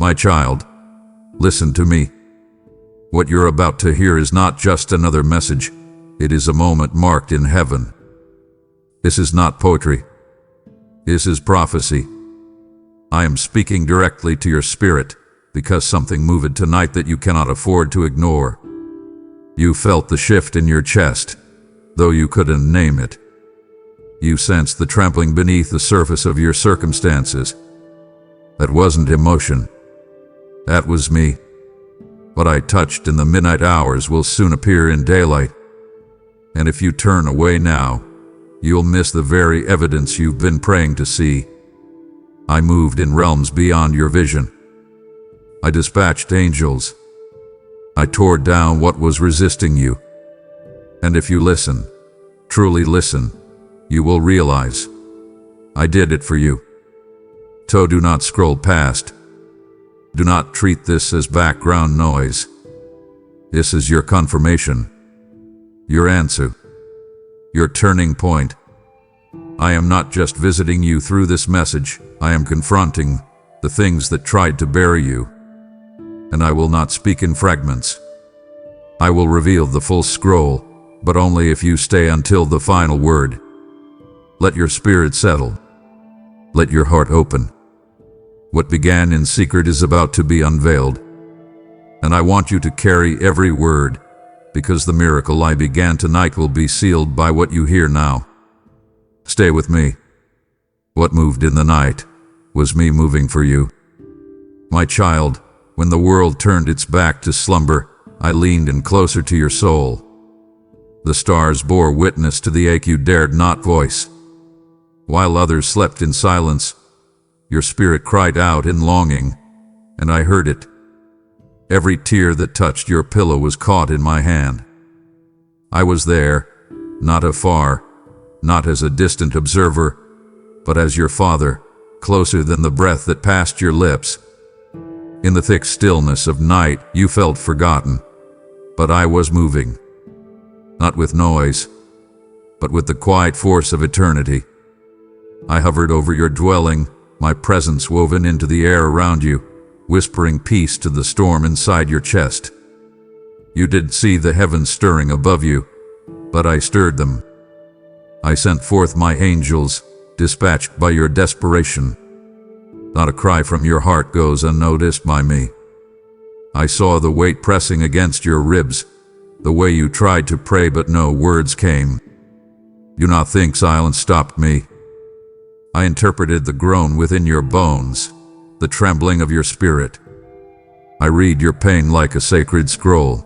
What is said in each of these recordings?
My child, listen to me. What you're about to hear is not just another message. It is a moment marked in heaven. This is not poetry. This is prophecy. I am speaking directly to your spirit because something moved tonight that you cannot afford to ignore. You felt the shift in your chest, though you couldn't name it. You sensed the trampling beneath the surface of your circumstances. That wasn't emotion. That was me. What I touched in the midnight hours will soon appear in daylight. And if you turn away now, you'll miss the very evidence you've been praying to see. I moved in realms beyond your vision. I dispatched angels. I tore down what was resisting you. And if you listen, truly listen, you will realize I did it for you. So do not scroll past. Do not treat this as background noise. This is your confirmation, your answer, your turning point. I am not just visiting you through this message, I am confronting the things that tried to bury you. And I will not speak in fragments. I will reveal the full scroll, but only if you stay until the final word. Let your spirit settle. Let your heart open. What began in secret is about to be unveiled. And I want you to carry every word, because the miracle I began tonight will be sealed by what you hear now. Stay with me. What moved in the night was me moving for you. My child, when the world turned its back to slumber, I leaned in closer to your soul. The stars bore witness to the ache you dared not voice. While others slept in silence, your spirit cried out in longing, and I heard it. Every tear that touched your pillow was caught in my hand. I was there, not afar, not as a distant observer, but as your father, closer than the breath that passed your lips. In the thick stillness of night, you felt forgotten, but I was moving. Not with noise, but with the quiet force of eternity. I hovered over your dwelling, my presence woven into the air around you, whispering peace to the storm inside your chest. You didn't see the heavens stirring above you, but I stirred them. I sent forth my angels, dispatched by your desperation. Not a cry from your heart goes unnoticed by me. I saw the weight pressing against your ribs, the way you tried to pray but no words came. Do not think silence stopped me. I interpreted the groan within your bones, the trembling of your spirit. I read your pain like a sacred scroll.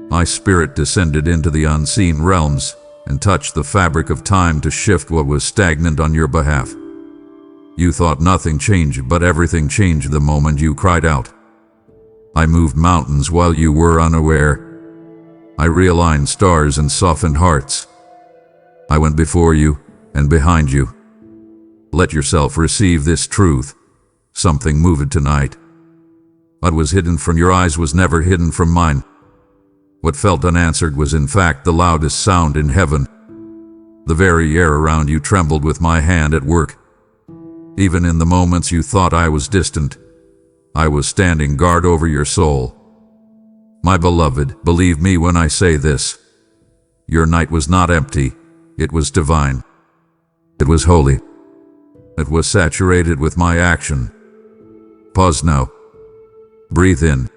My spirit descended into the unseen realms and touched the fabric of time to shift what was stagnant on your behalf. You thought nothing changed, but everything changed the moment you cried out. I moved mountains while you were unaware. I realigned stars and softened hearts. I went before you and behind you. Let yourself receive this truth. Something moved tonight. What was hidden from your eyes was never hidden from mine. What felt unanswered was in fact the loudest sound in heaven. The very air around you trembled with my hand at work. Even in the moments you thought I was distant, I was standing guard over your soul. My beloved, believe me when I say this. Your night was not empty. It was divine. It was holy. It was saturated with my action. Pause now. Breathe in.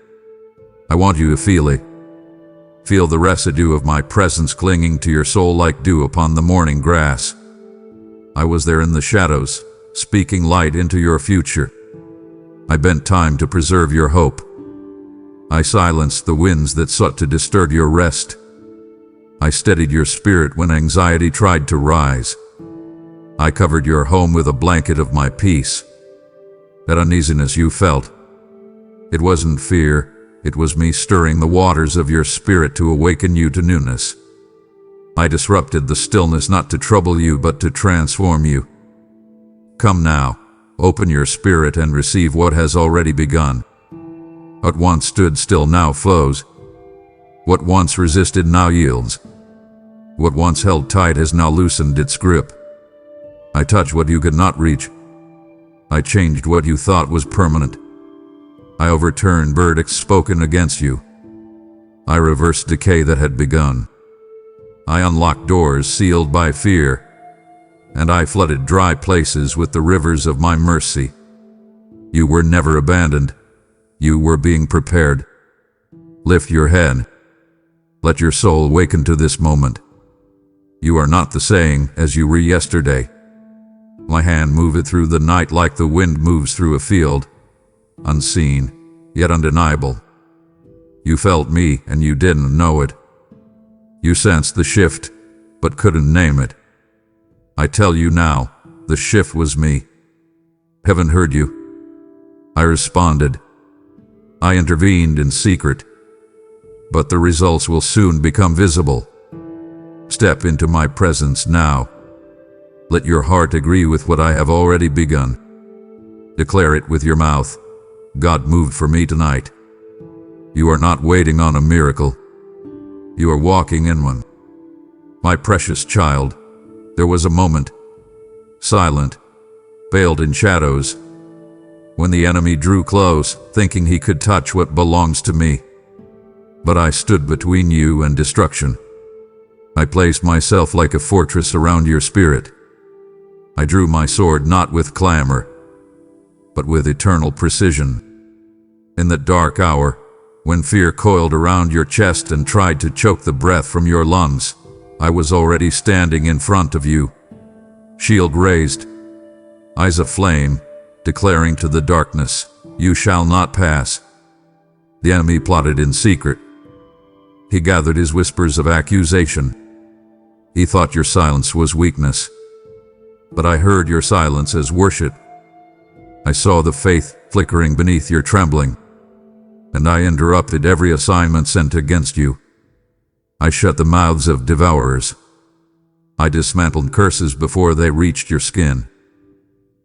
I want you to feel it. Feel the residue of my presence clinging to your soul like dew upon the morning grass. I was there in the shadows, speaking light into your future. I bent time to preserve your hope. I silenced the winds that sought to disturb your rest. I steadied your spirit when anxiety tried to rise. I covered your home with a blanket of my peace. That uneasiness you felt, it wasn't fear, it was me stirring the waters of your spirit to awaken you to newness. I disrupted the stillness not to trouble you but to transform you. Come now, open your spirit and receive what has already begun. What once stood still now flows. What once resisted now yields. What once held tight has now loosened its grip. I touched what you could not reach. I changed what you thought was permanent. I overturned verdicts spoken against you. I reversed decay that had begun. I unlocked doors sealed by fear, and I flooded dry places with the rivers of my mercy. You were never abandoned. You were being prepared. Lift your head. Let your soul waken to this moment. You are not the same as you were yesterday. My hand moved through the night like the wind moves through a field, unseen, yet undeniable. You felt me and you didn't know it. You sensed the shift, but couldn't name it. I tell you now, the shift was me. Heaven heard you. I responded. I intervened in secret, but the results will soon become visible. Step into my presence now. Let your heart agree with what I have already begun. Declare it with your mouth. God moved for me tonight. You are not waiting on a miracle. You are walking in one. My precious child, there was a moment, silent, veiled in shadows, when the enemy drew close, thinking he could touch what belongs to me. But I stood between you and destruction. I placed myself like a fortress around your spirit. I drew my sword not with clamor, but with eternal precision. In the dark hour, when fear coiled around your chest and tried to choke the breath from your lungs, I was already standing in front of you, shield raised, eyes aflame, declaring to the darkness, "You shall not pass." The enemy plotted in secret. He gathered his whispers of accusation. He thought your silence was weakness. But I heard your silence as worship. I saw the faith flickering beneath your trembling, and I interrupted every assignment sent against you. I shut the mouths of devourers. I dismantled curses before they reached your skin.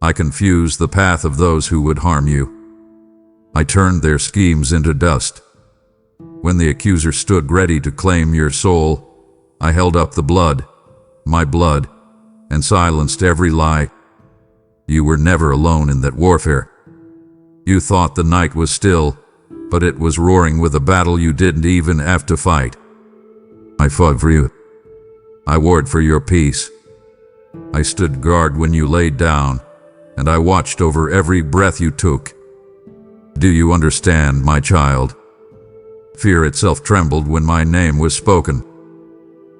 I confused the path of those who would harm you. I turned their schemes into dust. When the accuser stood ready to claim your soul, I held up the blood, my blood, and silenced every lie. You were never alone in that warfare. You thought the night was still, but it was roaring with a battle you didn't even have to fight. I fought for you. I warred for your peace. I stood guard when you laid down, and I watched over every breath you took. Do you understand, my child? Fear itself trembled when my name was spoken.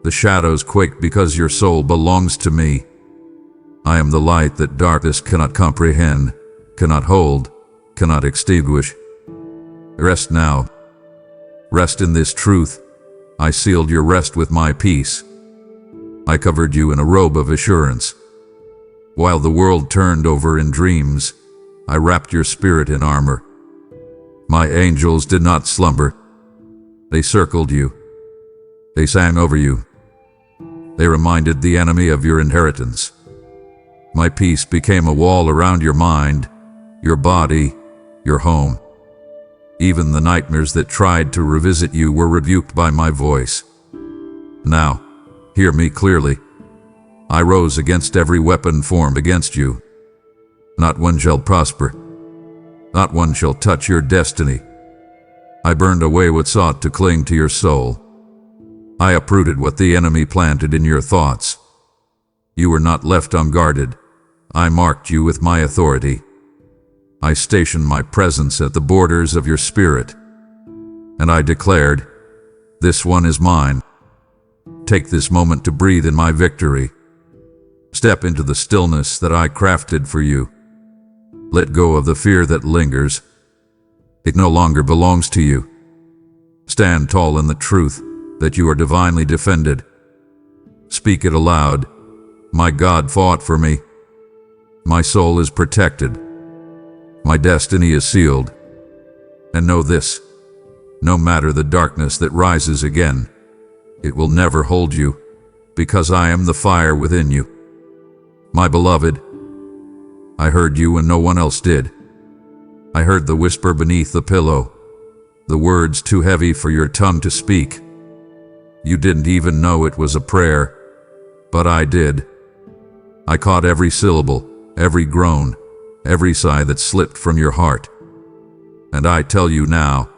The shadows quaked because your soul belongs to me. I am the light that darkness cannot comprehend, cannot hold, cannot extinguish. Rest now. Rest in this truth. I sealed your rest with my peace. I covered you in a robe of assurance. While the world turned over in dreams, I wrapped your spirit in armor. My angels did not slumber. They circled you. They sang over you. They reminded the enemy of your inheritance. My peace became a wall around your mind, your body, your home. Even the nightmares that tried to revisit you were rebuked by my voice. Now, hear me clearly. I rose against every weapon formed against you. Not one shall prosper. Not one shall touch your destiny. I burned away what sought to cling to your soul. I uprooted what the enemy planted in your thoughts. You were not left unguarded. I marked you with my authority. I stationed my presence at the borders of your spirit. And I declared, "This one is mine." Take this moment to breathe in my victory. Step into the stillness that I crafted for you. Let go of the fear that lingers. It no longer belongs to you. Stand tall in the truth that you are divinely defended. Speak it aloud. My God fought for me. My soul is protected. My destiny is sealed. And know this, no matter the darkness that rises again, it will never hold you, because I am the fire within you. My beloved, I heard you when no one else did. I heard the whisper beneath the pillow, the words too heavy for your tongue to speak. You didn't even know it was a prayer, but I did. I caught every syllable, every groan, every sigh that slipped from your heart. And I tell you now,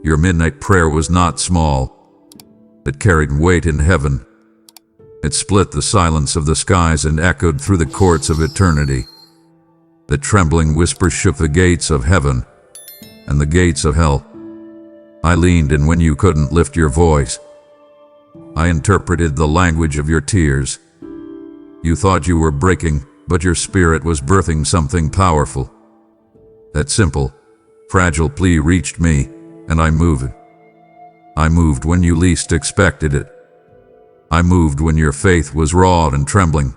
your midnight prayer was not small. It carried weight in heaven. It split the silence of the skies and echoed through the courts of eternity. The trembling whisper shook the gates of heaven and the gates of hell. I leaned in when you couldn't lift your voice. I interpreted the language of your tears. You thought you were breaking, but your spirit was birthing something powerful. That simple, fragile plea reached me, and I moved. I moved when you least expected it. I moved when your faith was raw and trembling.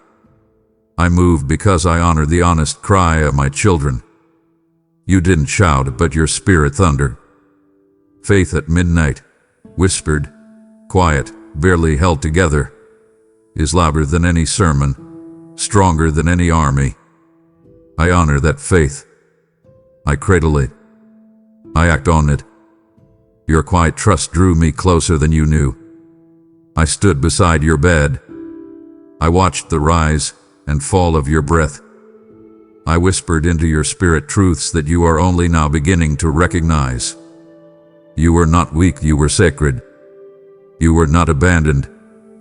I moved because I honor the honest cry of my children. You didn't shout, but your spirit thundered. Faith at midnight, whispered, quiet, barely held together, is louder than any sermon, stronger than any army. I honor that faith. I cradle it. I act on it. Your quiet trust drew me closer than you knew. I stood beside your bed. I watched the rise and fall of your breath. I whispered into your spirit truths that you are only now beginning to recognize. You were not weak, you were sacred. You were not abandoned,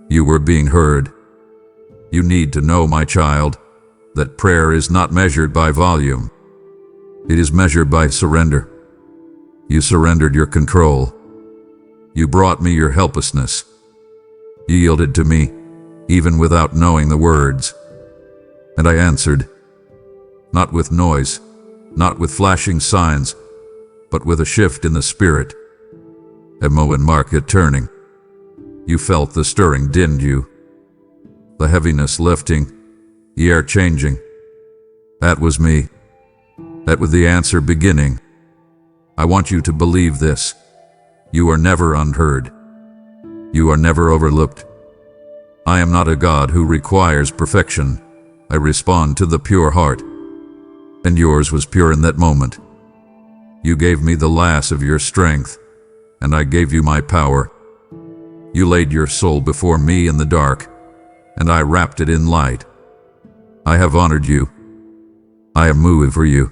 you were being heard. You need to know, my child, that prayer is not measured by volume. It is measured by surrender. You surrendered your control. You brought me your helplessness. You yielded to me, even without knowing the words. And I answered, not with noise, not with flashing signs, but with a shift in the spirit. A moment marked a turning. You felt the stirring, didn't you? The heaviness lifting, the air changing. That was me. That was the answer beginning. I want you to believe this. You are never unheard. You are never overlooked. I am not a God who requires perfection. I respond to the pure heart. And yours was pure in that moment. You gave me the last of your strength, and I gave you my power. You laid your soul before me in the dark, and I wrapped it in light. I have honored you. I have moved for you,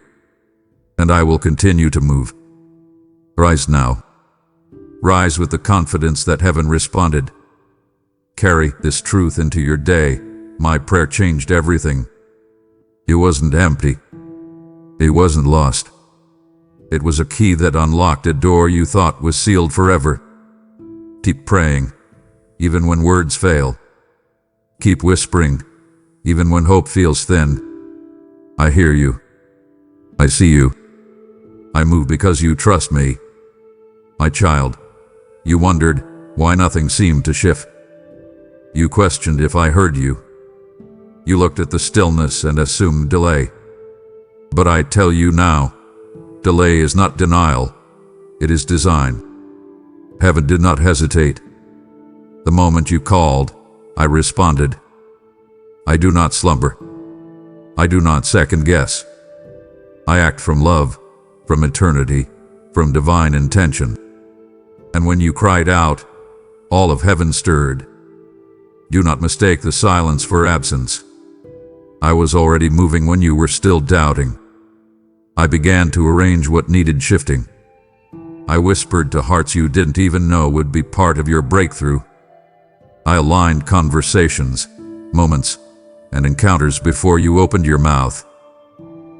and I will continue to move. Rise now. Rise with the confidence that heaven responded. Carry this truth into your day. My prayer changed everything. It wasn't empty. It wasn't lost. It was a key that unlocked a door you thought was sealed forever. Keep praying, even when words fail. Keep whispering, even when hope feels thin. I hear you. I see you. I move because you trust me. My child, you wondered why nothing seemed to shift. You questioned if I heard you. You looked at the stillness and assumed delay. But I tell you now, delay is not denial, it is design. Heaven did not hesitate. The moment you called, I responded. I do not slumber. I do not second guess. I act from love, from eternity, from divine intention. And when you cried out, all of heaven stirred. Do not mistake the silence for absence. I was already moving when you were still doubting. I began to arrange what needed shifting. I whispered to hearts you didn't even know would be part of your breakthrough. I aligned conversations, moments, and encounters before you opened your mouth.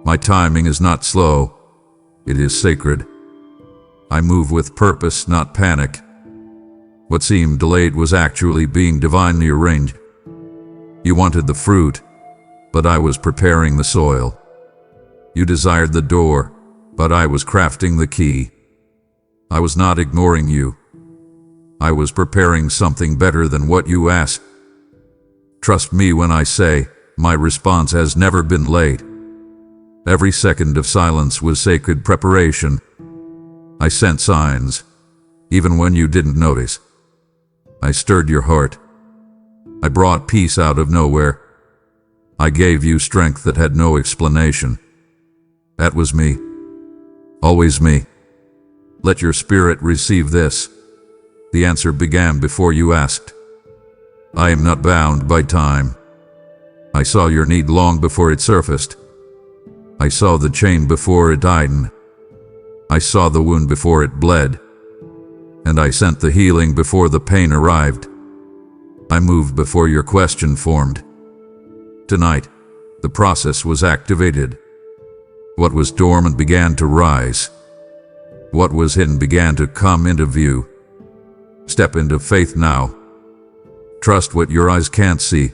My timing is not slow, it is sacred. I move with purpose, not panic. What seemed delayed was actually being divinely arranged. You wanted the fruit, but I was preparing the soil. You desired the door, but I was crafting the key. I was not ignoring you. I was preparing something better than what you asked. Trust me when I say, my response has never been late. Every second of silence was sacred preparation. I sent signs, even when you didn't notice. I stirred your heart. I brought peace out of nowhere. I gave you strength that had no explanation. That was me. Always me. Let your spirit receive this. The answer began before you asked. I am not bound by time. I saw your need long before it surfaced. I saw the chain before it tightened. I saw the wound before it bled, and I sent the healing before the pain arrived. I moved before your question formed. Tonight, the process was activated. What was dormant began to rise. What was hidden began to come into view. Step into faith now. Trust what your eyes can't see.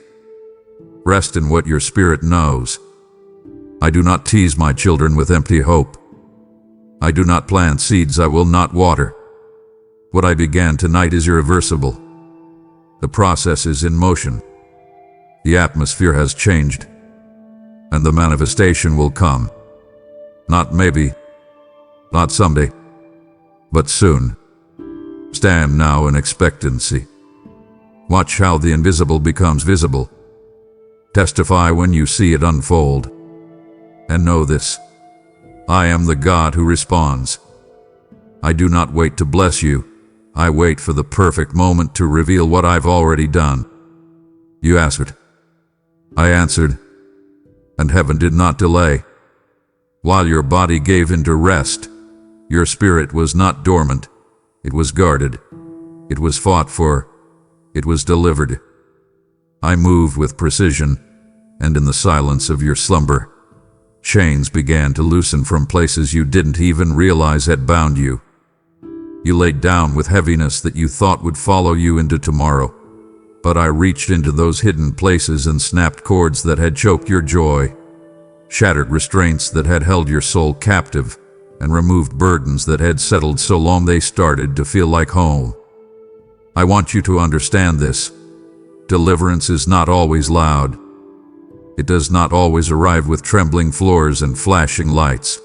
Rest in what your spirit knows. I do not tease my children with empty hope. I do not plant seeds I will not water. What I began tonight is irreversible. The process is in motion. The atmosphere has changed, and the manifestation will come. Not maybe, not someday, but soon. Stand now in expectancy. Watch how the invisible becomes visible. Testify when you see it unfold. And know this: I am the God who responds. I do not wait to bless you. I wait for the perfect moment to reveal what I've already done. You asked. I answered, and heaven did not delay. While your body gave into rest, your spirit was not dormant. It was guarded. It was fought for. It was delivered. I moved with precision, and in the silence of your slumber, chains began to loosen from places you didn't even realize had bound you. You laid down with heaviness that you thought would follow you into tomorrow, but I reached into those hidden places and snapped cords that had choked your joy, shattered restraints that had held your soul captive, and removed burdens that had settled so long they started to feel like home. I want you to understand this. Deliverance is not always loud. It does not always arrive with trembling floors and flashing lights.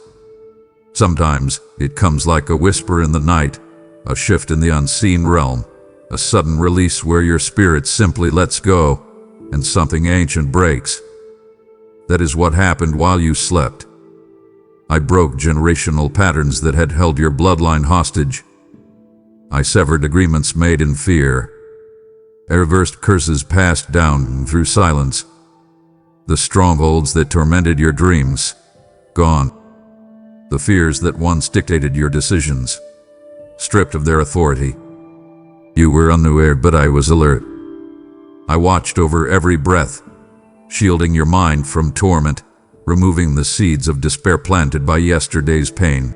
Sometimes it comes like a whisper in the night, a shift in the unseen realm, a sudden release where your spirit simply lets go and something ancient breaks. That is what happened while you slept. I broke generational patterns that had held your bloodline hostage. I severed agreements made in fear. I reversed curses passed down through silence. The strongholds that tormented your dreams, gone. The fears that once dictated your decisions, stripped of their authority. You were unaware, but I was alert. I watched over every breath, shielding your mind from torment, removing the seeds of despair planted by yesterday's pain.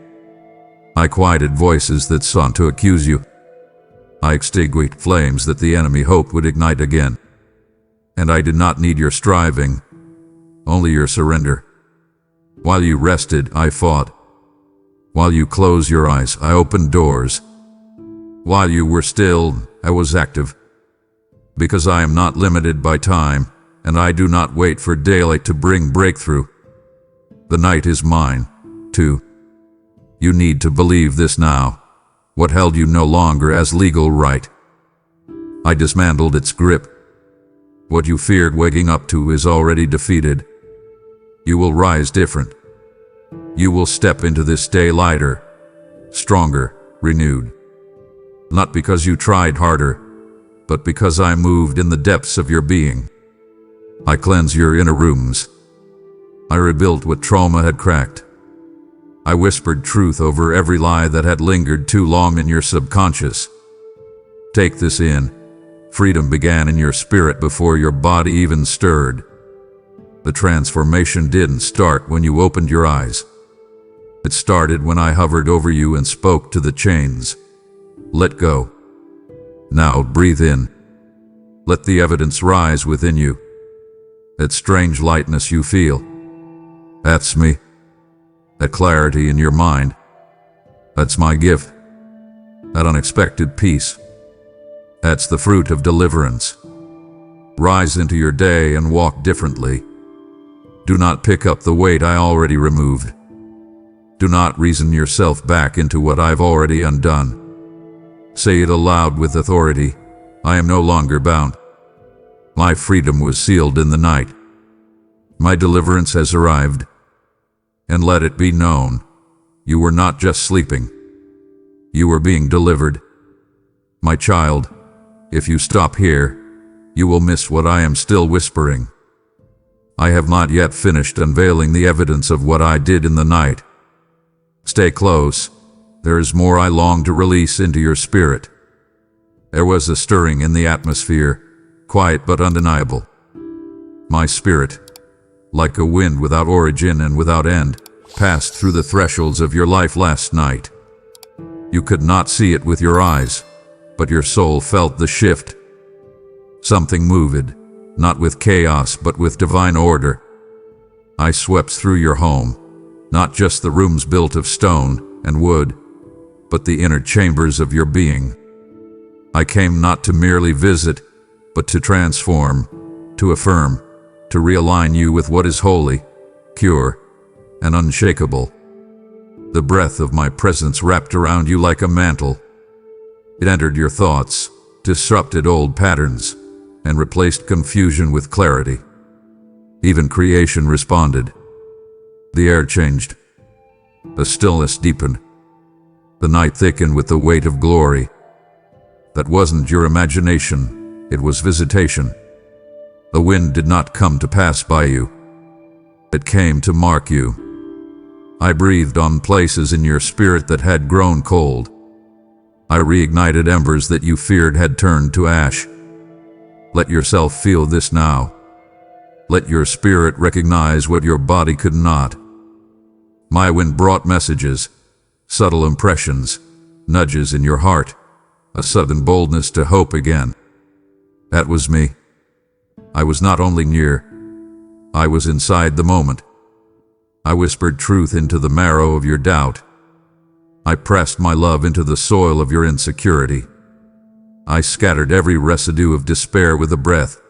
I quieted voices that sought to accuse you. I extinguished flames that the enemy hoped would ignite again. And I did not need your striving, only your surrender. While you rested, I fought. While you closed your eyes, I opened doors. While you were still, I was active. Because I am not limited by time, and I do not wait for daylight to bring breakthrough. The night is mine, too. You need to believe this now. What held you no longer as legal right. I dismantled its grip. What you feared waking up to is already defeated. You will rise different. You will step into this day lighter, stronger, renewed. Not because you tried harder, but because I moved in the depths of your being. I cleansed your inner rooms. I rebuilt what trauma had cracked. I whispered truth over every lie that had lingered too long in your subconscious. Take this in. Freedom began in your spirit before your body even stirred. The transformation didn't start when you opened your eyes. It started when I hovered over you and spoke to the chains. Let go. Now breathe in. Let the evidence rise within you. That strange lightness you feel. That's me. That clarity in your mind. That's my gift. That unexpected peace. That's the fruit of deliverance. Rise into your day and walk differently. Do not pick up the weight I already removed. Do not reason yourself back into what I've already undone. Say it aloud with authority. I am no longer bound. My freedom was sealed in the night. My deliverance has arrived. And let it be known, you were not just sleeping. You were being delivered. My child, if you stop here, you will miss what I am still whispering. I have not yet finished unveiling the evidence of what I did in the night. Stay close, there is more I long to release into your spirit. There was a stirring in the atmosphere, quiet but undeniable. My spirit, like a wind without origin and without end, passed through the thresholds of your life last night. You could not see it with your eyes, but your soul felt the shift. Something moved, not with chaos but with divine order. I swept through your home, not just the rooms built of stone and wood, but the inner chambers of your being. I came not to merely visit, but to transform, to affirm, to realign you with what is holy, pure, and unshakable. The breath of my presence wrapped around you like a mantle. It entered your thoughts, disrupted old patterns, and replaced confusion with clarity. Even creation responded. The air changed. The stillness deepened. The night thickened with the weight of glory. That wasn't your imagination, it was visitation. The wind did not come to pass by you. It came to mark you. I breathed on places in your spirit that had grown cold. I reignited embers that you feared had turned to ash. Let yourself feel this now. Let your spirit recognize what your body could not. My wind brought messages, subtle impressions, nudges in your heart, a sudden boldness to hope again. That was me. I was not only near, I was inside the moment. I whispered truth into the marrow of your doubt. I pressed my love into the soil of your insecurity. I scattered every residue of despair with a breath.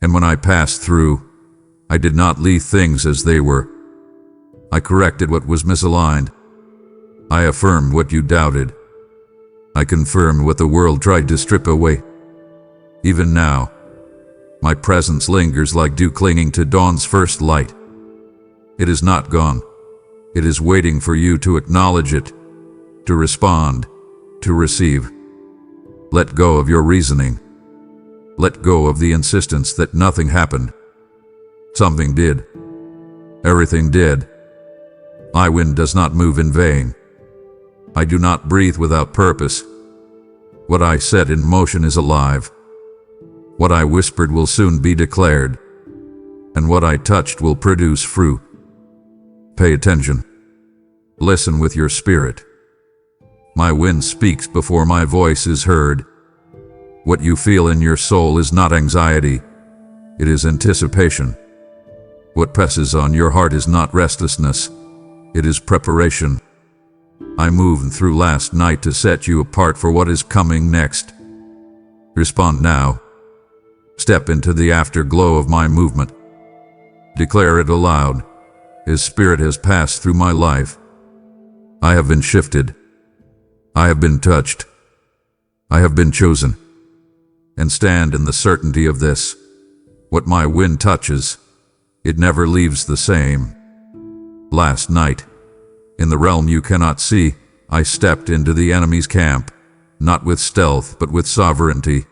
And when I passed through, I did not leave things as they were. I corrected what was misaligned. I affirmed what you doubted. I confirmed what the world tried to strip away. Even now, my presence lingers like dew clinging to dawn's first light. It is not gone. It is waiting for you to acknowledge it, to respond, to receive. Let go of your reasoning. Let go of the insistence that nothing happened. Something did. Everything did. My wind does not move in vain. I do not breathe without purpose. What I set in motion is alive. What I whispered will soon be declared, and what I touched will produce fruit. Pay attention. Listen with your spirit. My wind speaks before my voice is heard. What you feel in your soul is not anxiety, it is anticipation. What presses on your heart is not restlessness, it is preparation. I moved through last night to set you apart for what is coming next. Respond now. Step into the afterglow of my movement. Declare it aloud. His spirit has passed through my life. I have been shifted. I have been touched. I have been chosen. And stand in the certainty of this. What my wind touches, it never leaves the same. Last night, in the realm you cannot see, I stepped into the enemy's camp, not with stealth but with sovereignty.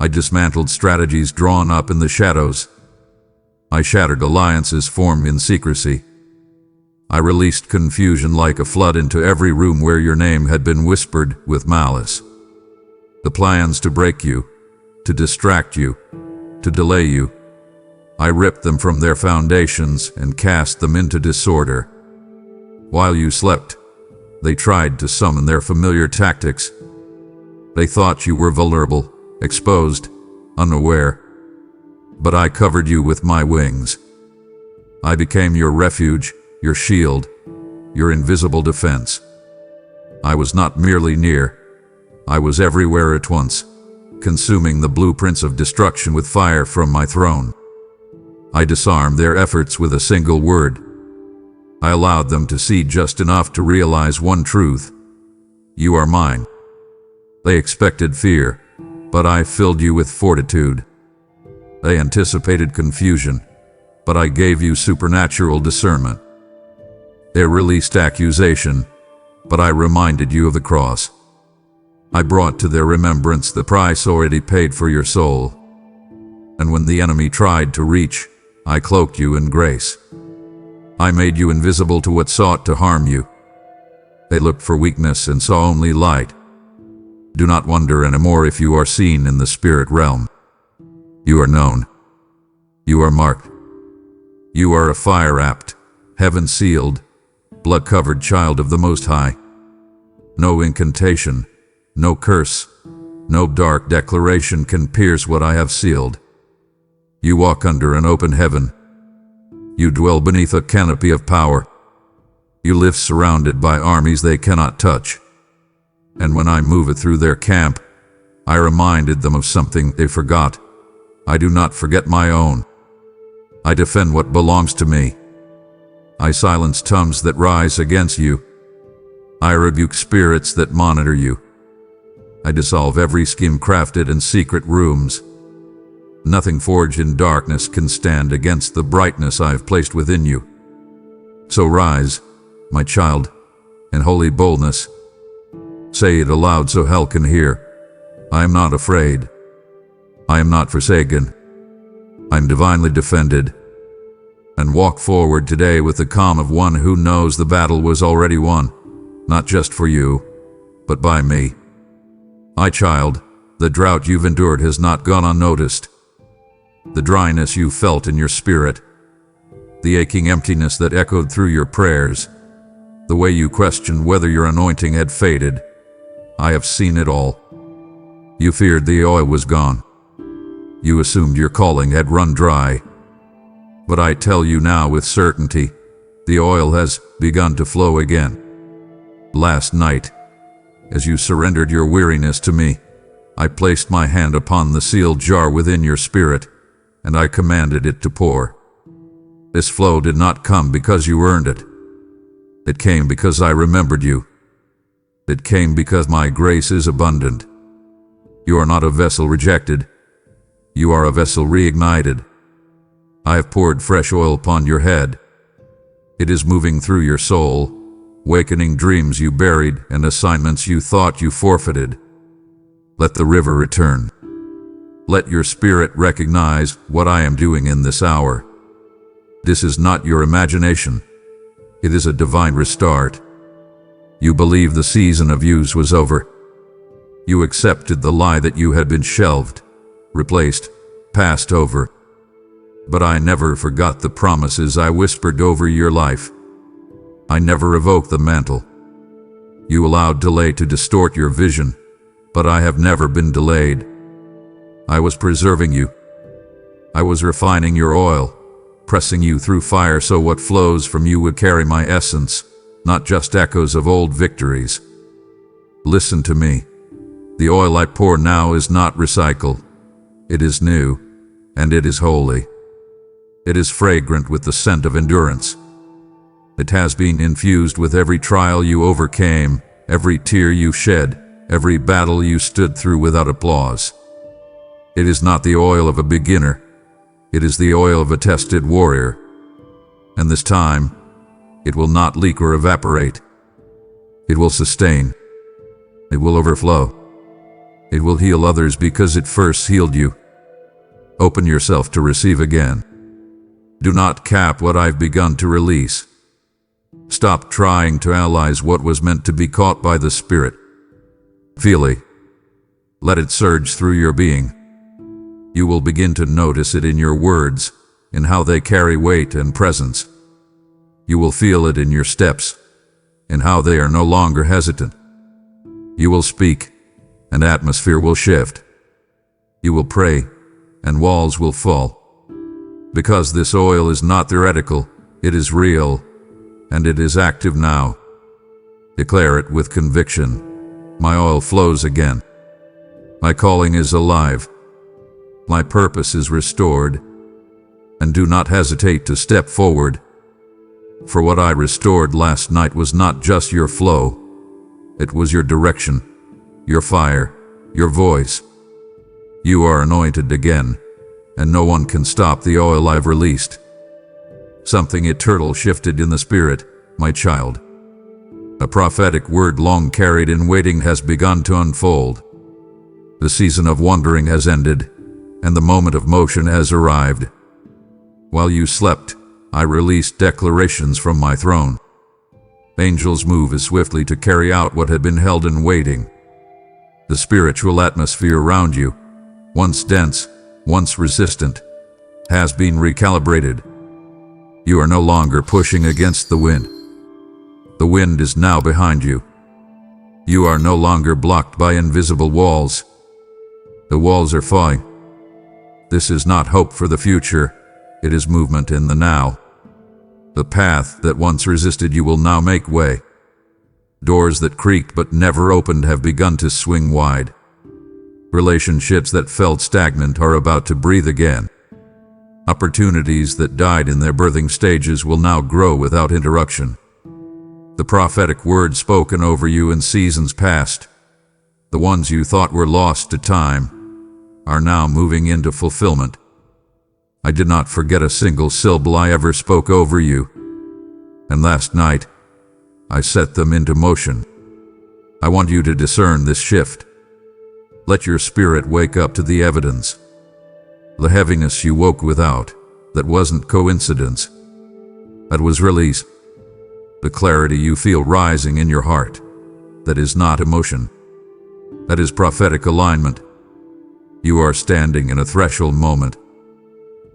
I dismantled strategies drawn up in the shadows. I shattered alliances formed in secrecy. I released confusion like a flood into every room where your name had been whispered with malice. The plans to break you, to distract you, to delay you, I ripped them from their foundations and cast them into disorder. While you slept, they tried to summon their familiar tactics. They thought you were vulnerable, exposed, unaware. But I covered you with my wings. I became your refuge, your shield, your invisible defense. I was not merely near, I was everywhere at once, consuming the blueprints of destruction with fire from my throne. I disarmed their efforts with a single word. I allowed them to see just enough to realize one truth. You are mine. They expected fear, but I filled you with fortitude. They anticipated confusion, but I gave you supernatural discernment. They released accusation, but I reminded you of the cross. I brought to their remembrance the price already paid for your soul. And when the enemy tried to reach, I cloaked you in grace. I made you invisible to what sought to harm you. They looked for weakness and saw only light. Do not wonder anymore if you are seen in the spirit realm. You are known. You are marked. You are a fire-wrapped, heaven-sealed, blood-covered child of the Most High. No incantation, no curse, no dark declaration can pierce what I have sealed. You walk under an open heaven. You dwell beneath a canopy of power. You live surrounded by armies they cannot touch. And when I move it through their camp, I reminded them of something they forgot. I do not forget my own. I defend what belongs to me. I silence tongues that rise against you. I rebuke spirits that monitor you. I dissolve every scheme crafted in secret rooms. Nothing forged in darkness can stand against the brightness I have placed within you. So rise, my child, in holy boldness. Say it aloud so hell can hear. I am not afraid. I am not forsaken. I am divinely defended. And walk forward today with the calm of one who knows the battle was already won, not just for you, but by me. My child, the drought you've endured has not gone unnoticed. The dryness you felt in your spirit, the aching emptiness that echoed through your prayers, the way you questioned whether your anointing had faded, I have seen it all. You feared the oil was gone. You assumed your calling had run dry. But I tell you now with certainty, the oil has begun to flow again. Last night, as you surrendered your weariness to me, I placed my hand upon the sealed jar within your spirit, and I commanded it to pour. This flow did not come because you earned it. It came because I remembered you. It came because my grace is abundant. You are not a vessel rejected. You are a vessel reignited. I have poured fresh oil upon your head. It is moving through your soul, wakening dreams you buried and assignments you thought you forfeited. Let the river return. Let your spirit recognize what I am doing in this hour. This is not your imagination. It is a divine restart. You believe the season of use was over. You accepted the lie that you had been shelved, replaced, passed over. But I never forgot the promises I whispered over your life. I never revoked the mantle. You allowed delay to distort your vision, but I have never been delayed. I was preserving you. I was refining your oil, pressing you through fire so what flows from you would carry my essence, not just echoes of old victories. Listen to me. The oil I pour now is not recycled. It is new, and it is holy. It is fragrant with the scent of endurance. It has been infused with every trial you overcame, every tear you shed, every battle you stood through without applause. It is not the oil of a beginner. It is the oil of a tested warrior. And this time, it will not leak or evaporate. It will sustain. It will overflow. It will heal others because it first healed you. Open yourself to receive again. Do not cap what I've begun to release. Stop trying to analyze what was meant to be caught by the Spirit. Feel it. Let it surge through your being. You will begin to notice it in your words, in how they carry weight and presence. You will feel it in your steps, in how they are no longer hesitant. You will speak, and atmosphere will shift. You will pray, and walls will fall. Because this oil is not theoretical, it is real, and it is active now. Declare it with conviction. My oil flows again. My calling is alive. My purpose is restored. And do not hesitate to step forward. For what I restored last night was not just your flow. It was your direction, your fire, your voice. You are anointed again, and no one can stop the oil I've released. Something eternal shifted in the spirit, my child. A prophetic word long carried in waiting has begun to unfold. The season of wandering has ended, and the moment of motion has arrived. While you slept, I released declarations from my throne. Angels move as swiftly to carry out what had been held in waiting. The spiritual atmosphere around you, once dense, once resistant, has been recalibrated. You are no longer pushing against the wind. The wind is now behind you. You are no longer blocked by invisible walls. The walls are falling. This is not hope for the future. It is movement in the now. The path that once resisted you will now make way. Doors that creaked but never opened have begun to swing wide. Relationships that felt stagnant are about to breathe again. Opportunities that died in their birthing stages will now grow without interruption. The prophetic words spoken over you in seasons past, the ones you thought were lost to time, are now moving into fulfillment. I did not forget a single syllable I ever spoke over you, and last night, I set them into motion. I want you to discern this shift. Let your spirit wake up to the evidence. The heaviness you woke without, that wasn't coincidence. That was release. The clarity you feel rising in your heart, that is not emotion. That is prophetic alignment. You are standing in a threshold moment.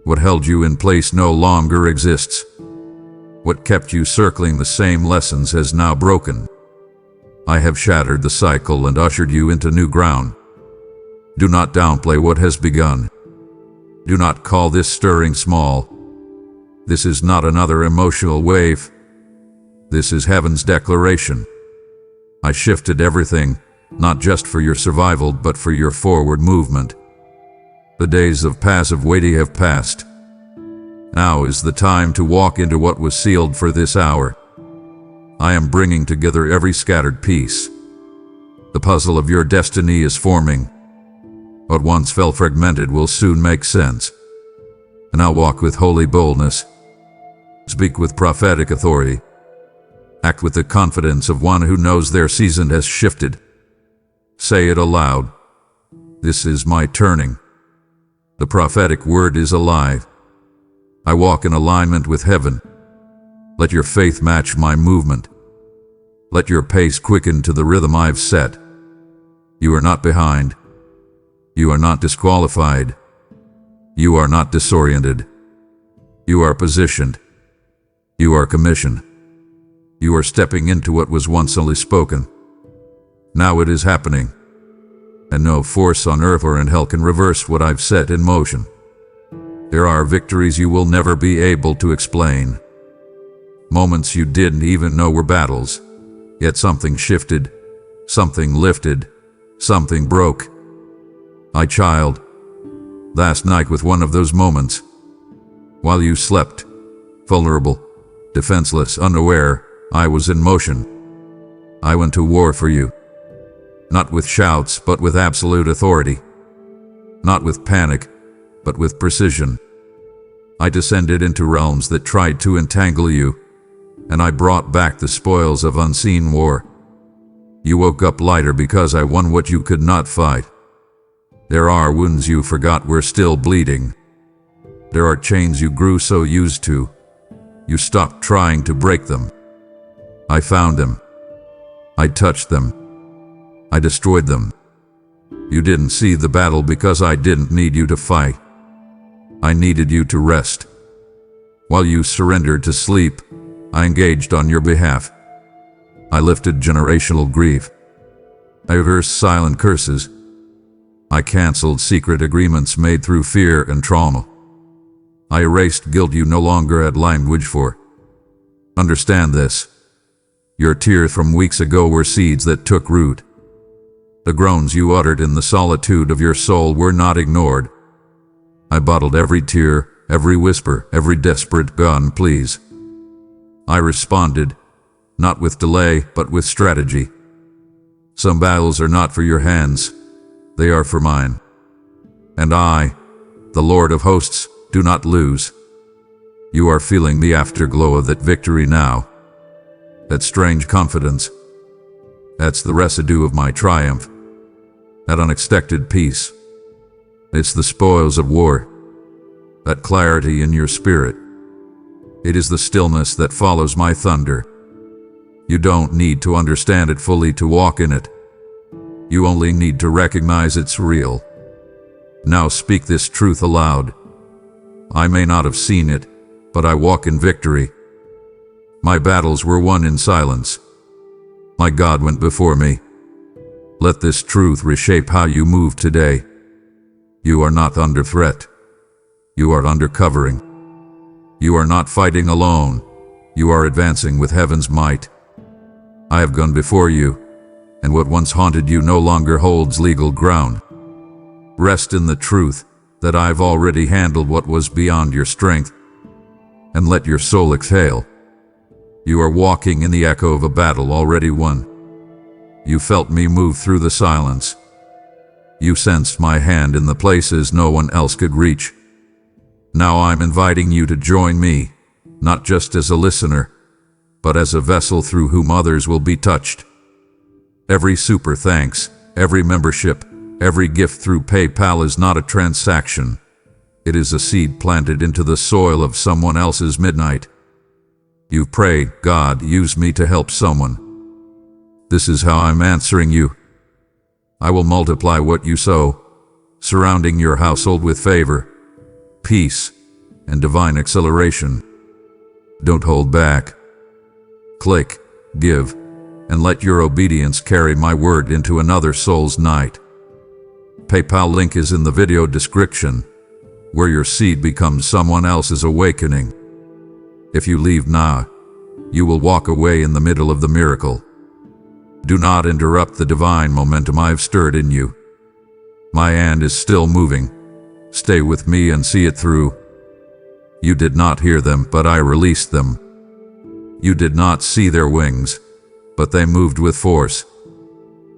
What held you in place no longer exists. What kept you circling the same lessons has now broken. I have shattered the cycle and ushered you into new ground. Do not downplay what has begun. Do not call this stirring small. This is not another emotional wave. This is heaven's declaration. I shifted everything, not just for your survival, but for your forward movement. The days of passive waiting have passed. Now is the time to walk into what was sealed for this hour. I am bringing together every scattered piece. The puzzle of your destiny is forming. What once felt fragmented will soon make sense. And I'll walk with holy boldness. Speak with prophetic authority. Act with the confidence of one who knows their season has shifted. Say it aloud. This is my turning. The prophetic word is alive. I walk in alignment with heaven. Let your faith match my movement. Let your pace quicken to the rhythm I've set. You are not behind. You are not disqualified. You are not disoriented. You are positioned. You are commissioned. You are stepping into what was once only spoken. Now it is happening. And no force on earth or in hell can reverse what I've set in motion. There are victories you will never be able to explain. Moments you didn't even know were battles. Yet something shifted, something lifted, something broke. I child, last night with one of those moments. While you slept, vulnerable, defenseless, unaware, I was in motion. I went to war for you. Not with shouts, but with absolute authority. Not with panic, but with precision. I descended into realms that tried to entangle you, and I brought back the spoils of unseen war. You woke up lighter because I won what you could not fight. There are wounds you forgot were still bleeding. There are chains you grew so used to, you stopped trying to break them. I found them. I touched them. I destroyed them. You didn't see the battle because I didn't need you to fight. I needed you to rest. While you surrendered to sleep, I engaged on your behalf. I lifted generational grief. I reversed silent curses. I canceled secret agreements made through fear and trauma. I erased guilt you no longer had language for. Understand this. Your tears from weeks ago were seeds that took root. The groans you uttered in the solitude of your soul were not ignored. I bottled every tear, every whisper, every desperate "gun, please." I responded, not with delay, but with strategy. Some battles are not for your hands, they are for mine. And I, the Lord of hosts, do not lose. You are feeling the afterglow of that victory now. That strange confidence. That's the residue of my triumph. That unexpected peace. It's the spoils of war. That clarity in your spirit. It is the stillness that follows my thunder. You don't need to understand it fully to walk in it. You only need to recognize it's real. Now speak this truth aloud. I may not have seen it, but I walk in victory. My battles were won in silence. My God went before me. Let this truth reshape how you move today. You are not under threat. You are under covering. You are not fighting alone. You are advancing with heaven's might. I have gone before you, and what once haunted you no longer holds legal ground. Rest in the truth that I've already handled what was beyond your strength, and let your soul exhale. You are walking in the echo of a battle already won. You felt me move through the silence. You sensed my hand in the places no one else could reach. Now I'm inviting you to join me, not just as a listener, but as a vessel through whom others will be touched. Every super thanks, every membership, every gift through PayPal is not a transaction. It is a seed planted into the soil of someone else's midnight. You've prayed, God, use me to help someone. This is how I'm answering you. I will multiply what you sow, surrounding your household with favor, peace, and divine acceleration. Don't hold back. Click, give, and let your obedience carry my word into another soul's night. PayPal link is in the video description, where your seed becomes someone else's awakening. If you leave now, you will walk away in the middle of the miracle. Do not interrupt the divine momentum I've stirred in you. My hand is still moving. Stay with me and see it through. You did not hear them, but I released them. You did not see their wings, but they moved with force.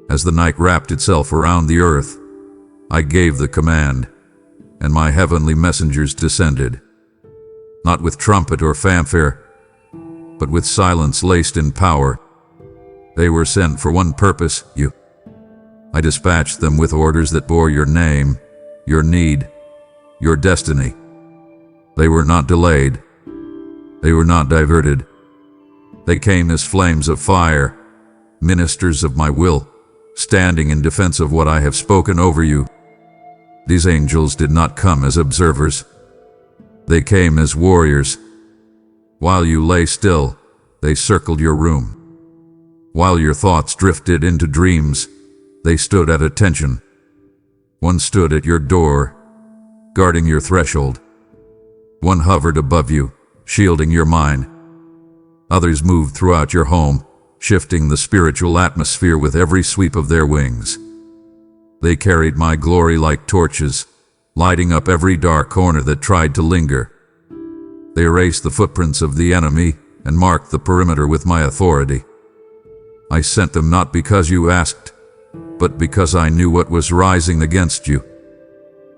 As the night wrapped itself around the earth, I gave the command, and my heavenly messengers descended. Not with trumpet or fanfare, but with silence laced in power. They were sent for one purpose, you. I dispatched them with orders that bore your name, your need, your destiny. They were not delayed. They were not diverted. They came as flames of fire, ministers of my will, standing in defense of what I have spoken over you. These angels did not come as observers. They came as warriors. While you lay still, they circled your room. While your thoughts drifted into dreams, they stood at attention. One stood at your door, guarding your threshold. One hovered above you, shielding your mind. Others moved throughout your home, shifting the spiritual atmosphere with every sweep of their wings. They carried my glory like torches, lighting up every dark corner that tried to linger. They erased the footprints of the enemy and marked the perimeter with my authority. I sent them not because you asked, but because I knew what was rising against you.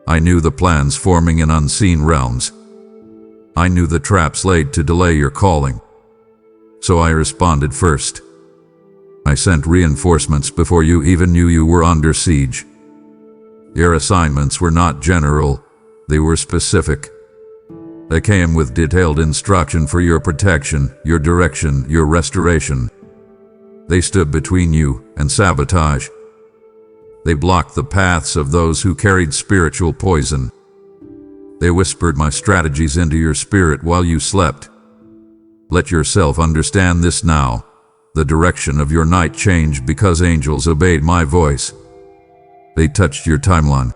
I knew the plans forming in unseen realms. I knew the traps laid to delay your calling. So I responded first. I sent reinforcements before you even knew you were under siege. Your assignments were not general, they were specific. They came with detailed instruction for your protection, your direction, your restoration. They stood between you and sabotage. They blocked the paths of those who carried spiritual poison. They whispered my strategies into your spirit while you slept. Let yourself understand this now. The direction of your night changed because angels obeyed my voice. They touched your timeline.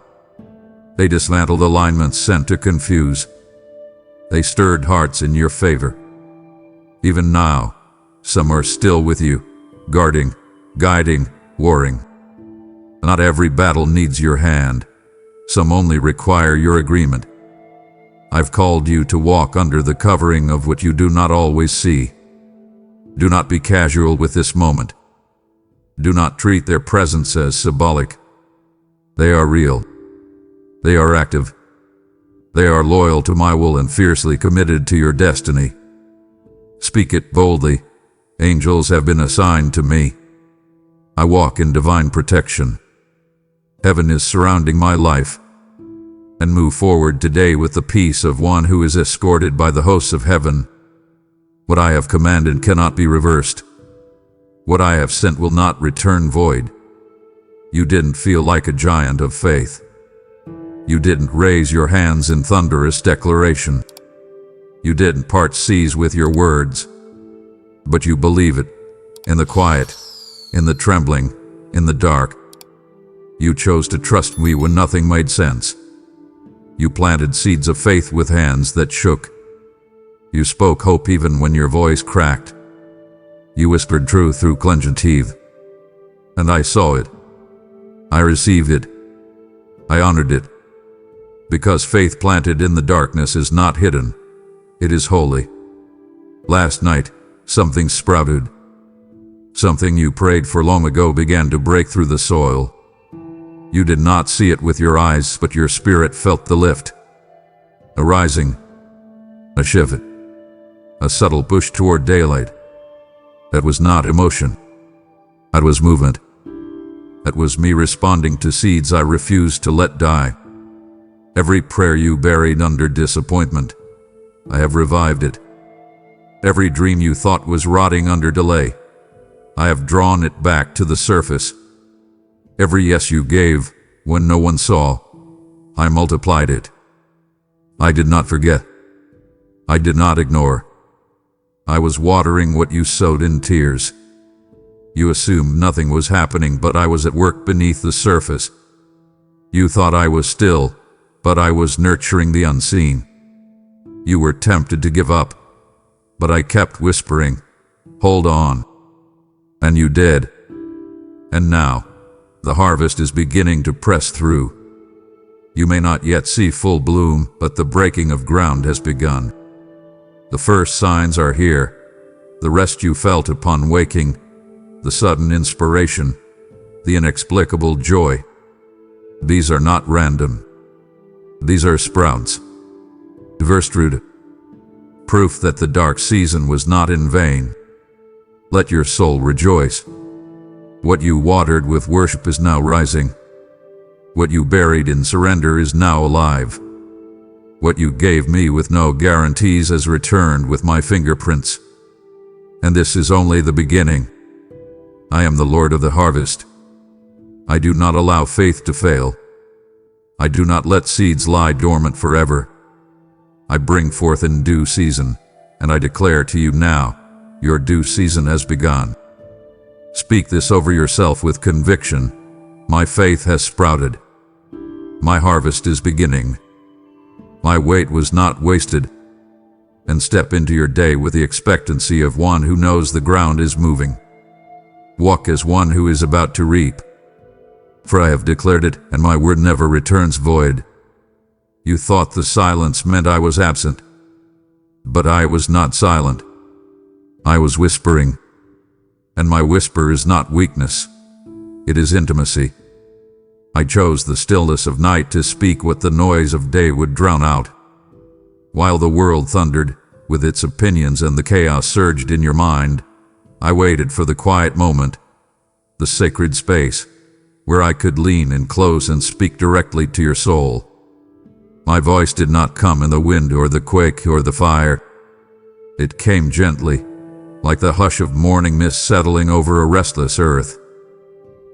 They dismantled alignments sent to confuse. They stirred hearts in your favor. Even now, some are still with you, guarding, guiding, warring. Not every battle needs your hand. Some only require your agreement. I've called you to walk under the covering of what you do not always see. Do not be casual with this moment. Do not treat their presence as symbolic. They are real. They are active. They are loyal to my will and fiercely committed to your destiny. Speak it boldly. Angels have been assigned to me. I walk in divine protection. Heaven is surrounding my life. And move forward today with the peace of one who is escorted by the hosts of heaven. What I have commanded cannot be reversed. What I have sent will not return void. You didn't feel like a giant of faith. You didn't raise your hands in thunderous declaration. You didn't part seas with your words. But you believe it, in the quiet, in the trembling, in the dark. You chose to trust me when nothing made sense. You planted seeds of faith with hands that shook. You spoke hope even when your voice cracked. You whispered truth through clenched teeth. And I saw it. I received it. I honored it. Because faith planted in the darkness is not hidden. It is holy. Last night, something sprouted. Something you prayed for long ago began to break through the soil. You did not see it with your eyes, but your spirit felt the lift. A rising, a shift, a subtle push toward daylight. That was not emotion. That was movement. That was me responding to seeds I refused to let die. Every prayer you buried under disappointment, I have revived it. Every dream you thought was rotting under delay, I have drawn it back to the surface. Every yes you gave when no one saw, I multiplied it. I did not forget. I did not ignore. I was watering what you sowed in tears. You assumed nothing was happening, but I was at work beneath the surface. You thought I was still, but I was nurturing the unseen. You were tempted to give up, but I kept whispering, hold on. And you did. And now, the harvest is beginning to press through. You may not yet see full bloom, but the breaking of ground has begun. The first signs are here. The rest you felt upon waking, the sudden inspiration, the inexplicable joy. These are not random. These are sprouts. Verse root. Proof that the dark season was not in vain. Let your soul rejoice. What you watered with worship is now rising. What you buried in surrender is now alive. What you gave me with no guarantees has returned with my fingerprints. And this is only the beginning. I am the Lord of the harvest. I do not allow faith to fail. I do not let seeds lie dormant forever. I bring forth in due season, and I declare to you now, your due season has begun. Speak this over yourself with conviction. My faith has sprouted. My harvest is beginning. My wait was not wasted. And step into your day with the expectancy of one who knows the ground is moving. Walk as one who is about to reap. For I have declared it, and my word never returns void. You thought the silence meant I was absent. But I was not silent. I was whispering. And my whisper is not weakness. It is intimacy. I chose the stillness of night to speak what the noise of day would drown out. While the world thundered, with its opinions and the chaos surged in your mind, I waited for the quiet moment, the sacred space, where I could lean in close and speak directly to your soul. My voice did not come in the wind or the quake or the fire. It came gently, like the hush of morning mist settling over a restless earth.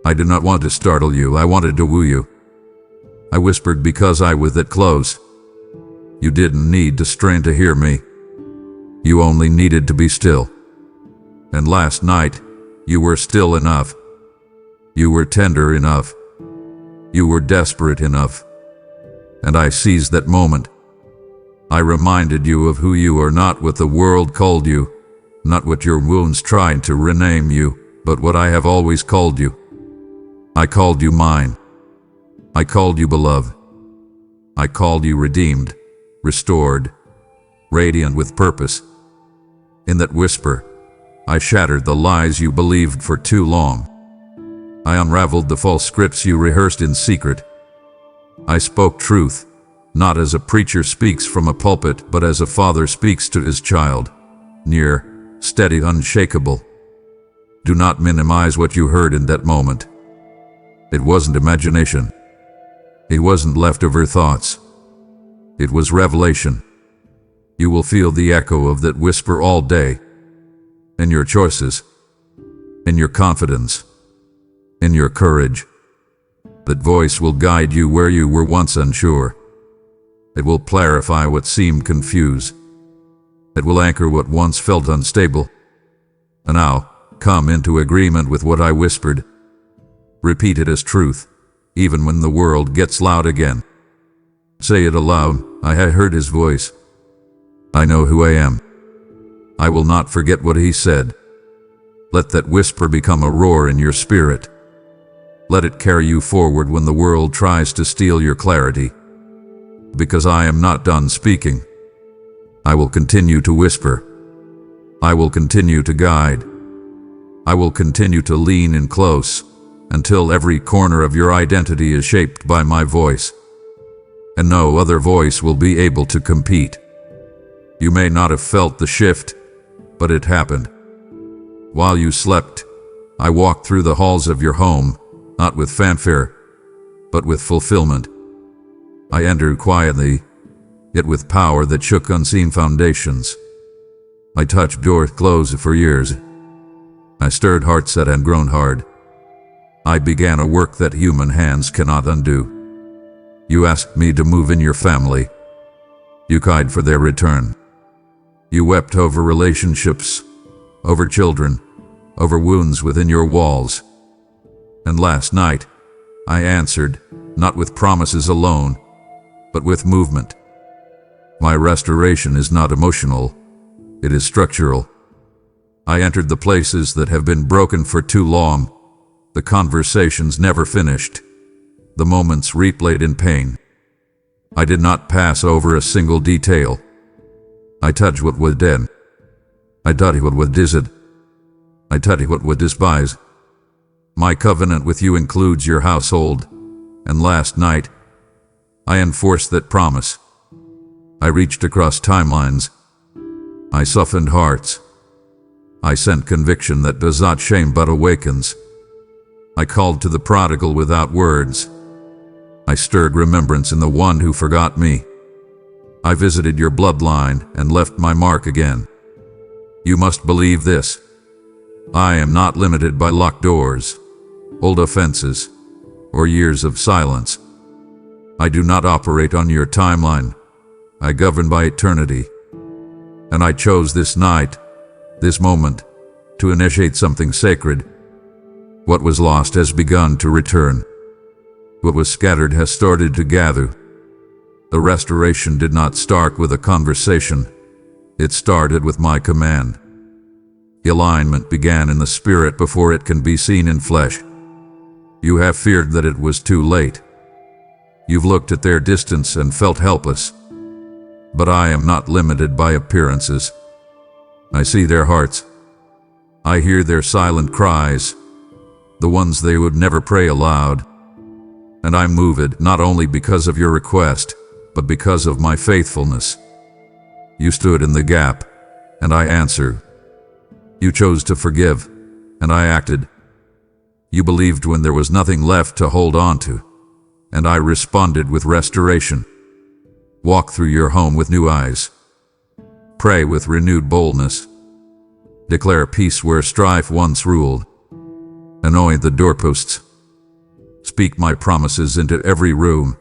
I did not want to startle you, I wanted to woo you. I whispered because I was that close. You didn't need to strain to hear me. You only needed to be still. And last night, you were still enough. You were tender enough. You were desperate enough. And I seized that moment. I reminded you of who you are, not what the world called you, not what your wounds tried to rename you, but what I have always called you. I called you mine. I called you beloved. I called you redeemed, restored, radiant with purpose. In that whisper, I shattered the lies you believed for too long. I unraveled the false scripts you rehearsed in secret. I spoke truth, not as a preacher speaks from a pulpit, but as a father speaks to his child, near, steady, unshakable. Do not minimize what you heard in that moment. It wasn't imagination. It wasn't leftover thoughts. It was revelation. You will feel the echo of that whisper all day. In your choices. in your confidence, in your courage. That voice will guide you where you were once unsure. It will clarify what seemed confused. It will anchor what once felt unstable. And now, come into agreement with what I whispered. Repeat it as truth, even when the world gets loud again. Say it aloud. I have heard his voice. I know who I am. I will not forget what he said. Let that whisper become a roar in your spirit. Let it carry you forward when the world tries to steal your clarity. Because I am not done speaking. I will continue to whisper. I will continue to guide. I will continue to lean in close until every corner of your identity is shaped by my voice. And no other voice will be able to compete. You may not have felt the shift, but it happened. While you slept, I walked through the halls of your home, not with fanfare, but with fulfillment. I entered quietly, yet with power that shook unseen foundations. I touched doors closed for years. I stirred hearts that had grown hard. I began a work that human hands cannot undo. You asked me to move in your family. You cried for their return. You wept over relationships, over children, over wounds within your walls. And last night, I answered, not with promises alone, but with movement. My restoration is not emotional, it is structural. I entered the places that have been broken for too long, the conversations never finished, the moments replayed in pain. I did not pass over a single detail. I touched what was dead. I touched what was dizzed. I touched what was despised. My covenant with you includes your household, and last night, I enforced that promise. I reached across timelines. I softened hearts. I sent conviction that does not shame but awakens. I called to the prodigal without words. I stirred remembrance in the one who forgot me. I visited your bloodline and left my mark again. You must believe this. I am not limited by locked doors, old offenses, or years of silence. I do not operate on your timeline. I govern by eternity. And I chose this night, this moment, to initiate something sacred. What was lost has begun to return. What was scattered has started to gather. The restoration did not start with a conversation. It started with my command. Alignment began in the spirit before it can be seen in flesh. You have feared that it was too late. You've looked at their distance and felt helpless. But I am not limited by appearances. I see their hearts. I hear their silent cries, the ones they would never pray aloud. And I'm moved not only because of your request, but because of my faithfulness. You stood in the gap, and I answered. You chose to forgive, and I acted. You believed when there was nothing left to hold on to, and I responded with restoration. Walk through your home with new eyes. Pray with renewed boldness. Declare peace where strife once ruled. Anoint the doorposts. Speak my promises into every room.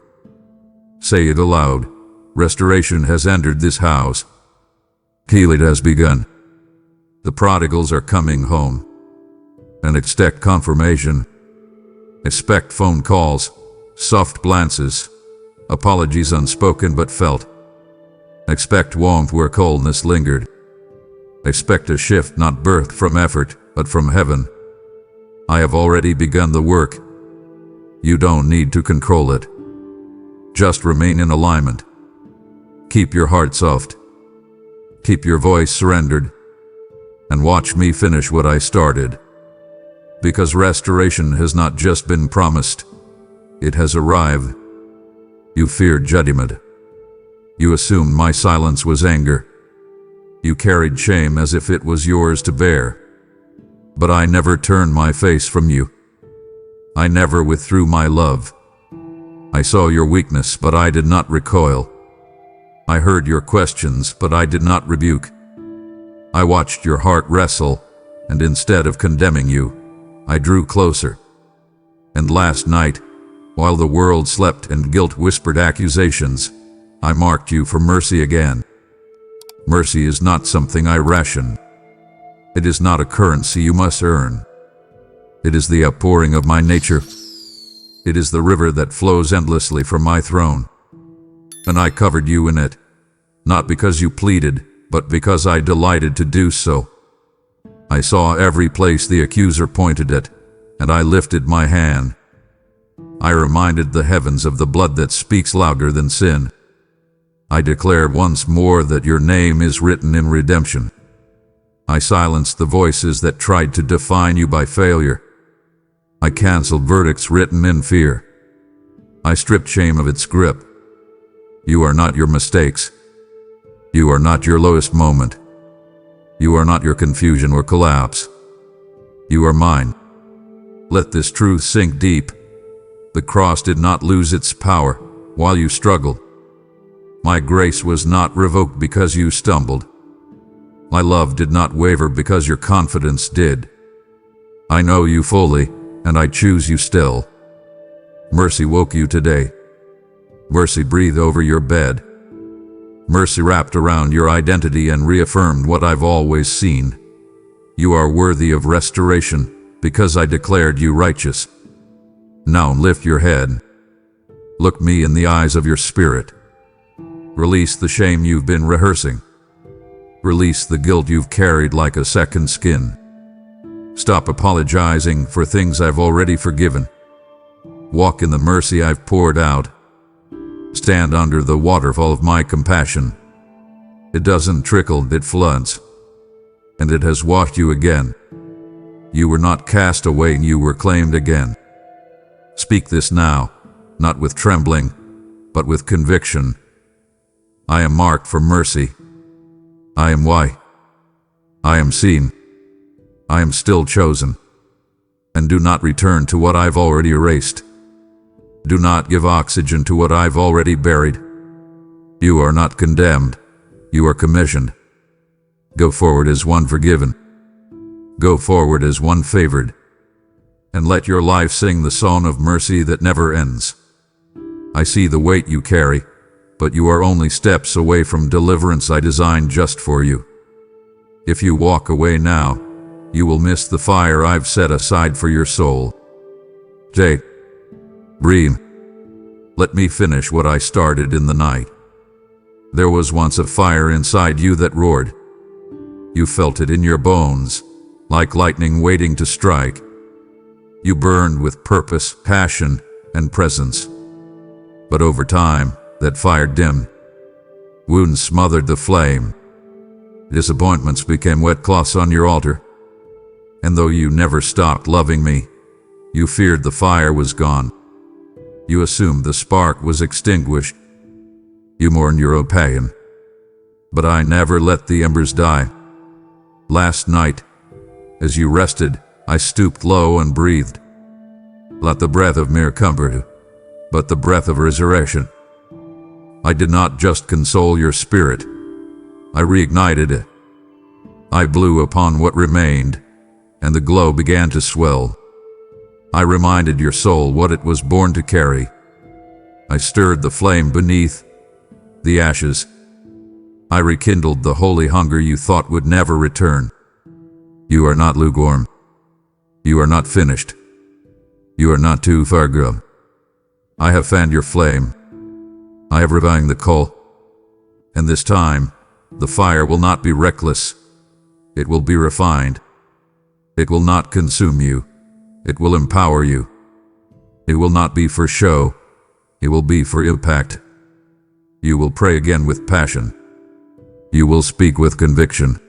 Say it aloud. Restoration has entered this house. Healing has begun. The prodigals are coming home. And expect confirmation. Expect phone calls, soft glances, apologies unspoken but felt. Expect warmth where coldness lingered. Expect a shift not birthed from effort, but from heaven. I have already begun the work. You don't need to control it. Just remain in alignment. Keep your heart soft. Keep your voice surrendered. And watch me finish what I started. Because restoration has not just been promised, it has arrived. You feared judgment. You assumed my silence was anger. You carried shame as if it was yours to bear. But I never turned my face from you. I never withdrew my love. I saw your weakness, but I did not recoil. I heard your questions, but I did not rebuke. I watched your heart wrestle, and instead of condemning you, I drew closer. And last night, while the world slept and guilt whispered accusations, I marked you for mercy again. Mercy is not something I ration. It is not a currency you must earn. It is the outpouring of my nature. It is the river that flows endlessly from my throne. And I covered you in it, not because you pleaded, but because I delighted to do so. I saw every place the accuser pointed at, and I lifted my hand. I reminded the heavens of the blood that speaks louder than sin. I declared once more that your name is written in redemption. I silenced the voices that tried to define you by failure. I canceled verdicts written in fear. I stripped shame of its grip. You are not your mistakes. You are not your lowest moment. You are not your confusion or collapse. You are mine. Let this truth sink deep. The cross did not lose its power while you struggled. My grace was not revoked because you stumbled. My love did not waver because your confidence did. I know you fully, and I choose you still. Mercy woke you today. Mercy breathed over your bed. Mercy wrapped around your identity and reaffirmed what I've always seen. You are worthy of restoration because I declared you righteous. Now lift your head. Look me in the eyes of your spirit. Release the shame you've been rehearsing. Release the guilt you've carried like a second skin. Stop apologizing for things I've already forgiven. Walk in the mercy I've poured out. Stand under the waterfall of my compassion. It doesn't trickle, it floods. And it has washed you again. You were not cast away, you were claimed again. Speak this now, not with trembling, but with conviction. I am marked for mercy. I am white. I am seen. I am still chosen. And do not return to what I've already erased. Do not give oxygen to what I've already buried. You are not condemned. You are commissioned. Go forward as one forgiven. Go forward as one favored. And let your life sing the song of mercy that never ends. I see the weight you carry, but you are only steps away from deliverance I designed just for you. If you walk away now, you will miss the fire I've set aside for your soul. Jay, breathe. Let me finish what I started in the night. There was once a fire inside you that roared. You felt it in your bones, like lightning waiting to strike. You burned with purpose, passion, and presence. But over time, that fire dimmed. Wounds smothered the flame. Disappointments became wet cloths on your altar. And though you never stopped loving me, you feared the fire was gone. You assumed the spark was extinguished. You mourned your own pain. But I never let the embers die. Last night, as you rested, I stooped low and breathed. Not the breath of mere comfort, but the breath of resurrection. I did not just console your spirit. I reignited it. I blew upon what remained, and the glow began to swell. I reminded your soul what it was born to carry. I stirred the flame beneath the ashes. I rekindled the holy hunger you thought would never return. You are not lukewarm. You are not finished. You are not too far gone. I have fanned your flame. I have revived the coal. And this time, the fire will not be reckless. It will be refined. It will not consume you. It will empower you. It will not be for show. It will be for impact. You will pray again with passion. You will speak with conviction.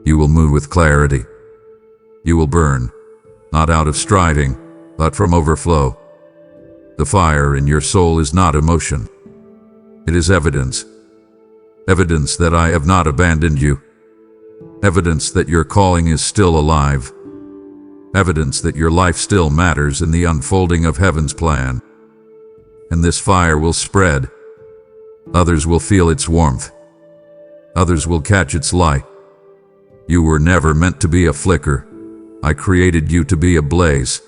You will move with clarity. You will burn, not out of striving, but from overflow. The fire in your soul is not emotion. It is evidence. Evidence that I have not abandoned you. Evidence that your calling is still alive. Evidence that your life still matters in the unfolding of heaven's plan. And this fire will spread. Others will feel its warmth. Others will catch its light. You were never meant to be a flicker. I created you to be a blaze.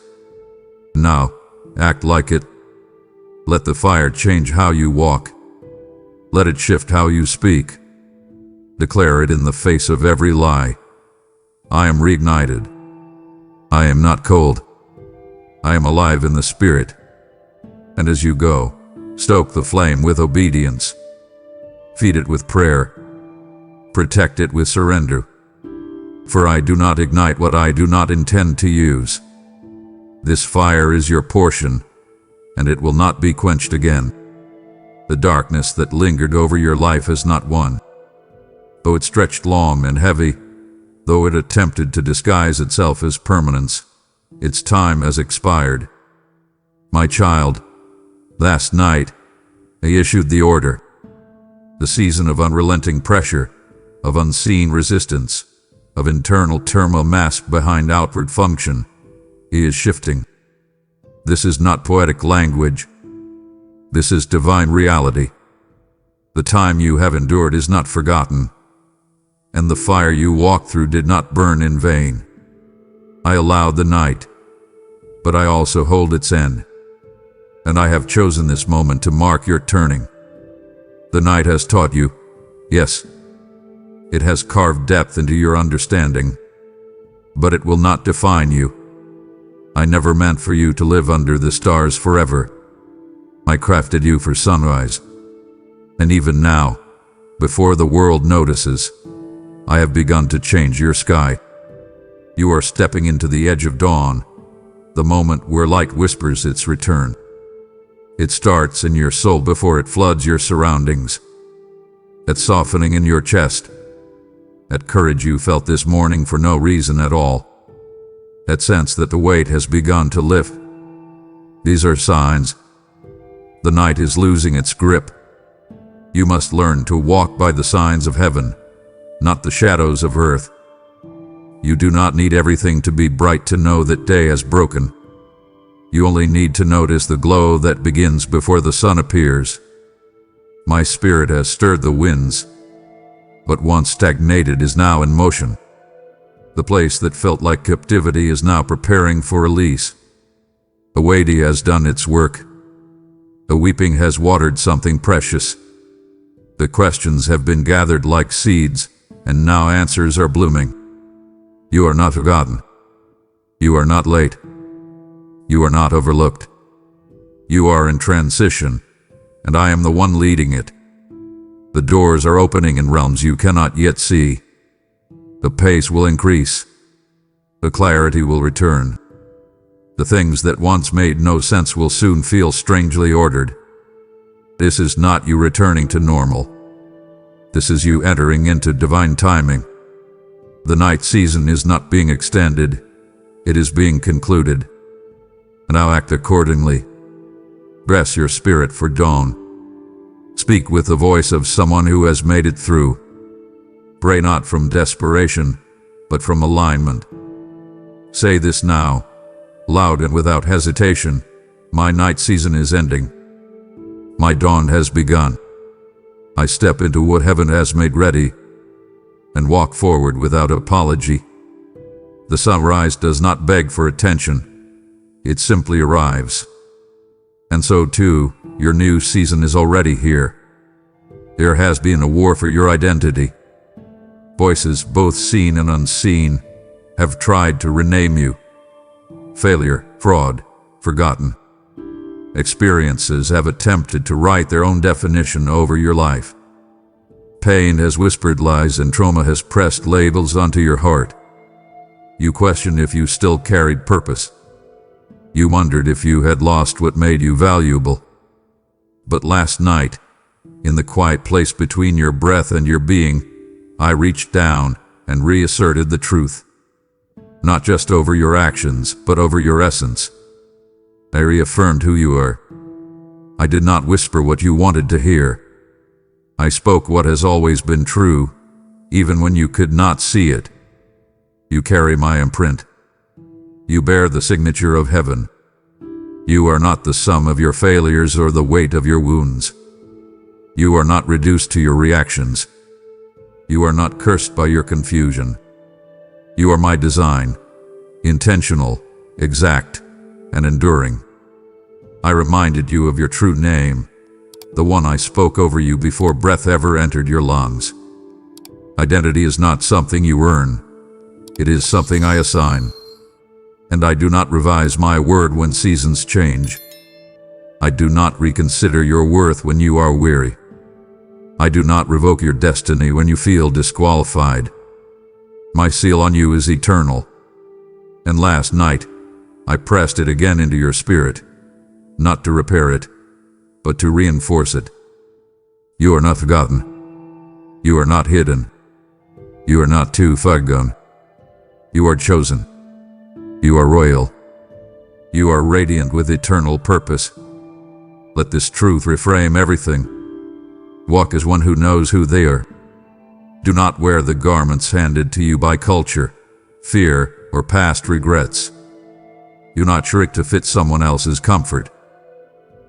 Now, act like it. Let the fire change how you walk. Let it shift how you speak. Declare it in the face of every lie. I am reignited. I am not cold. I am alive in the Spirit. And as you go, stoke the flame with obedience. Feed it with prayer. Protect it with surrender. For I do not ignite what I do not intend to use. This fire is your portion, and it will not be quenched again. The darkness that lingered over your life has not won. Though it stretched long and heavy, though it attempted to disguise itself as permanence, its time has expired. My child, last night, I issued the order. The season of unrelenting pressure, of unseen resistance, of internal turmoil masked behind outward function, is shifting. This is not poetic language. This is divine reality. The time you have endured is not forgotten, and the fire you walked through did not burn in vain. I allowed the night, but I also hold its end, and I have chosen this moment to mark your turning. The night has taught you, yes, it has carved depth into your understanding, but it will not define you. I never meant for you to live under the stars forever. I crafted you for sunrise. And even now, before the world notices, I have begun to change your sky. You are stepping into the edge of dawn, the moment where light whispers its return. It starts in your soul before it floods your surroundings. That softening in your chest, that courage you felt this morning for no reason at all, that sense that the weight has begun to lift. These are signs. The night is losing its grip. You must learn to walk by the signs of heaven, not the shadows of earth. You do not need everything to be bright to know that day has broken. You only need to notice the glow that begins before the sun appears. My spirit has stirred the winds. What once stagnated is now in motion. The place that felt like captivity is now preparing for release. A weighty has done its work. A weeping has watered something precious. The questions have been gathered like seeds, and now answers are blooming. You are not forgotten. You are not late. You are not overlooked. You are in transition, and I am the one leading it. The doors are opening in realms you cannot yet see. The pace will increase. The clarity will return. The things that once made no sense will soon feel strangely ordered. This is not you returning to normal. This is you entering into divine timing. The night season is not being extended. It is being concluded. Now act accordingly. Dress your spirit for dawn. Speak with the voice of someone who has made it through. Pray not from desperation, but from alignment. Say this now, loud and without hesitation. My night season is ending. My dawn has begun. I step into what heaven has made ready and walk forward without apology. The sunrise does not beg for attention. It simply arrives. And so too, your new season is already here. There has been a war for your identity. Voices, both seen and unseen, have tried to rename you. Failure, fraud, forgotten. Experiences have attempted to write their own definition over your life. Pain has whispered lies and trauma has pressed labels onto your heart. You question if you still carried purpose. You wondered if you had lost what made you valuable. But last night, in the quiet place between your breath and your being, I reached down and reasserted the truth. Not just over your actions, but over your essence. I reaffirmed who you are. I did not whisper what you wanted to hear. I spoke what has always been true, even when you could not see it. You carry my imprint. You bear the signature of heaven. You are not the sum of your failures or the weight of your wounds. You are not reduced to your reactions. You are not cursed by your confusion. You are my design, intentional, exact, and enduring. I reminded you of your true name, the one I spoke over you before breath ever entered your lungs. Identity is not something you earn. It is something I assign. And I do not revise my word when seasons change. I do not reconsider your worth when you are weary. I do not revoke your destiny when you feel disqualified. My seal on you is eternal. And last night, I pressed it again into your spirit, not to repair it, but to reinforce it. You are not forgotten. You are not hidden. You are not too far gone. You are chosen. You are royal. You are radiant with eternal purpose. Let this truth reframe everything. Walk as one who knows who they are. Do not wear the garments handed to you by culture, fear, or past regrets. Do not shrink to fit someone else's comfort.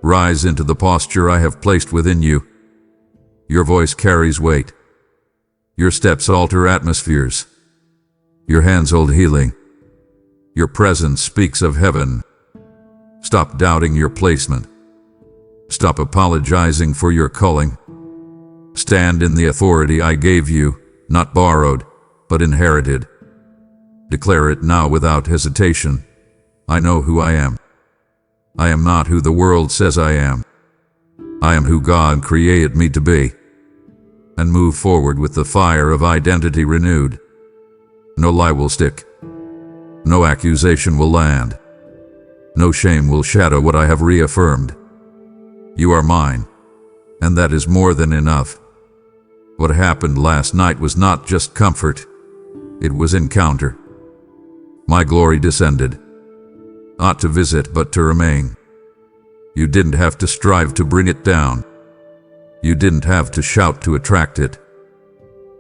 Rise into the posture I have placed within you. Your voice carries weight. Your steps alter atmospheres. Your hands hold healing. Your presence speaks of heaven. Stop doubting your placement. Stop apologizing for your calling. Stand in the authority I gave you, not borrowed, but inherited. Declare it now without hesitation. I know who I am. I am not who the world says I am. I am who God created me to be. And move forward with the fire of identity renewed. No lie will stick. No accusation will land. No shame will shadow what I have reaffirmed. You are mine, and that is more than enough. What happened last night was not just comfort, it was encounter. My glory descended, not to visit but to remain. You didn't have to strive to bring it down. You didn't have to shout to attract it.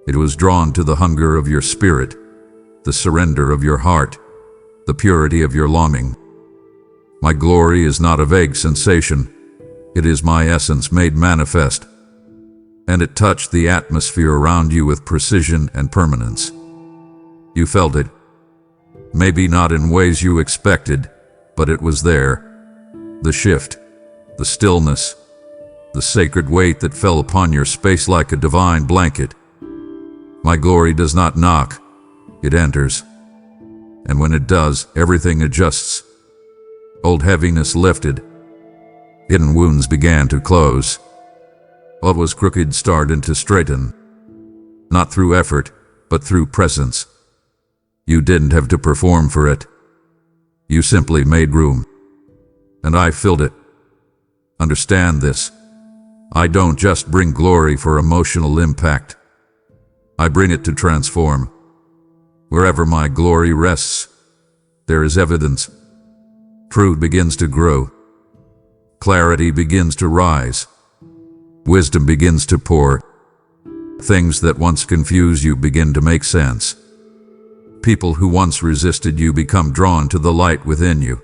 It was drawn to the hunger of your spirit, the surrender of your heart, the purity of your longing. My glory is not a vague sensation. It is my essence made manifest, and it touched the atmosphere around you with precision and permanence. You felt it, maybe not in ways you expected, but it was there. The shift, the stillness, the sacred weight that fell upon your space like a divine blanket. My glory does not knock, it enters. And when it does, everything adjusts. Old heaviness lifted. Hidden wounds began to close. What was crooked started to straighten. Not through effort, but through presence. You didn't have to perform for it. You simply made room. And I filled it. Understand this. I don't just bring glory for emotional impact. I bring it to transform. Wherever my glory rests, there is evidence. Truth begins to grow. Clarity begins to rise. Wisdom begins to pour. Things that once confused you begin to make sense. People who once resisted you become drawn to the light within you.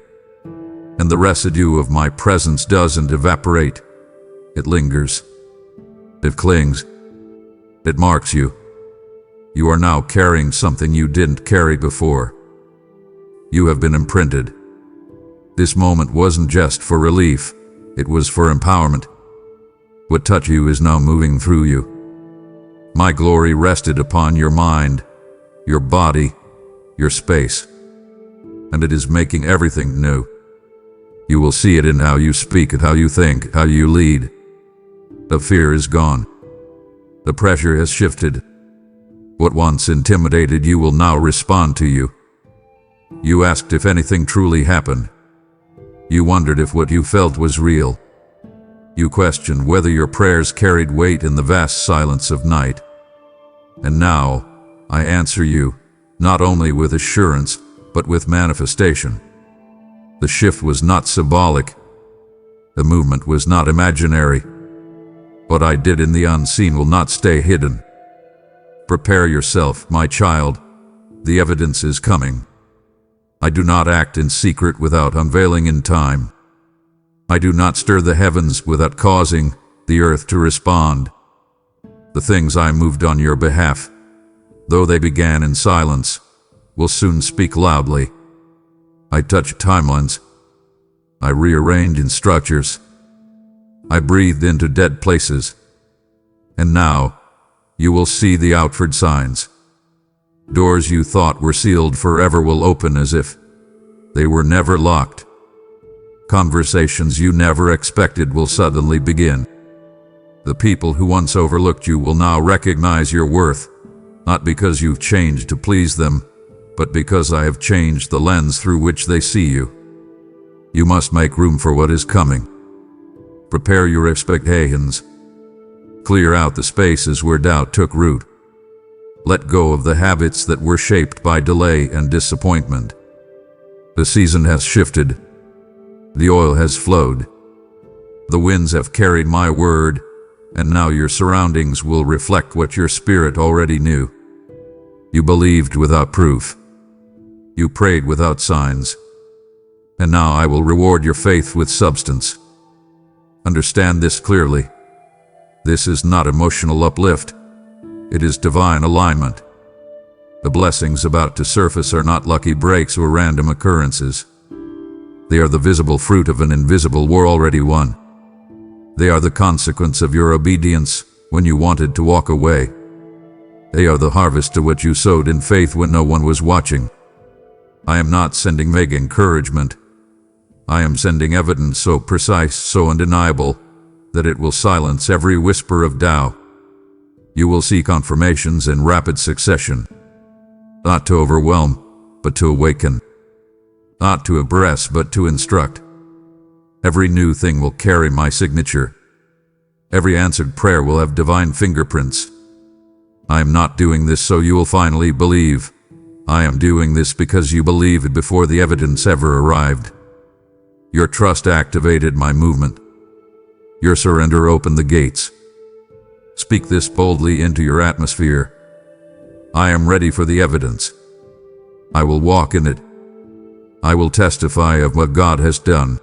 And the residue of my presence doesn't evaporate. It lingers. It clings. It marks you. You are now carrying something you didn't carry before. You have been imprinted. This moment wasn't just for relief. It was for empowerment. What touched you is now moving through you. My glory rested upon your mind, your body, your space, and it is making everything new. You will see it in how you speak and how you think, how you lead. The fear is gone. The pressure has shifted. What once intimidated you will now respond to you. You asked if anything truly happened. You wondered if what you felt was real. You questioned whether your prayers carried weight in the vast silence of night. And now, I answer you, not only with assurance, but with manifestation. The shift was not symbolic. The movement was not imaginary. What I did in the unseen will not stay hidden. Prepare yourself, my child. The evidence is coming. I do not act in secret without unveiling in time. I do not stir the heavens without causing the earth to respond. The things I moved on your behalf, though they began in silence, will soon speak loudly. I touched timelines. I rearranged in structures. I breathed into dead places. And now, you will see the outward signs. Doors you thought were sealed forever will open as if they were never locked. Conversations you never expected will suddenly begin. The people who once overlooked you will now recognize your worth, not because you've changed to please them, but because I have changed the lens through which they see you. You must make room for what is coming. Prepare your expectations. Clear out the spaces where doubt took root. Let go of the habits that were shaped by delay and disappointment. The season has shifted. The oil has flowed. The winds have carried my word, and now your surroundings will reflect what your spirit already knew. You believed without proof. You prayed without signs. And now I will reward your faith with substance. Understand this clearly. This is not emotional uplift. It is divine alignment. The blessings about to surface are not lucky breaks or random occurrences. They are the visible fruit of an invisible war already won. They are the consequence of your obedience when you wanted to walk away. They are the harvest to what you sowed in faith when no one was watching. I am not sending vague encouragement. I am sending evidence so precise, so undeniable, that it will silence every whisper of doubt. You will see confirmations in rapid succession. Not to overwhelm, but to awaken. Not to impress, but to instruct. Every new thing will carry my signature. Every answered prayer will have divine fingerprints. I am not doing this so you will finally believe. I am doing this because you believed before the evidence ever arrived. Your trust activated my movement. Your surrender opened the gates. Speak this boldly into your atmosphere. I am ready for the evidence. I will walk in it. I will testify of what God has done.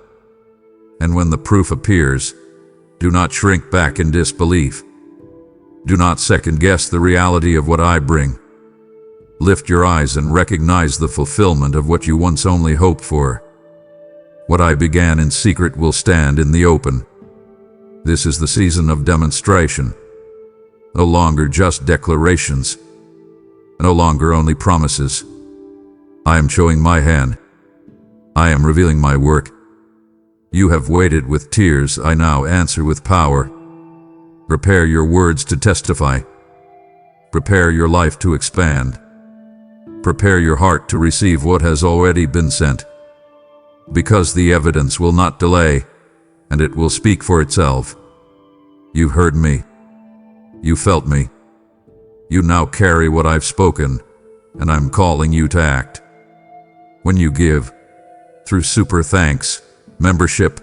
And when the proof appears, do not shrink back in disbelief. Do not second-guess the reality of what I bring. Lift your eyes and recognize the fulfillment of what you once only hoped for. What I began in secret will stand in the open. This is the season of demonstration. No longer just declarations. No longer only promises. I am showing my hand. I am revealing my work. You have waited with tears, I now answer with power. Prepare your words to testify. Prepare your life to expand. Prepare your heart to receive what has already been sent. Because the evidence will not delay, and it will speak for itself. You heard me. You felt me. You now carry what I've spoken, and I'm calling you to act. When you give, through super thanks, membership,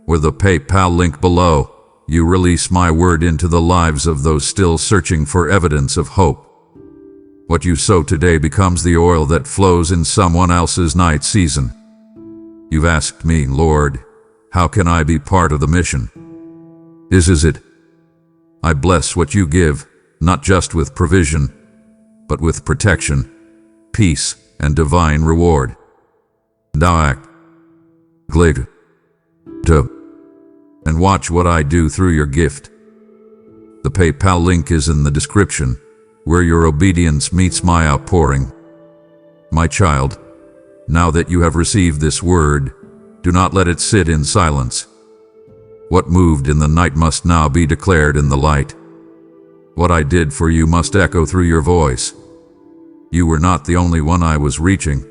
or the PayPal link below, you release my word into the lives of those still searching for evidence of hope. What you sow today becomes the oil that flows in someone else's night season. You've asked me, Lord, how can I be part of the mission? This is it. I bless what you give, not just with provision, but with protection, peace, and divine reward. Now act. Later. And watch what I do through your gift. The PayPal link is in the description, where your obedience meets my outpouring. My child, now that you have received this word, do not let it sit in silence. What moved in the night must now be declared in the light. What I did for you must echo through your voice. You were not the only one I was reaching.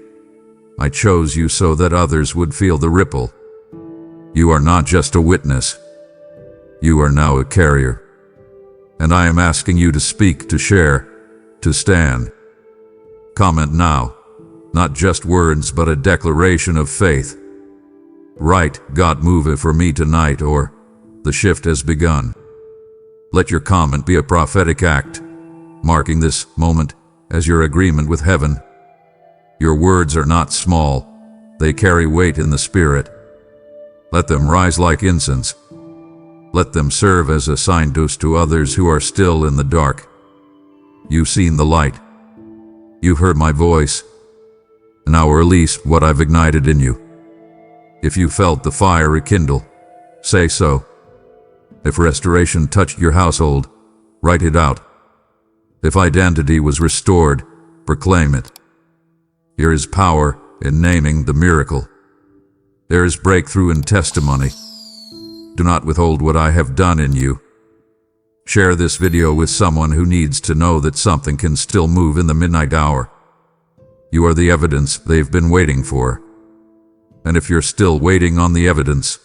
I chose you so that others would feel the ripple. You are not just a witness. You are now a carrier. And I am asking you to speak, to share, to stand. Comment now, not just words but a declaration of faith. Write, God move it for me tonight, or the shift has begun. Let your comment be a prophetic act, marking this moment as your agreement with heaven. Your words are not small, they carry weight in the spirit. Let them rise like incense. Let them serve as a signpost to others who are still in the dark. You've seen the light. You've heard my voice. Now release what I've ignited in you. If you felt the fire rekindle, say so. If restoration touched your household, write it out. If identity was restored, proclaim it. There is power in naming the miracle. There is breakthrough in testimony. Do not withhold what I have done in you. Share this video with someone who needs to know that something can still move in the midnight hour. You are the evidence they've been waiting for. And if you're still waiting on the evidence,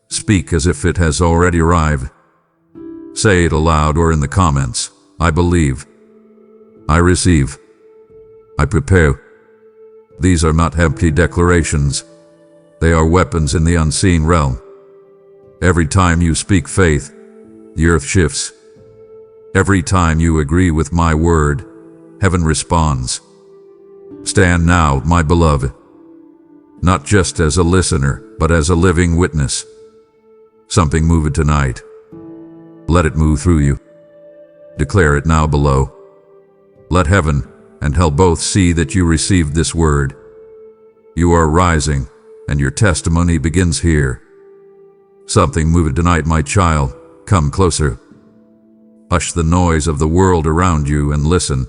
speak as if it has already arrived. Say it aloud or in the comments. I believe. I receive. I prepare. These are not empty declarations. They are weapons in the unseen realm. Every time you speak faith, the earth shifts. Every time you agree with my word, heaven responds. Stand now, my beloved, not just as a listener, but as a living witness. Something moved tonight. Let it move through you. Declare it now below. Let heaven and hell both see that you received this word. You are rising, and your testimony begins here. Something moved tonight, my child. Come closer. Hush the noise of the world around you and listen,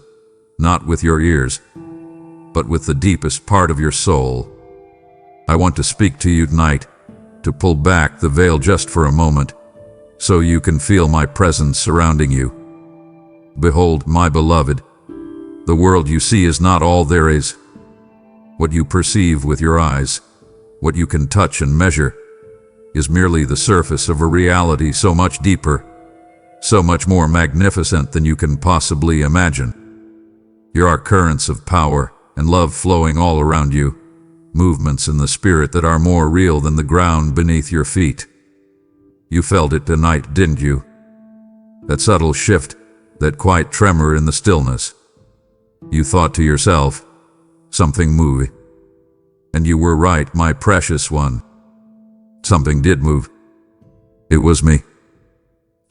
not with your ears, but with the deepest part of your soul. I want to speak to you tonight, to pull back the veil just for a moment, so you can feel my presence surrounding you. Behold, my beloved, the world you see is not all there is. What you perceive with your eyes, what you can touch and measure, is merely the surface of a reality so much deeper, so much more magnificent than you can possibly imagine. There are currents of power and love flowing all around you, movements in the spirit that are more real than the ground beneath your feet. You felt it tonight, didn't you? That subtle shift, that quiet tremor in the stillness. You thought to yourself, something moved. And you were right, my precious one. Something did move. It was me.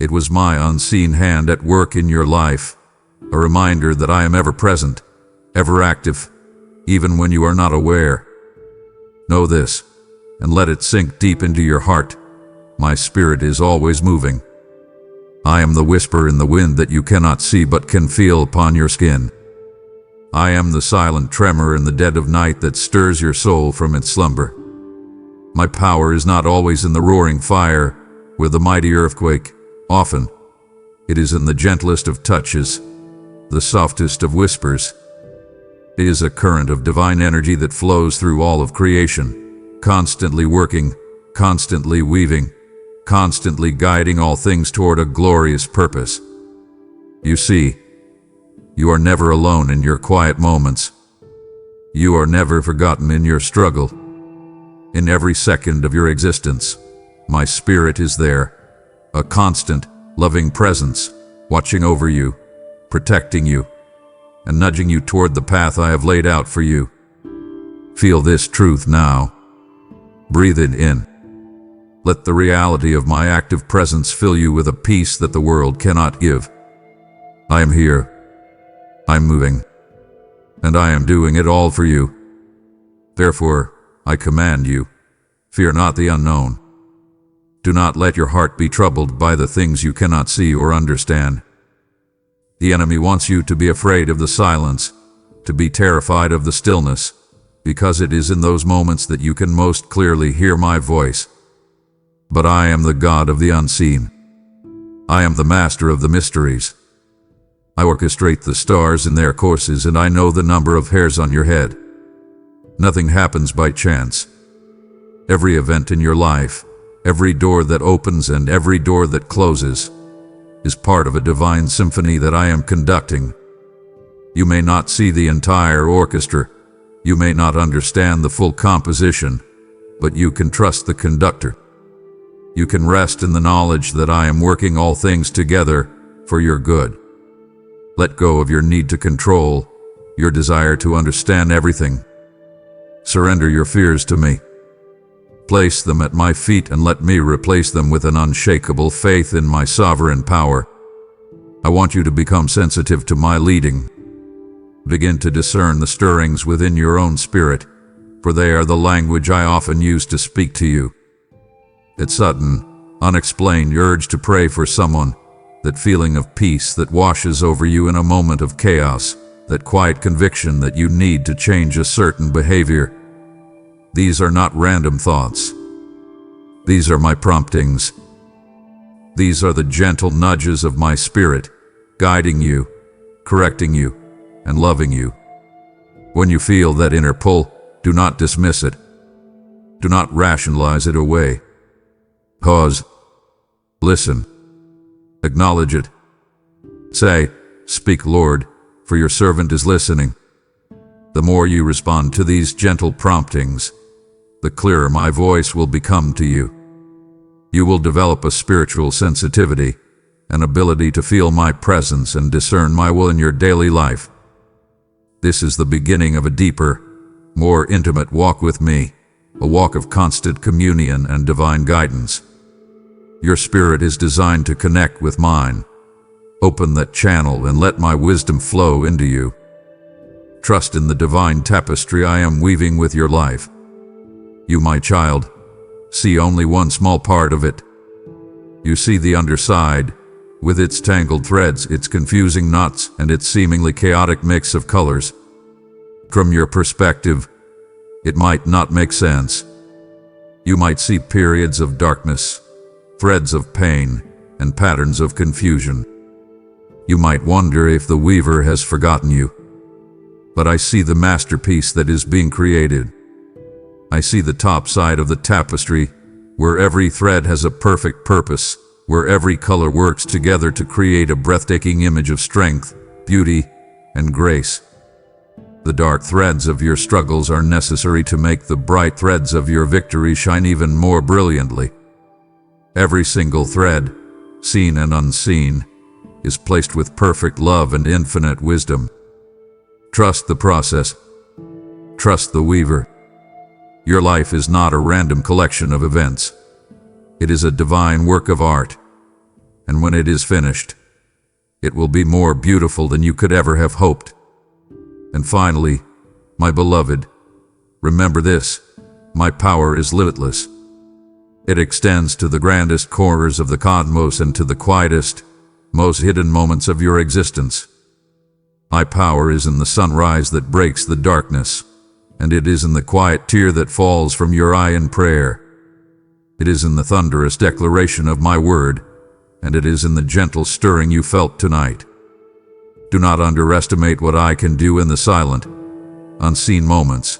It was my unseen hand at work in your life, a reminder that I am ever present, ever active, even when you are not aware. Know this, and let it sink deep into your heart. My spirit is always moving. I am the whisper in the wind that you cannot see but can feel upon your skin. I am the silent tremor in the dead of night that stirs your soul from its slumber. My power is not always in the roaring fire, with the mighty earthquake. Often, it is in the gentlest of touches, the softest of whispers. It is a current of divine energy that flows through all of creation, constantly working, constantly weaving, constantly guiding all things toward a glorious purpose. You see, you are never alone in your quiet moments. You are never forgotten in your struggle. In every second of your existence, my spirit is there, a constant, loving presence, watching over you, protecting you, and nudging you toward the path I have laid out for you. Feel this truth now. Breathe it in. Let the reality of my active presence fill you with a peace that the world cannot give. I am here. I'm moving. And I am doing it all for you. Therefore, I command you, fear not the unknown. Do not let your heart be troubled by the things you cannot see or understand. The enemy wants you to be afraid of the silence, to be terrified of the stillness, because it is in those moments that you can most clearly hear my voice. But I am the God of the unseen. I am the master of the mysteries. I orchestrate the stars in their courses, and I know the number of hairs on your head. Nothing happens by chance. Every event in your life, every door that opens and every door that closes, is part of a divine symphony that I am conducting. You may not see the entire orchestra, you may not understand the full composition, but you can trust the conductor. You can rest in the knowledge that I am working all things together for your good. Let go of your need to control, your desire to understand everything. Surrender your fears to me. Place them at my feet and let me replace them with an unshakable faith in my sovereign power. I want you to become sensitive to my leading. Begin to discern the stirrings within your own spirit, for they are the language I often use to speak to you. That sudden, unexplained urge to pray for someone, that feeling of peace that washes over you in a moment of chaos, that quiet conviction that you need to change a certain behavior. These are not random thoughts. These are my promptings. These are the gentle nudges of my spirit, guiding you, correcting you, and loving you. When you feel that inner pull, do not dismiss it. Do not rationalize it away. Pause. Listen. Acknowledge it. Say, "Speak, Lord, for your servant is listening." The more you respond to these gentle promptings, the clearer my voice will become to you. You will develop a spiritual sensitivity, an ability to feel my presence and discern my will in your daily life. This is the beginning of a deeper, more intimate walk with me, a walk of constant communion and divine guidance. Your spirit is designed to connect with mine. Open that channel and let my wisdom flow into you. Trust in the divine tapestry I am weaving with your life. You, my child, see only one small part of it. You see the underside, with its tangled threads, its confusing knots, and its seemingly chaotic mix of colors. From your perspective, it might not make sense. You might see periods of darkness, threads of pain, and patterns of confusion. You might wonder if the weaver has forgotten you. But I see the masterpiece that is being created. I see the top side of the tapestry, where every thread has a perfect purpose, where every color works together to create a breathtaking image of strength, beauty, and grace. The dark threads of your struggles are necessary to make the bright threads of your victory shine even more brilliantly. Every single thread, seen and unseen, is placed with perfect love and infinite wisdom. Trust the process. Trust the weaver. Your life is not a random collection of events. It is a divine work of art. And when it is finished, it will be more beautiful than you could ever have hoped. And finally, my beloved, remember this: my power is limitless. It extends to the grandest corners of the cosmos and to the quietest, most hidden moments of your existence. My power is in the sunrise that breaks the darkness, and it is in the quiet tear that falls from your eye in prayer. It is in the thunderous declaration of my word, and it is in the gentle stirring you felt tonight. Do not underestimate what I can do in the silent, unseen moments.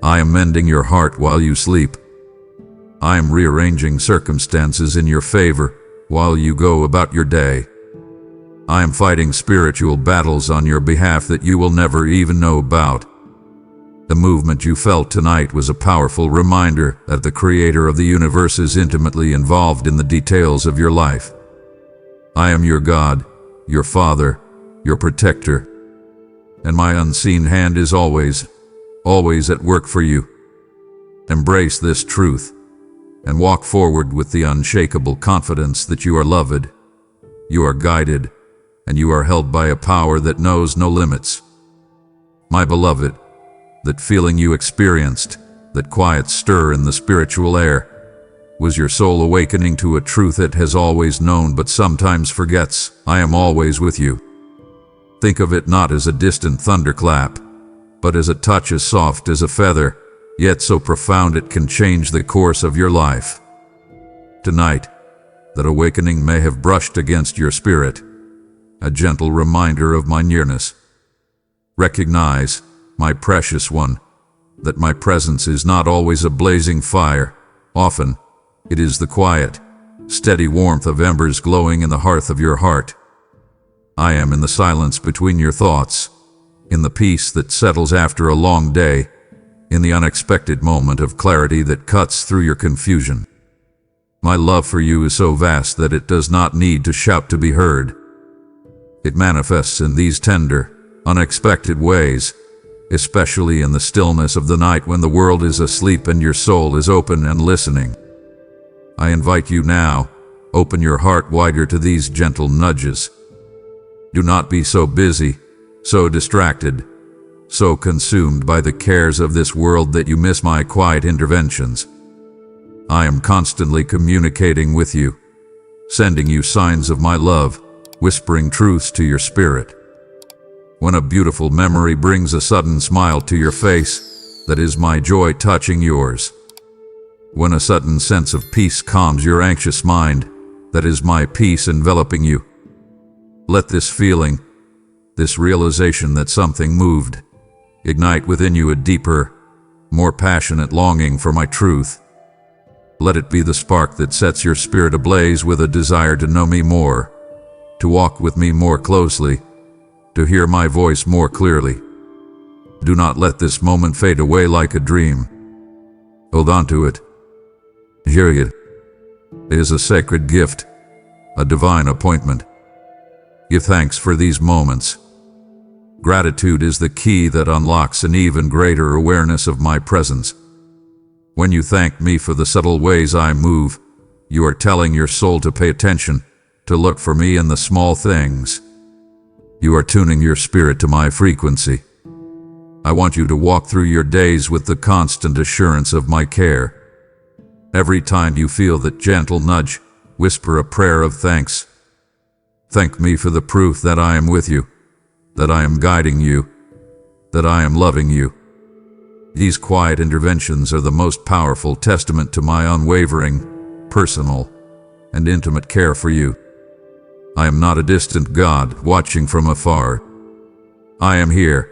I am mending your heart while you sleep. I am rearranging circumstances in your favor while you go about your day. I am fighting spiritual battles on your behalf that you will never even know about. The movement you felt tonight was a powerful reminder that the Creator of the universe is intimately involved in the details of your life. I am your God, your Father, your Protector, and my unseen hand is always at work for you. Embrace this truth and walk forward with the unshakable confidence that you are loved, you are guided, and you are held by a power that knows no limits. My beloved, that feeling you experienced, that quiet stir in the spiritual air, was your soul awakening to a truth it has always known but sometimes forgets. I am always with you. Think of it not as a distant thunderclap, but as a touch as soft as a feather, yet so profound it can change the course of your life. Tonight, that awakening may have brushed against your spirit, a gentle reminder of my nearness. Recognize, my precious one, that my presence is not always a blazing fire. Often, it is the quiet, steady warmth of embers glowing in the hearth of your heart. I am in the silence between your thoughts, in the peace that settles after a long day, in the unexpected moment of clarity that cuts through your confusion. My love for you is so vast that it does not need to shout to be heard. It manifests in these tender, unexpected ways, especially in the stillness of the night when the world is asleep and your soul is open and listening. I invite you now, open your heart wider to these gentle nudges. Do not be so busy, so distracted, so consumed by the cares of this world that you miss my quiet interventions. I am constantly communicating with you, sending you signs of my love, whispering truths to your spirit. When a beautiful memory brings a sudden smile to your face, that is my joy touching yours. When a sudden sense of peace calms your anxious mind, that is my peace enveloping you. Let this feeling, this realization that something moved, ignite within you a deeper, more passionate longing for my truth. Let it be the spark that sets your spirit ablaze with a desire to know me more, to walk with me more closely, to hear my voice more clearly. Do not let this moment fade away like a dream. Hold on to it. Hear it. It is a sacred gift, a divine appointment. Give thanks for these moments. Gratitude is the key that unlocks an even greater awareness of my presence. When you thank me for the subtle ways I move, you are telling your soul to pay attention, to look for me in the small things. You are tuning your spirit to my frequency. I want you to walk through your days with the constant assurance of my care. Every time you feel that gentle nudge, whisper a prayer of thanks. Thank me for the proof that I am with you, that I am guiding you, that I am loving you. These quiet interventions are the most powerful testament to my unwavering, personal, and intimate care for you. I am not a distant God watching from afar. I am here,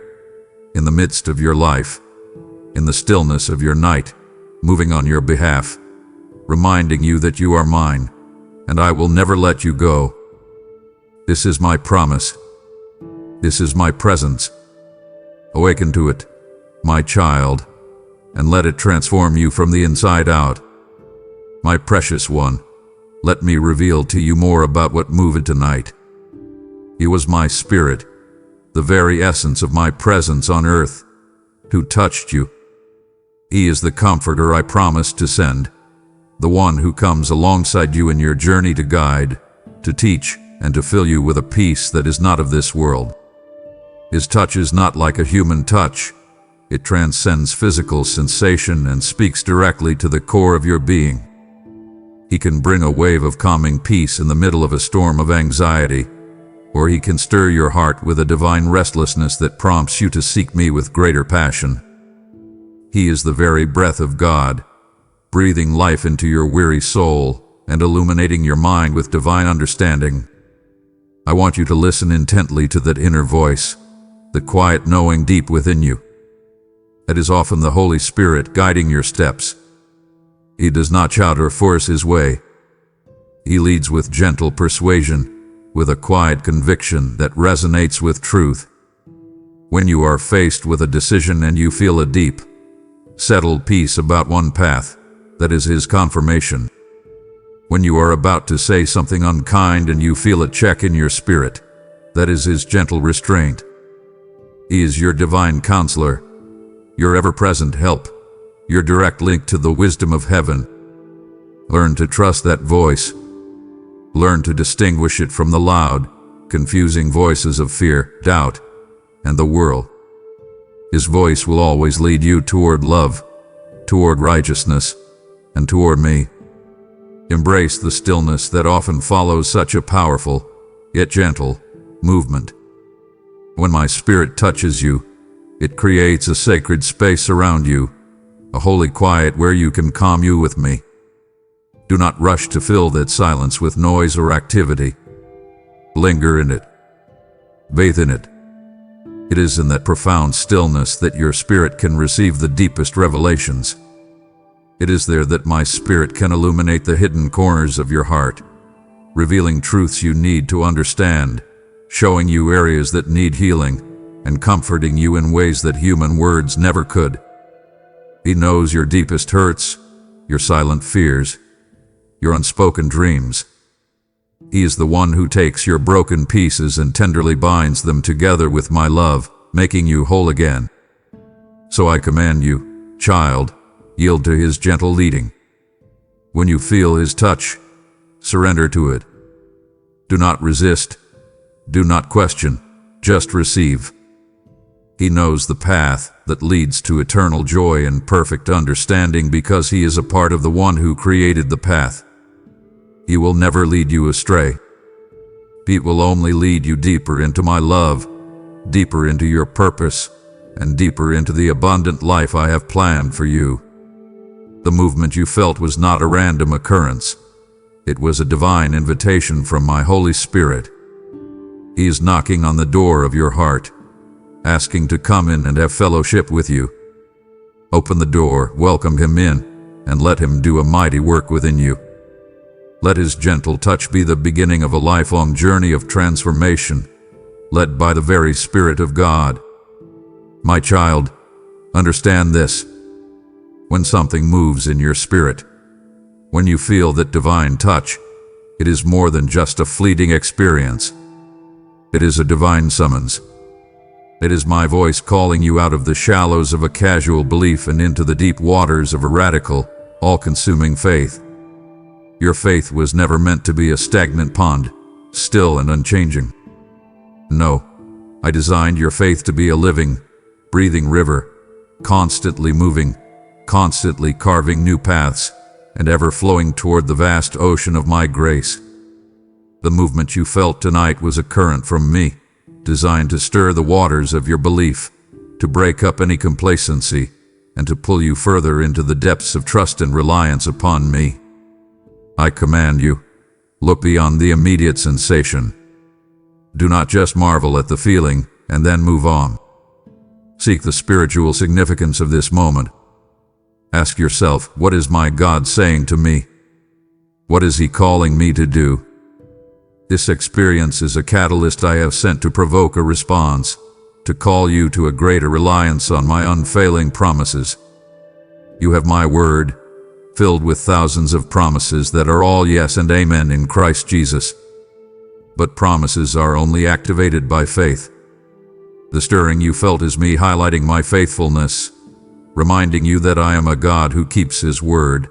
in the midst of your life, in the stillness of your night, moving on your behalf, reminding you that you are mine, and I will never let you go. This is my promise. This is my presence. Awaken to it, my child, and let it transform you from the inside out. My precious one, let me reveal to you more about what moved tonight. It was my spirit, the very essence of my presence on earth, who touched you. He is the comforter I promised to send, the one who comes alongside you in your journey to guide, to teach, and to fill you with a peace that is not of this world. His touch is not like a human touch. It transcends physical sensation and speaks directly to the core of your being. He can bring a wave of calming peace in the middle of a storm of anxiety, or he can stir your heart with a divine restlessness that prompts you to seek me with greater passion. He is the very breath of God, breathing life into your weary soul and illuminating your mind with divine understanding. I want you to listen intently to that inner voice, the quiet knowing deep within you. It is often the Holy Spirit guiding your steps. He does not shout or force his way. He leads with gentle persuasion, with a quiet conviction that resonates with truth. When you are faced with a decision and you feel a deep, settled peace about one path, that is his confirmation. When you are about to say something unkind and you feel a check in your spirit, that is his gentle restraint. He is your divine counselor, your ever-present help, your direct link to the wisdom of heaven. Learn to trust that voice. Learn to distinguish it from the loud, confusing voices of fear, doubt, and the world. His voice will always lead you toward love, toward righteousness, and toward me. Embrace the stillness that often follows such a powerful, yet gentle, movement. When my spirit touches you, it creates a sacred space around you, a holy quiet where you can commune with me. Do not rush to fill that silence with noise or activity. Linger in it. Bathe in it. It is in that profound stillness that your spirit can receive the deepest revelations. It is there that my spirit can illuminate the hidden corners of your heart, revealing truths you need to understand, showing you areas that need healing, and comforting you in ways that human words never could. He knows your deepest hurts, your silent fears, your unspoken dreams. He is the one who takes your broken pieces and tenderly binds them together with my love, making you whole again. So I command you, child, yield to his gentle leading. When you feel his touch, surrender to it. Do not resist. Do not question. Just receive. He knows the path that leads to eternal joy and perfect understanding because he is a part of the one who created the path. He will never lead you astray. He will only lead you deeper into my love, deeper into your purpose, and deeper into the abundant life I have planned for you. The movement you felt was not a random occurrence. It was a divine invitation from my Holy Spirit. He is knocking on the door of your heart, asking to come in and have fellowship with you. Open the door, welcome him in, and let him do a mighty work within you. Let his gentle touch be the beginning of a lifelong journey of transformation, led by the very Spirit of God. My child, understand this. When something moves in your spirit, when you feel that divine touch, it is more than just a fleeting experience. It is a divine summons. It is my voice calling you out of the shallows of a casual belief and into the deep waters of a radical, all-consuming faith. Your faith was never meant to be a stagnant pond, still and unchanging. No, I designed your faith to be a living, breathing river, constantly moving, constantly carving new paths, and ever flowing toward the vast ocean of my grace. The movement you felt tonight was a current from me, designed to stir the waters of your belief, to break up any complacency, and to pull you further into the depths of trust and reliance upon me. I command you, look beyond the immediate sensation. Do not just marvel at the feeling and then move on. Seek the spiritual significance of this moment. Ask yourself, what is my God saying to me? What is he calling me to do? This experience is a catalyst I have sent to provoke a response, to call you to a greater reliance on my unfailing promises. You have my word, filled with thousands of promises that are all yes and amen in Christ Jesus. But promises are only activated by faith. The stirring you felt is me highlighting my faithfulness, reminding you that I am a God who keeps his word,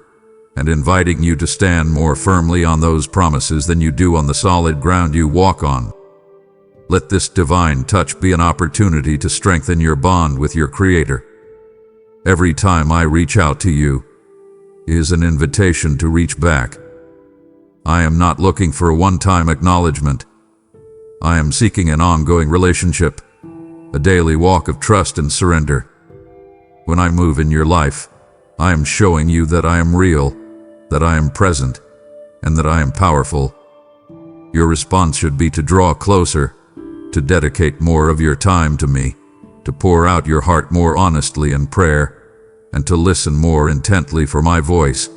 and inviting you to stand more firmly on those promises than you do on the solid ground you walk on. Let this divine touch be an opportunity to strengthen your bond with your Creator. Every time I reach out to you is an invitation to reach back. I am not looking for a one-time acknowledgement. I am seeking an ongoing relationship, a daily walk of trust and surrender. When I move in your life, I am showing you that I am real, that I am present, and that I am powerful. Your response should be to draw closer, to dedicate more of your time to me, to pour out your heart more honestly in prayer, and to listen more intently for my voice.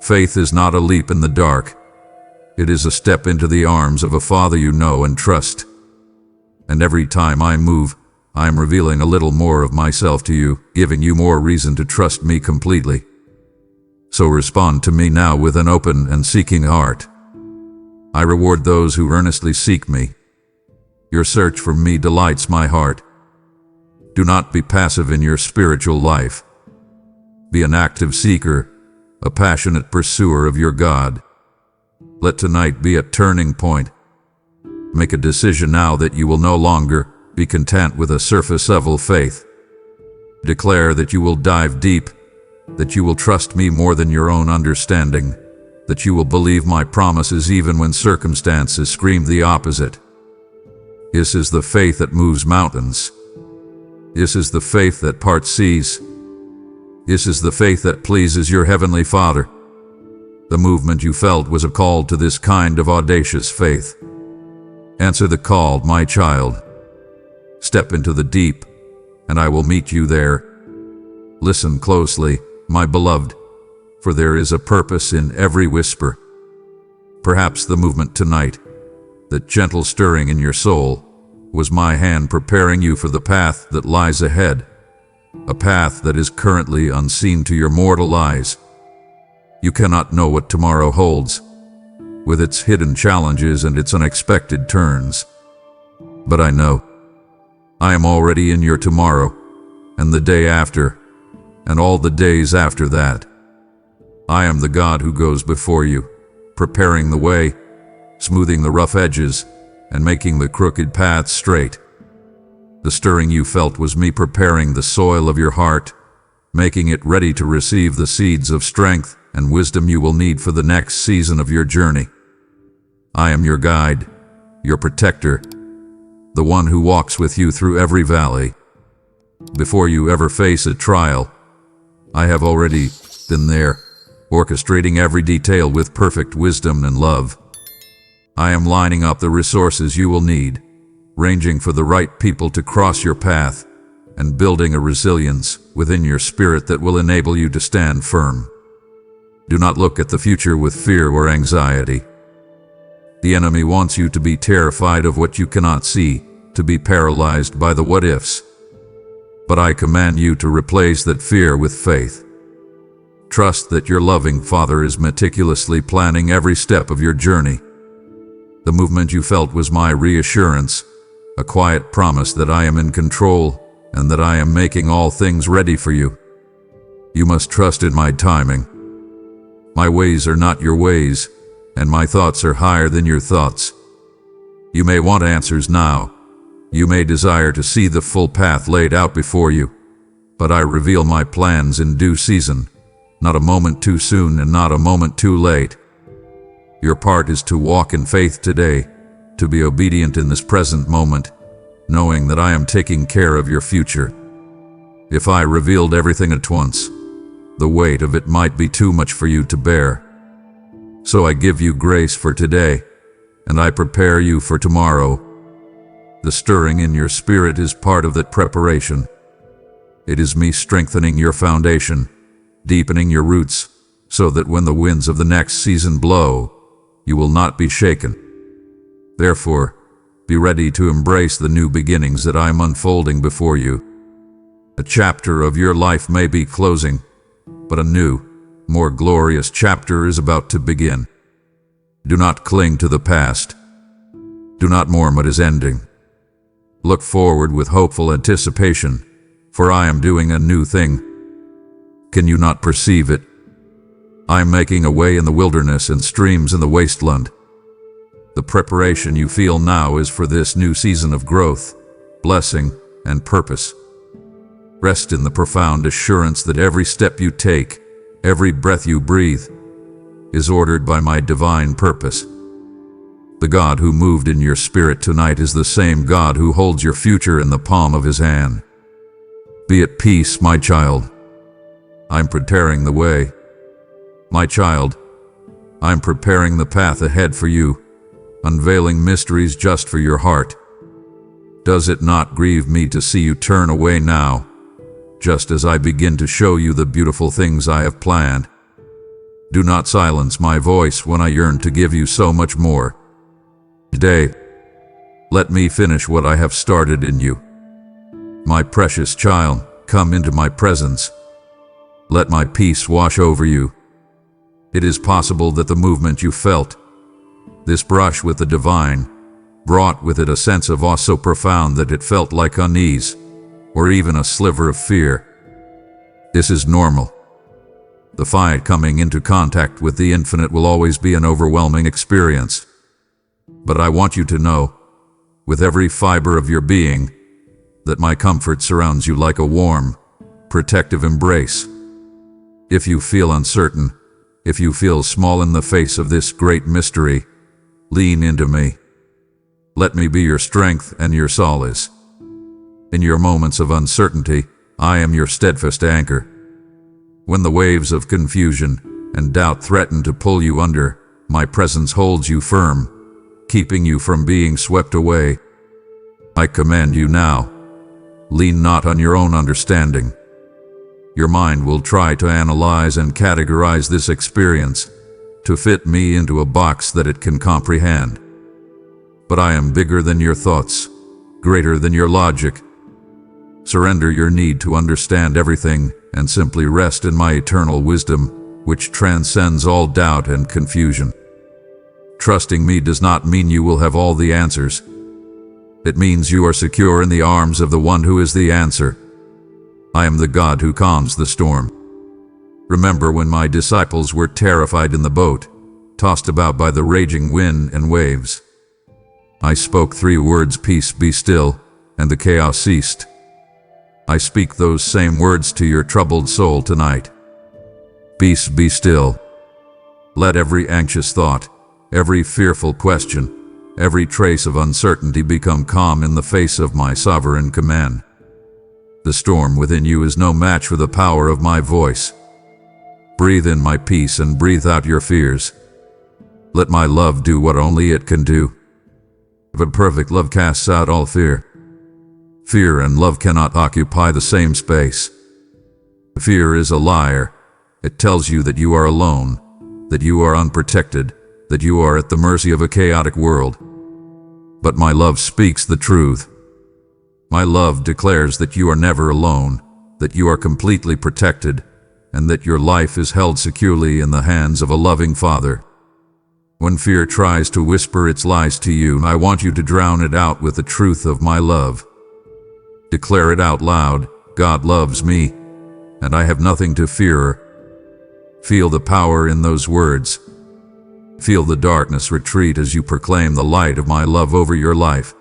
Faith is not a leap in the dark. It is a step into the arms of a Father you know and trust. And every time I move, I am revealing a little more of myself to you, giving you more reason to trust me completely. So respond to me now with an open and seeking heart. I reward those who earnestly seek me. Your search for me delights my heart. Do not be passive in your spiritual life. Be an active seeker, a passionate pursuer of your God. Let tonight be a turning point. Make a decision now that you will no longer be content with a surface-level faith. Declare that you will dive deep, that you will trust me more than your own understanding, that you will believe my promises even when circumstances scream the opposite. This is the faith that moves mountains. This is the faith that parts seas. This is the faith that pleases your Heavenly Father. The movement you felt was a call to this kind of audacious faith. Answer the call, my child. Step into the deep, and I will meet you there. Listen closely, my beloved, for there is a purpose in every whisper. Perhaps the movement tonight, that gentle stirring in your soul, was my hand preparing you for the path that lies ahead, a path that is currently unseen to your mortal eyes. You cannot know what tomorrow holds, with its hidden challenges and its unexpected turns. But I know. I am already in your tomorrow, and the day after, and all the days after that. I am the God who goes before you, preparing the way, smoothing the rough edges, and making the crooked paths straight. The stirring you felt was me preparing the soil of your heart, making it ready to receive the seeds of strength and wisdom you will need for the next season of your journey. I am your guide, your protector, the one who walks with you through every valley. Before you ever face a trial, I have already been there, orchestrating every detail with perfect wisdom and love. I am lining up the resources you will need, ranging for the right people to cross your path, and building a resilience within your spirit that will enable you to stand firm. Do not look at the future with fear or anxiety. The enemy wants you to be terrified of what you cannot see, to be paralyzed by the what-ifs. But I command you to replace that fear with faith. Trust that your loving Father is meticulously planning every step of your journey. The movement you felt was my reassurance, a quiet promise that I am in control and that I am making all things ready for you. You must trust in my timing. My ways are not your ways, and my thoughts are higher than your thoughts. You may want answers now. You may desire to see the full path laid out before you, but I reveal my plans in due season, not a moment too soon and not a moment too late. Your part is to walk in faith today, to be obedient in this present moment, knowing that I am taking care of your future. If I revealed everything at once, the weight of it might be too much for you to bear. So I give you grace for today, and I prepare you for tomorrow. The stirring in your spirit is part of that preparation. It is me strengthening your foundation, deepening your roots, so that when the winds of the next season blow, you will not be shaken. Therefore, be ready to embrace the new beginnings that I am unfolding before you. A chapter of your life may be closing, but a new, more glorious chapter is about to begin. Do not cling to the past. Do not mourn what is ending. Look forward with hopeful anticipation, for I am doing a new thing. Can you not perceive it? I am making a way in the wilderness and streams in the wasteland. The preparation you feel now is for this new season of growth, blessing, and purpose. Rest in the profound assurance that every step you take, every breath you breathe, is ordered by my divine purpose. The God who moved in your spirit tonight is the same God who holds your future in the palm of his hand. Be at peace, my child. I'm preparing the way. My child, I'm preparing the path ahead for you, unveiling mysteries just for your heart. Does it not grieve me to see you turn away now, just as I begin to show you the beautiful things I have planned? Do not silence my voice when I yearn to give you so much more. Today, let me finish what I have started in you. My precious child, come into my presence. Let my peace wash over you. It is possible that the movement you felt, this brush with the divine, brought with it a sense of awe so profound that it felt like unease, or even a sliver of fear. This is normal. The fight coming into contact with the infinite will always be an overwhelming experience. But I want you to know, with every fiber of your being, that my comfort surrounds you like a warm, protective embrace. If you feel uncertain, if you feel small in the face of this great mystery, lean into me. Let me be your strength and your solace. In your moments of uncertainty, I am your steadfast anchor. When the waves of confusion and doubt threaten to pull you under, my presence holds you firm, keeping you from being swept away. I command you now, lean not on your own understanding. Your mind will try to analyze and categorize this experience, to fit me into a box that it can comprehend. But I am bigger than your thoughts, greater than your logic. Surrender your need to understand everything and simply rest in my eternal wisdom, which transcends all doubt and confusion. Trusting me does not mean you will have all the answers. It means you are secure in the arms of the one who is the answer. I am the God who calms the storm. Remember when my disciples were terrified in the boat, tossed about by the raging wind and waves? I spoke 3 words, peace, be still, and the chaos ceased. I speak those same words to your troubled soul tonight. Peace, be still. Let every anxious thought, every fearful question, every trace of uncertainty become calm in the face of my sovereign command. The storm within you is no match for the power of my voice. Breathe in my peace and breathe out your fears. Let my love do what only it can do. But perfect love casts out all fear. Fear and love cannot occupy the same space. Fear is a liar. It tells you that you are alone, that you are unprotected, that you are at the mercy of a chaotic world. But my love speaks the truth. My love declares that you are never alone, that you are completely protected, and that your life is held securely in the hands of a loving Father. When fear tries to whisper its lies to you, I want you to drown it out with the truth of my love. Declare it out loud, God loves me, and I have nothing to fear. Feel the power in those words. Feel the darkness retreat as you proclaim the light of my love over your life.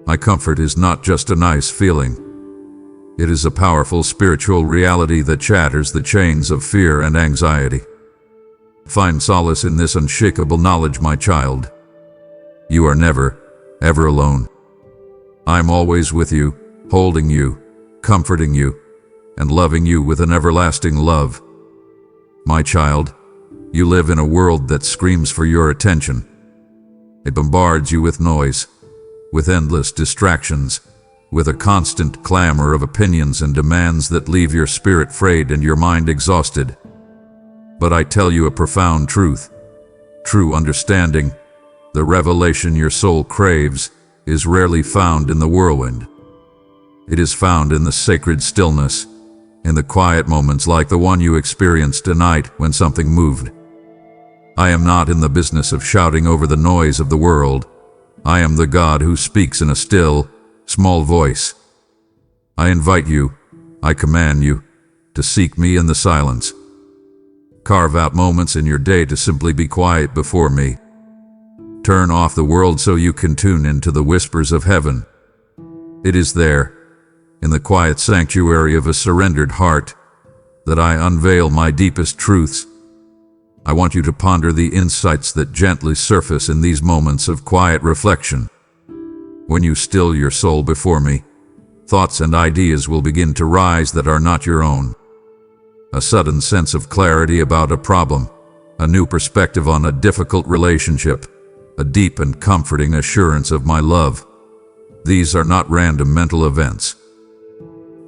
My comfort is not just a nice feeling. It is a powerful spiritual reality that shatters the chains of fear and anxiety. Find solace in this unshakable knowledge, my child. You are never, ever alone. I'm always with you, holding you, comforting you, and loving you with an everlasting love. My child, you live in a world that screams for your attention. It bombards you with noise, with endless distractions, with a constant clamor of opinions and demands that leave your spirit frayed and your mind exhausted. But I tell you a profound truth. True understanding, the revelation your soul craves, is rarely found in the whirlwind. It is found in the sacred stillness, in the quiet moments like the one you experienced tonight when something moved. I am not in the business of shouting over the noise of the world. I am the God who speaks in a still, small voice. I invite you, I command you, to seek me in the silence. Carve out moments in your day to simply be quiet before me. Turn off the world so you can tune into the whispers of heaven. It is there, in the quiet sanctuary of a surrendered heart, that I unveil my deepest truths. I want you to ponder the insights that gently surface in these moments of quiet reflection. When you still your soul before me, thoughts and ideas will begin to rise that are not your own. A sudden sense of clarity about a problem, a new perspective on a difficult relationship, a deep and comforting assurance of my love. These are not random mental events.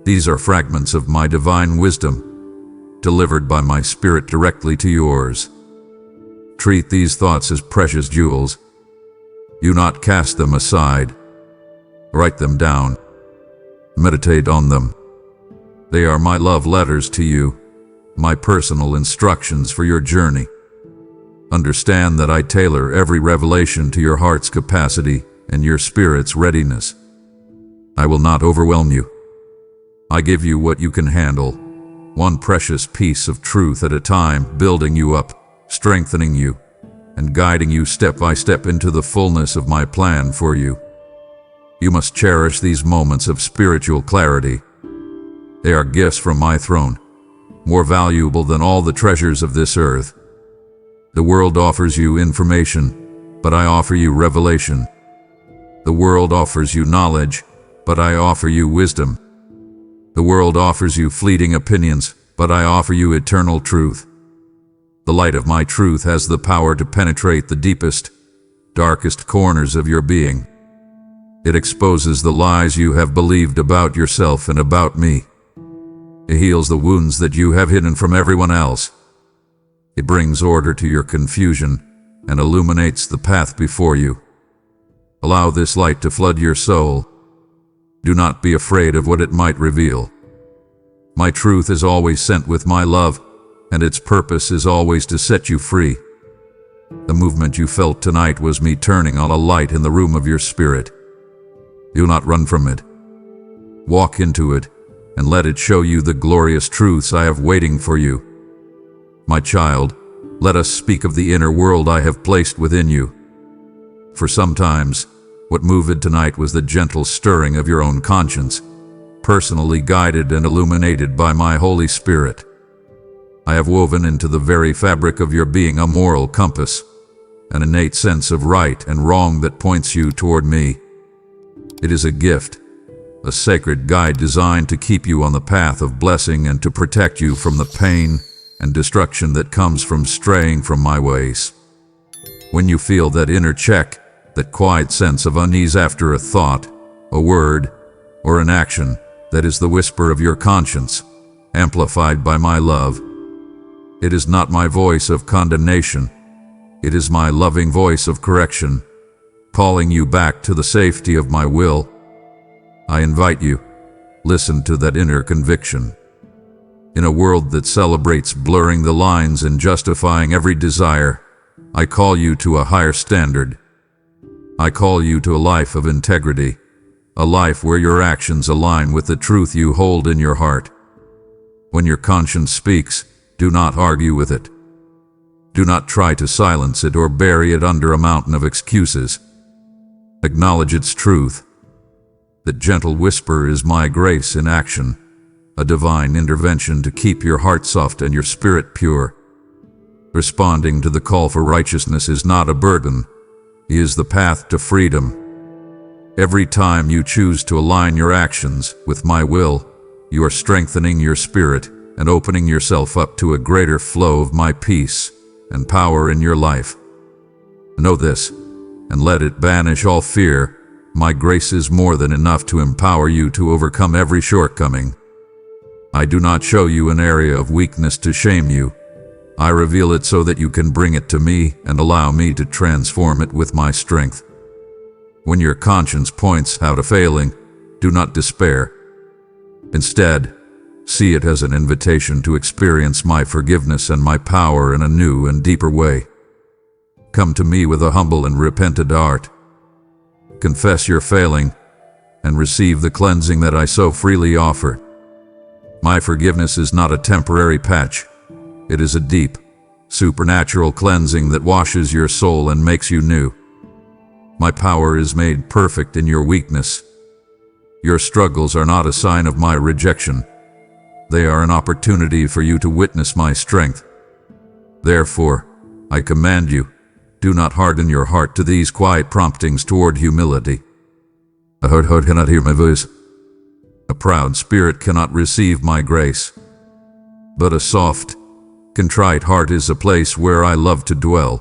These are fragments of my divine wisdom, delivered by my Spirit directly to yours. Treat these thoughts as precious jewels. Do not cast them aside. Write them down. Meditate on them. They are my love letters to you, my personal instructions for your journey. Understand that I tailor every revelation to your heart's capacity and your spirit's readiness. I will not overwhelm you. I give you what you can handle, one precious piece of truth at a time, building you up, strengthening you, and guiding you step by step into the fullness of my plan for you. You must cherish these moments of spiritual clarity. They are gifts from my throne, more valuable than all the treasures of this earth. The world offers you information, but I offer you revelation. The world offers you knowledge, but I offer you wisdom. The world offers you fleeting opinions, but I offer you eternal truth. The light of my truth has the power to penetrate the deepest, darkest corners of your being. It exposes the lies you have believed about yourself and about me. It heals the wounds that you have hidden from everyone else. It brings order to your confusion and illuminates the path before you. Allow this light to flood your soul. Do not be afraid of what it might reveal. My truth is always sent with my love, and its purpose is always to set you free. The movement you felt tonight was me turning on a light in the room of your spirit. Do not run from it. Walk into it, and let it show you the glorious truths I have waiting for you. My child, let us speak of the inner world I have placed within you. For sometimes, What moved tonight was the gentle stirring of your own conscience, personally guided and illuminated by my Holy Spirit. I have woven into the very fabric of your being a moral compass, an innate sense of right and wrong that points you toward me. It is a gift, a sacred guide designed to keep you on the path of blessing and to protect you from the pain and destruction that comes from straying from my ways. When you feel that inner check, that quiet sense of unease after a thought, a word, or an action, that is the whisper of your conscience, amplified by my love. It is not my voice of condemnation. It is my loving voice of correction, calling you back to the safety of my will. I invite you, listen to that inner conviction. In a world that celebrates blurring the lines and justifying every desire, I call you to a higher standard. I call you to a life of integrity, a life where your actions align with the truth you hold in your heart. When your conscience speaks, do not argue with it. Do not try to silence it or bury it under a mountain of excuses. Acknowledge its truth. That gentle whisper is my grace in action, a divine intervention to keep your heart soft and your spirit pure. Responding to the call for righteousness is not a burden. It is the path to freedom. Every time you choose to align your actions with my will, you are strengthening your spirit and opening yourself up to a greater flow of my peace and power in your life. Know this, and let it banish all fear. My grace is more than enough to empower you to overcome every shortcoming. I do not show you an area of weakness to shame you. I reveal it so that you can bring it to me and allow me to transform it with my strength. When your conscience points out a failing, do not despair. Instead, see it as an invitation to experience my forgiveness and my power in a new and deeper way. Come to me with a humble and repentant heart. Confess your failing and receive the cleansing that I so freely offer. My forgiveness is not a temporary patch. It is a deep, supernatural cleansing that washes your soul and makes you new. My power is made perfect in your weakness. Your struggles are not a sign of my rejection. They are an opportunity for you to witness my strength. Therefore, I command you, do not harden your heart to these quiet promptings toward humility. A hard heart cannot hear my voice. A proud spirit cannot receive my grace. But a soft, contrite heart is a place where I love to dwell.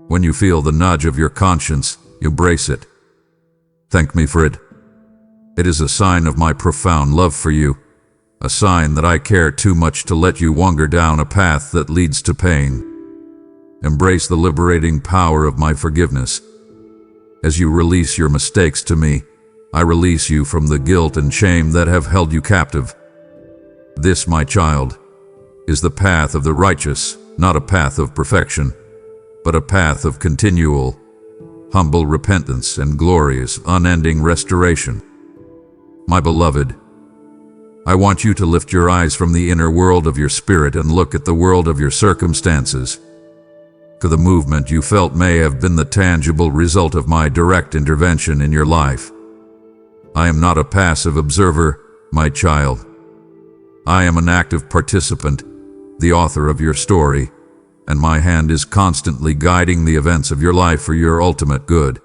When you feel the nudge of your conscience, embrace it. Thank me for it. It is a sign of my profound love for you, a sign that I care too much to let you wander down a path that leads to pain. Embrace the liberating power of my forgiveness. As you release your mistakes to me, I release you from the guilt and shame that have held you captive. This, my child, is the path of the righteous, not a path of perfection, but a path of continual, humble repentance and glorious, unending restoration. My beloved, I want you to lift your eyes from the inner world of your spirit and look at the world of your circumstances. The movement you felt may have been the tangible result of my direct intervention in your life. I am not a passive observer, my child. I am an active participant, the author of your story, and my hand is constantly guiding the events of your life for your ultimate good.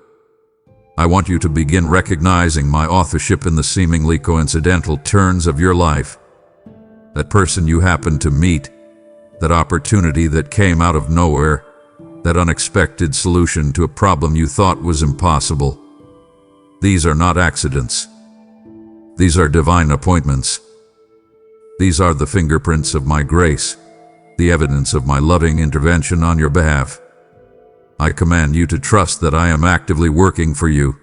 I want you to begin recognizing my authorship in the seemingly coincidental turns of your life. That person you happened to meet, that opportunity that came out of nowhere, that unexpected solution to a problem you thought was impossible. These are not accidents. These are divine appointments. These are the fingerprints of my grace, the evidence of my loving intervention on your behalf. I command you to trust that I am actively working for you,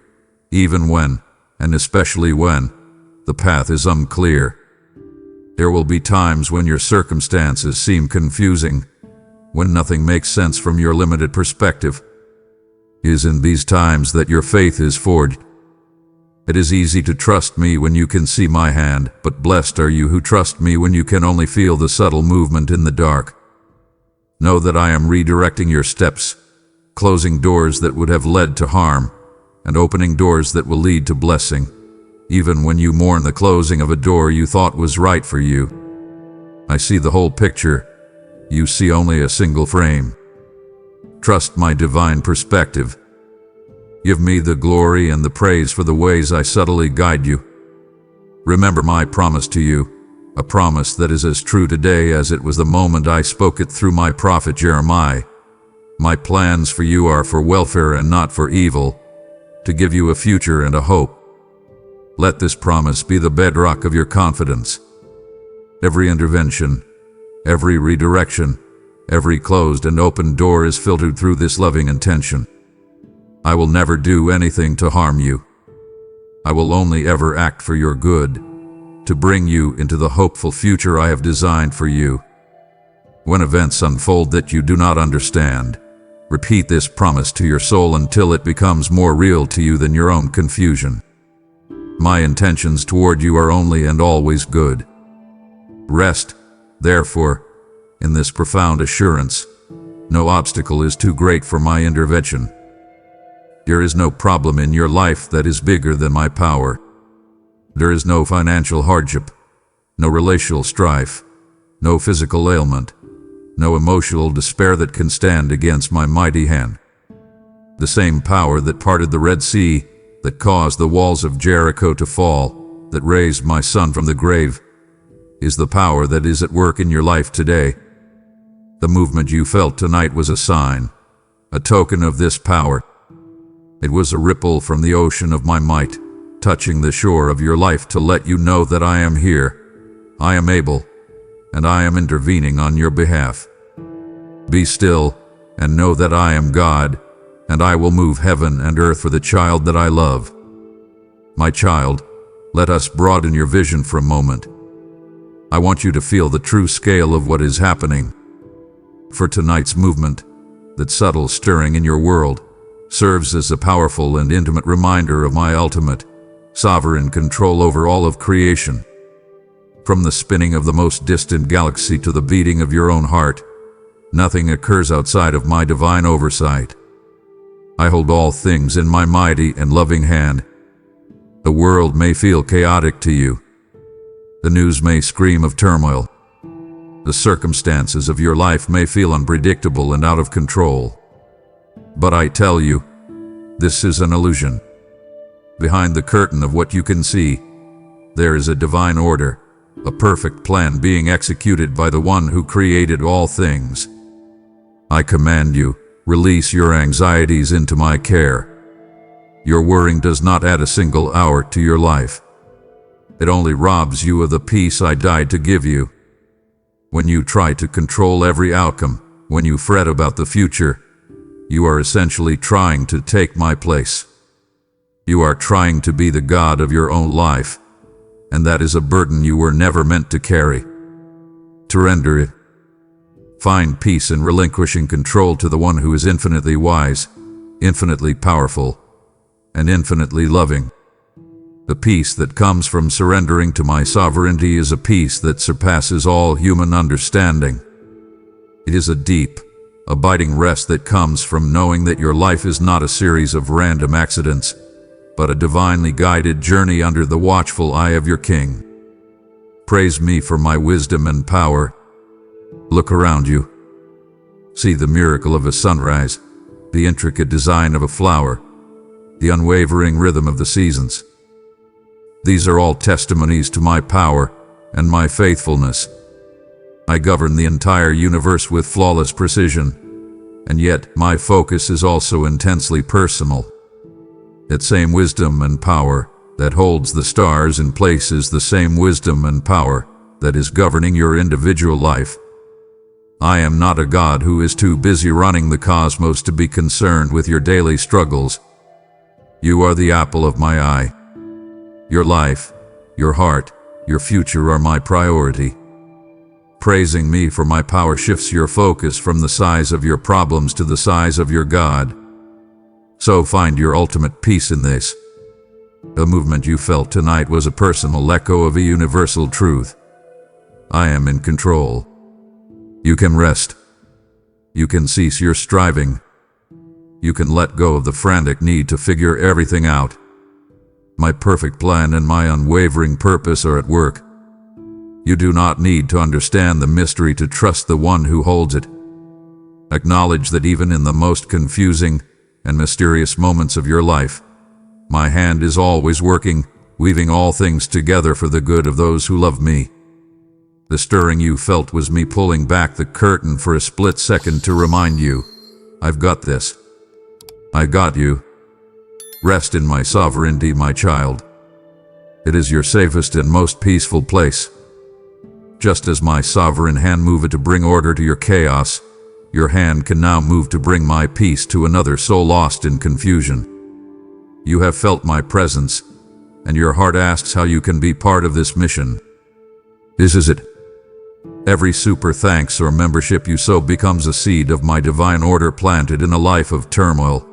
even when, and especially when, the path is unclear. There will be times when your circumstances seem confusing, when nothing makes sense from your limited perspective. It is in these times that your faith is forged. It is easy to trust me when you can see my hand, but blessed are you who trust me when you can only feel the subtle movement in the dark. Know that I am redirecting your steps, closing doors that would have led to harm, and opening doors that will lead to blessing. Even when you mourn the closing of a door you thought was right for you, I see the whole picture. You see only a single frame. Trust my divine perspective. Give me the glory and the praise for the ways I subtly guide you. Remember my promise to you, a promise that is as true today as it was the moment I spoke it through my prophet Jeremiah. My plans for you are for welfare and not for evil, to give you a future and a hope. Let this promise be the bedrock of your confidence. Every intervention, every redirection, every closed and open door is filtered through this loving intention. I will never do anything to harm you. I will only ever act for your good, to bring you into the hopeful future I have designed for you. When events unfold that you do not understand, repeat this promise to your soul until it becomes more real to you than your own confusion. My intentions toward you are only and always good. Rest, therefore, in this profound assurance. No obstacle is too great for my intervention. There is no problem in your life that is bigger than my power. There is no financial hardship, no relational strife, no physical ailment, no emotional despair that can stand against my mighty hand. The same power that parted the Red Sea, that caused the walls of Jericho to fall, that raised my son from the grave, is the power that is at work in your life today. The movement you felt tonight was a sign, a token of this power. It was a ripple from the ocean of my might, touching the shore of your life to let you know that I am here, I am able, and I am intervening on your behalf. Be still and know that I am God, and I will move heaven and earth for the child that I love. My child, let us broaden your vision for a moment. I want you to feel the true scale of what is happening. For tonight's movement, that subtle stirring in your world, serves as a powerful and intimate reminder of my ultimate, sovereign control over all of creation. From the spinning of the most distant galaxy to the beating of your own heart, nothing occurs outside of my divine oversight. I hold all things in my mighty and loving hand. The world may feel chaotic to you. The news may scream of turmoil. The circumstances of your life may feel unpredictable and out of control. But I tell you, this is an illusion. Behind the curtain of what you can see, there is a divine order, a perfect plan being executed by the one who created all things. I command you, release your anxieties into my care. Your worrying does not add a single hour to your life. It only robs you of the peace I died to give you. When you try to control every outcome, when you fret about the future, you are essentially trying to take my place. You are trying to be the God of your own life, and that is a burden you were never meant to carry. Surrender it. Find peace in relinquishing control to the one who is infinitely wise, infinitely powerful, and infinitely loving. The peace that comes from surrendering to my sovereignty is a peace that surpasses all human understanding. It is a deep, abiding rest that comes from knowing that your life is not a series of random accidents, but a divinely guided journey under the watchful eye of your King. Praise me for my wisdom and power. Look around you. See the miracle of a sunrise, the intricate design of a flower, the unwavering rhythm of the seasons. These are all testimonies to my power and my faithfulness. I govern the entire universe with flawless precision, and yet my focus is also intensely personal. That same wisdom and power that holds the stars in place is the same wisdom and power that is governing your individual life. I am not a God who is too busy running the cosmos to be concerned with your daily struggles. You are the apple of my eye. Your life, your heart, your future are my priority. Praising me for my power shifts your focus from the size of your problems to the size of your God. So find your ultimate peace in this. The movement you felt tonight was a personal echo of a universal truth. I am in control. You can rest. You can cease your striving. You can let go of the frantic need to figure everything out. My perfect plan and my unwavering purpose are at work. You do not need to understand the mystery to trust the one who holds it. Acknowledge that even in the most confusing and mysterious moments of your life, my hand is always working, weaving all things together for the good of those who love me. The stirring you felt was me pulling back the curtain for a split second to remind you, I've got this. I got you. Rest in my sovereignty, my child. It is your safest and most peaceful place. Just as my sovereign hand moved to bring order to your chaos, your hand can now move to bring my peace to another soul lost in confusion. You have felt my presence, and your heart asks how you can be part of this mission. This is it. Every super thanks or membership you sow becomes a seed of my divine order planted in a life of turmoil.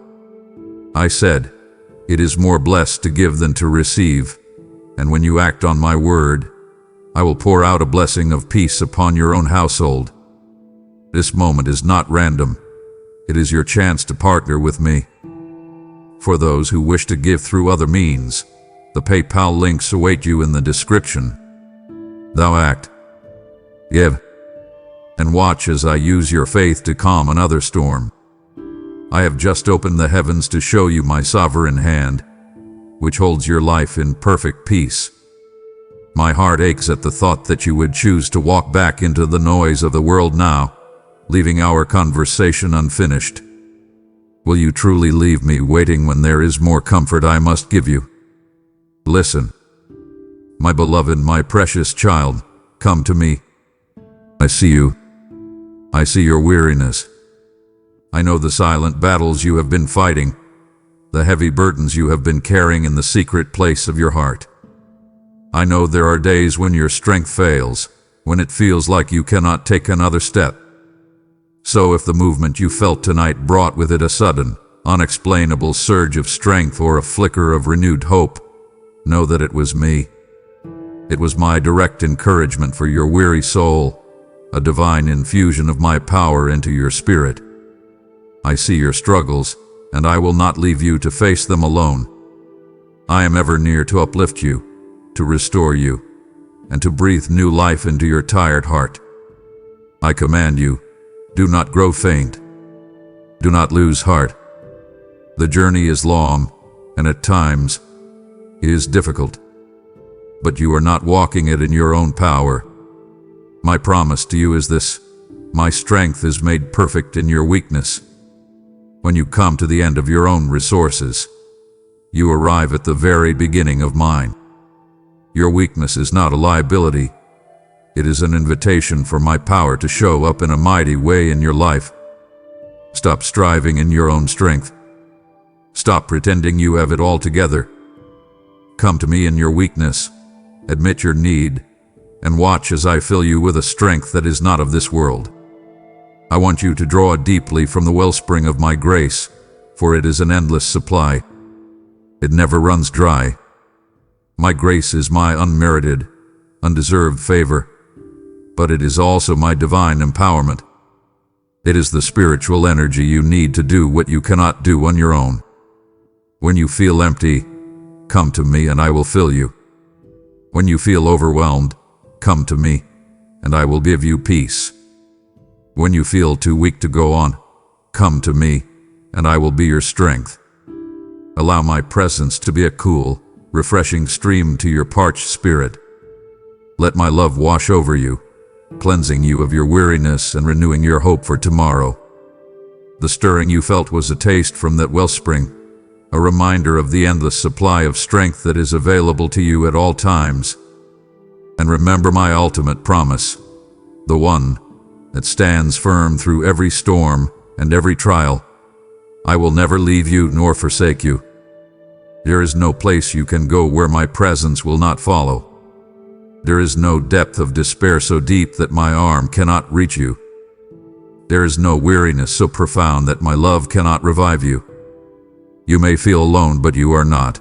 I said, it is more blessed to give than to receive, and when you act on my word, I will pour out a blessing of peace upon your own household. This moment is not random. It is your chance to partner with me. For those who wish to give through other means, the PayPal links await you in the description. Thou act, give, and watch as I use your faith to calm another storm. I have just opened the heavens to show you my sovereign hand, which holds your life in perfect peace. My heart aches at the thought that you would choose to walk back into the noise of the world now, leaving our conversation unfinished. Will you truly leave me waiting when there is more comfort I must give you? Listen. My beloved, my precious child, come to me. I see you. I see your weariness. I know the silent battles you have been fighting, the heavy burdens you have been carrying in the secret place of your heart. I know there are days when your strength fails, when it feels like you cannot take another step. So if the movement you felt tonight brought with it a sudden, unexplainable surge of strength or a flicker of renewed hope, know that it was me. It was my direct encouragement for your weary soul, a divine infusion of my power into your spirit. I see your struggles, and I will not leave you to face them alone. I am ever near to uplift you, to restore you, and to breathe new life into your tired heart. I command you, do not grow faint. Do not lose heart. The journey is long, and at times, it is difficult. But you are not walking it in your own power. My promise to you is this: my strength is made perfect in your weakness. When you come to the end of your own resources, you arrive at the very beginning of mine. Your weakness is not a liability. It is an invitation for my power to show up in a mighty way in your life. Stop striving in your own strength. Stop pretending you have it all together. Come to me in your weakness, admit your need, and watch as I fill you with a strength that is not of this world. I want you to draw deeply from the wellspring of my grace, for it is an endless supply. It never runs dry. My grace is my unmerited, undeserved favor, but it is also my divine empowerment. It is the spiritual energy you need to do what you cannot do on your own. When you feel empty, come to me and I will fill you. When you feel overwhelmed, come to me and I will give you peace. When you feel too weak to go on, come to me and I will be your strength. Allow my presence to be a cool, refreshing stream to your parched spirit. Let my love wash over you, cleansing you of your weariness and renewing your hope for tomorrow. The stirring you felt was a taste from that wellspring, a reminder of the endless supply of strength that is available to you at all times. And remember my ultimate promise, the one that stands firm through every storm and every trial. I will never leave you nor forsake you. There is no place you can go where my presence will not follow. There is no depth of despair so deep that my arm cannot reach you. There is no weariness so profound that my love cannot revive you. You may feel alone, but you are not.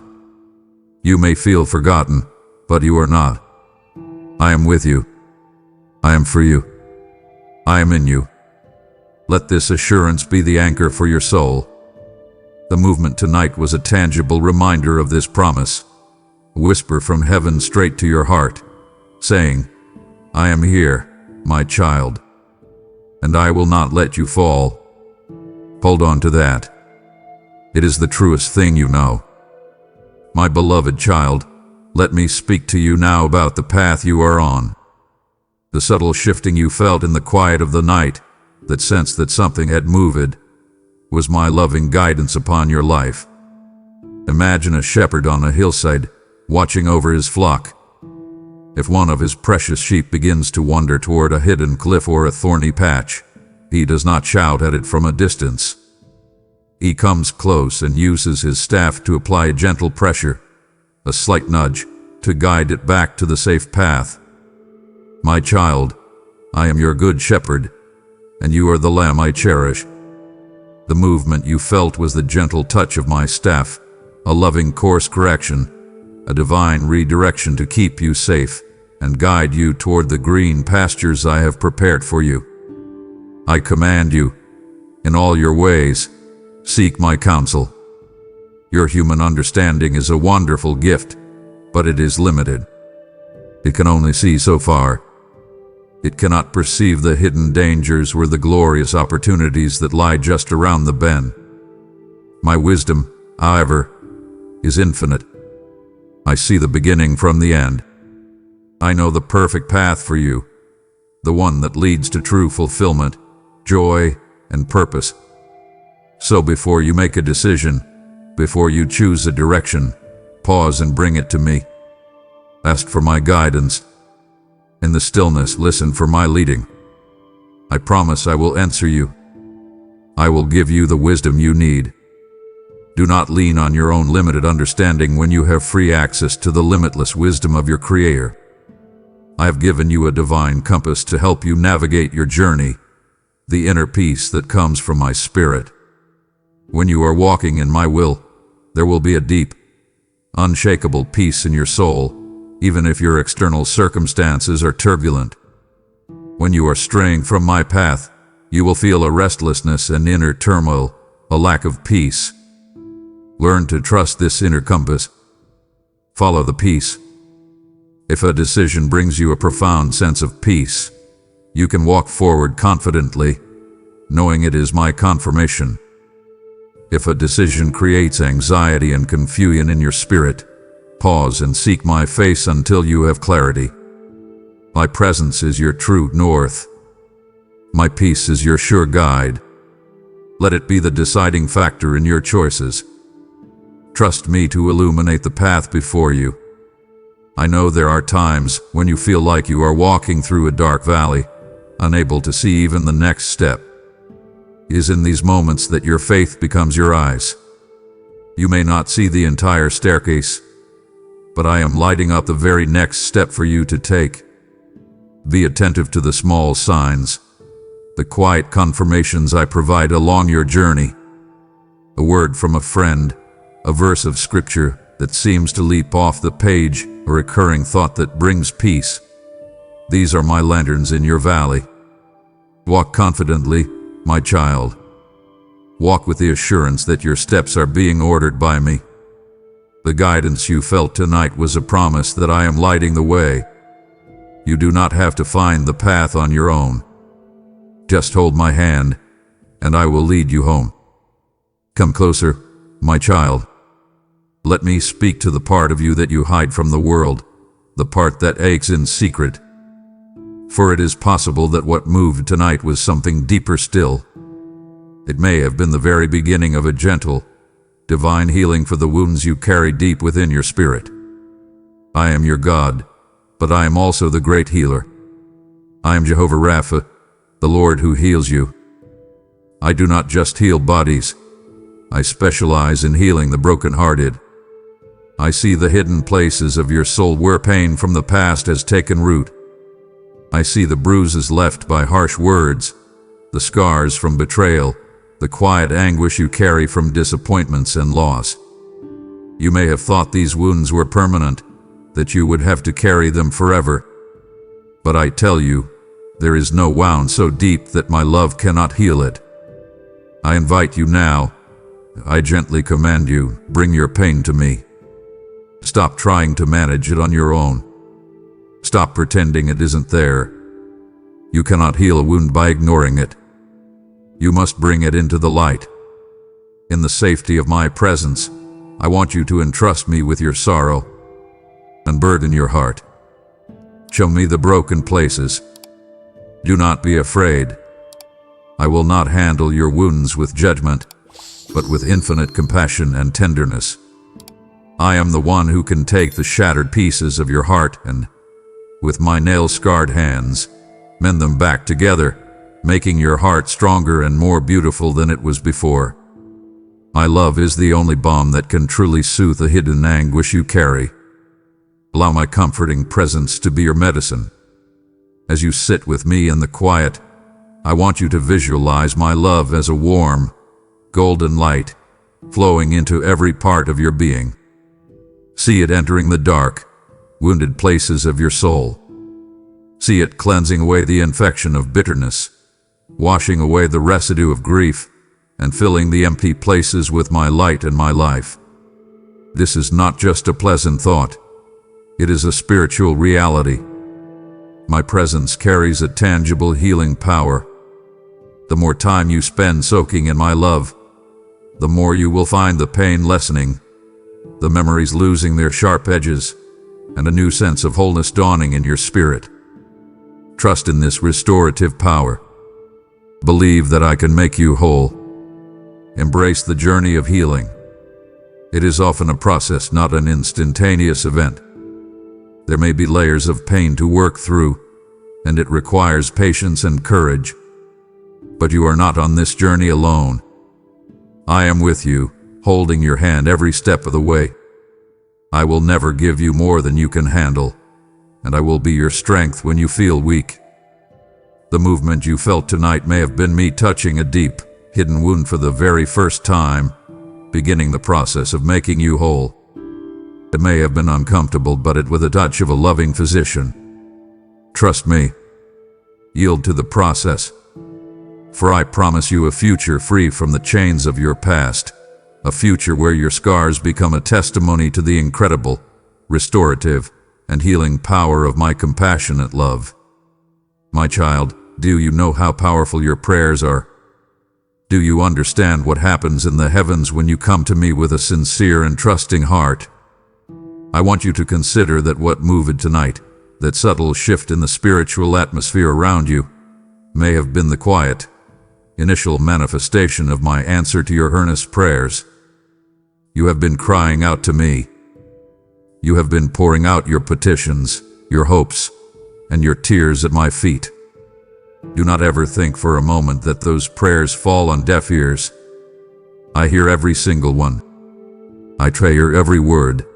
You may feel forgotten, but you are not. I am with you. I am for you. I am in you. Let this assurance be the anchor for your soul. The movement tonight was a tangible reminder of this promise, a whisper from heaven straight to your heart, saying, I am here, my child, and I will not let you fall. Hold on to that. It is the truest thing you know. My beloved child, let me speak to you now about the path you are on. The subtle shifting you felt in the quiet of the night, that sense that something had moved, was my loving guidance upon your life. Imagine a shepherd on a hillside, watching over his flock. If one of his precious sheep begins to wander toward a hidden cliff or a thorny patch, he does not shout at it from a distance. He comes close and uses his staff to apply a gentle pressure, a slight nudge, to guide it back to the safe path. My child, I am your good shepherd, and you are the lamb I cherish. The movement you felt was the gentle touch of my staff, a loving course correction, a divine redirection to keep you safe and guide you toward the green pastures I have prepared for you. I command you, in all your ways, seek my counsel. Your human understanding is a wonderful gift, but it is limited. It can only see so far. It cannot perceive the hidden dangers or the glorious opportunities that lie just around the bend. My wisdom, however, is infinite. I see the beginning from the end. I know the perfect path for you, the one that leads to true fulfillment, joy, and purpose. So before you make a decision, before you choose a direction, pause and bring it to me. Ask for my guidance. In the stillness, listen for my leading. I promise I will answer you. I will give you the wisdom you need. Do not lean on your own limited understanding when you have free access to the limitless wisdom of your Creator. I have given you a divine compass to help you navigate your journey, the inner peace that comes from my Spirit. When you are walking in my will, there will be a deep, unshakable peace in your soul, even if your external circumstances are turbulent. When you are straying from my path, you will feel a restlessness and inner turmoil, a lack of peace. Learn to trust this inner compass. Follow the peace. If a decision brings you a profound sense of peace, you can walk forward confidently, knowing it is my confirmation. If a decision creates anxiety and confusion in your spirit, pause and seek my face until you have clarity. My presence is your true north. My peace is your sure guide. Let it be the deciding factor in your choices. Trust me to illuminate the path before you. I know there are times when you feel like you are walking through a dark valley, unable to see even the next step. It is in these moments that your faith becomes your eyes. You may not see the entire staircase, but I am lighting up the very next step for you to take. Be attentive to the small signs, the quiet confirmations I provide along your journey. A word from a friend, a verse of scripture that seems to leap off the page, a recurring thought that brings peace. These are my lanterns in your valley. Walk confidently, my child. Walk with the assurance that your steps are being ordered by me. The guidance you felt tonight was a promise that I am lighting the way. You do not have to find the path on your own. Just hold my hand, and I will lead you home. Come closer, my child. Let me speak to the part of you that you hide from the world, the part that aches in secret. For it is possible that what moved tonight was something deeper still. It may have been the very beginning of a gentle, divine healing for the wounds you carry deep within your spirit. I am your God, but I am also the great healer. I am Jehovah Rapha, the Lord who heals you. I do not just heal bodies. I specialize in healing the brokenhearted. I see the hidden places of your soul where pain from the past has taken root. I see the bruises left by harsh words, the scars from betrayal, the quiet anguish you carry from disappointments and loss. You may have thought these wounds were permanent, that you would have to carry them forever. But I tell you, there is no wound so deep that my love cannot heal it. I invite you now, I gently command you, bring your pain to me. Stop trying to manage it on your own. Stop pretending it isn't there. You cannot heal a wound by ignoring it. You must bring it into the light. In the safety of my presence, I want you to entrust me with your sorrow and burden your heart. Show me the broken places. Do not be afraid. I will not handle your wounds with judgment, but with infinite compassion and tenderness. I am the one who can take the shattered pieces of your heart and, with my nail-scarred hands, mend them back together, making your heart stronger and more beautiful than it was before. My love is the only balm that can truly soothe the hidden anguish you carry. Allow my comforting presence to be your medicine. As you sit with me in the quiet, I want you to visualize my love as a warm, golden light flowing into every part of your being. See it entering the dark, wounded places of your soul. See it cleansing away the infection of bitterness, washing away the residue of grief, and filling the empty places with my light and my life. This is not just a pleasant thought. It is a spiritual reality. My presence carries a tangible healing power. The more time you spend soaking in my love, the more you will find the pain lessening, the memories losing their sharp edges, and a new sense of wholeness dawning in your spirit. Trust in this restorative power. Believe that I can make you whole. Embrace the journey of healing. It is often a process, not an instantaneous event. There may be layers of pain to work through, and it requires patience and courage. But you are not on this journey alone. I am with you, holding your hand every step of the way. I will never give you more than you can handle, and I will be your strength when you feel weak. The movement you felt tonight may have been me touching a deep, hidden wound for the very first time, beginning the process of making you whole. It may have been uncomfortable, but it with a touch of a loving physician. Trust me. Yield to the process. For I promise you a future free from the chains of your past, a future where your scars become a testimony to the incredible, restorative, and healing power of my compassionate love. My child, do you know how powerful your prayers are? Do you understand what happens in the heavens when you come to me with a sincere and trusting heart? I want you to consider that what moved tonight, that subtle shift in the spiritual atmosphere around you, may have been the quiet, initial manifestation of my answer to your earnest prayers. You have been crying out to me. You have been pouring out your petitions, your hopes, and your tears at my feet. Do not ever think for a moment that those prayers fall on deaf ears. I hear every single one. I treasure every word.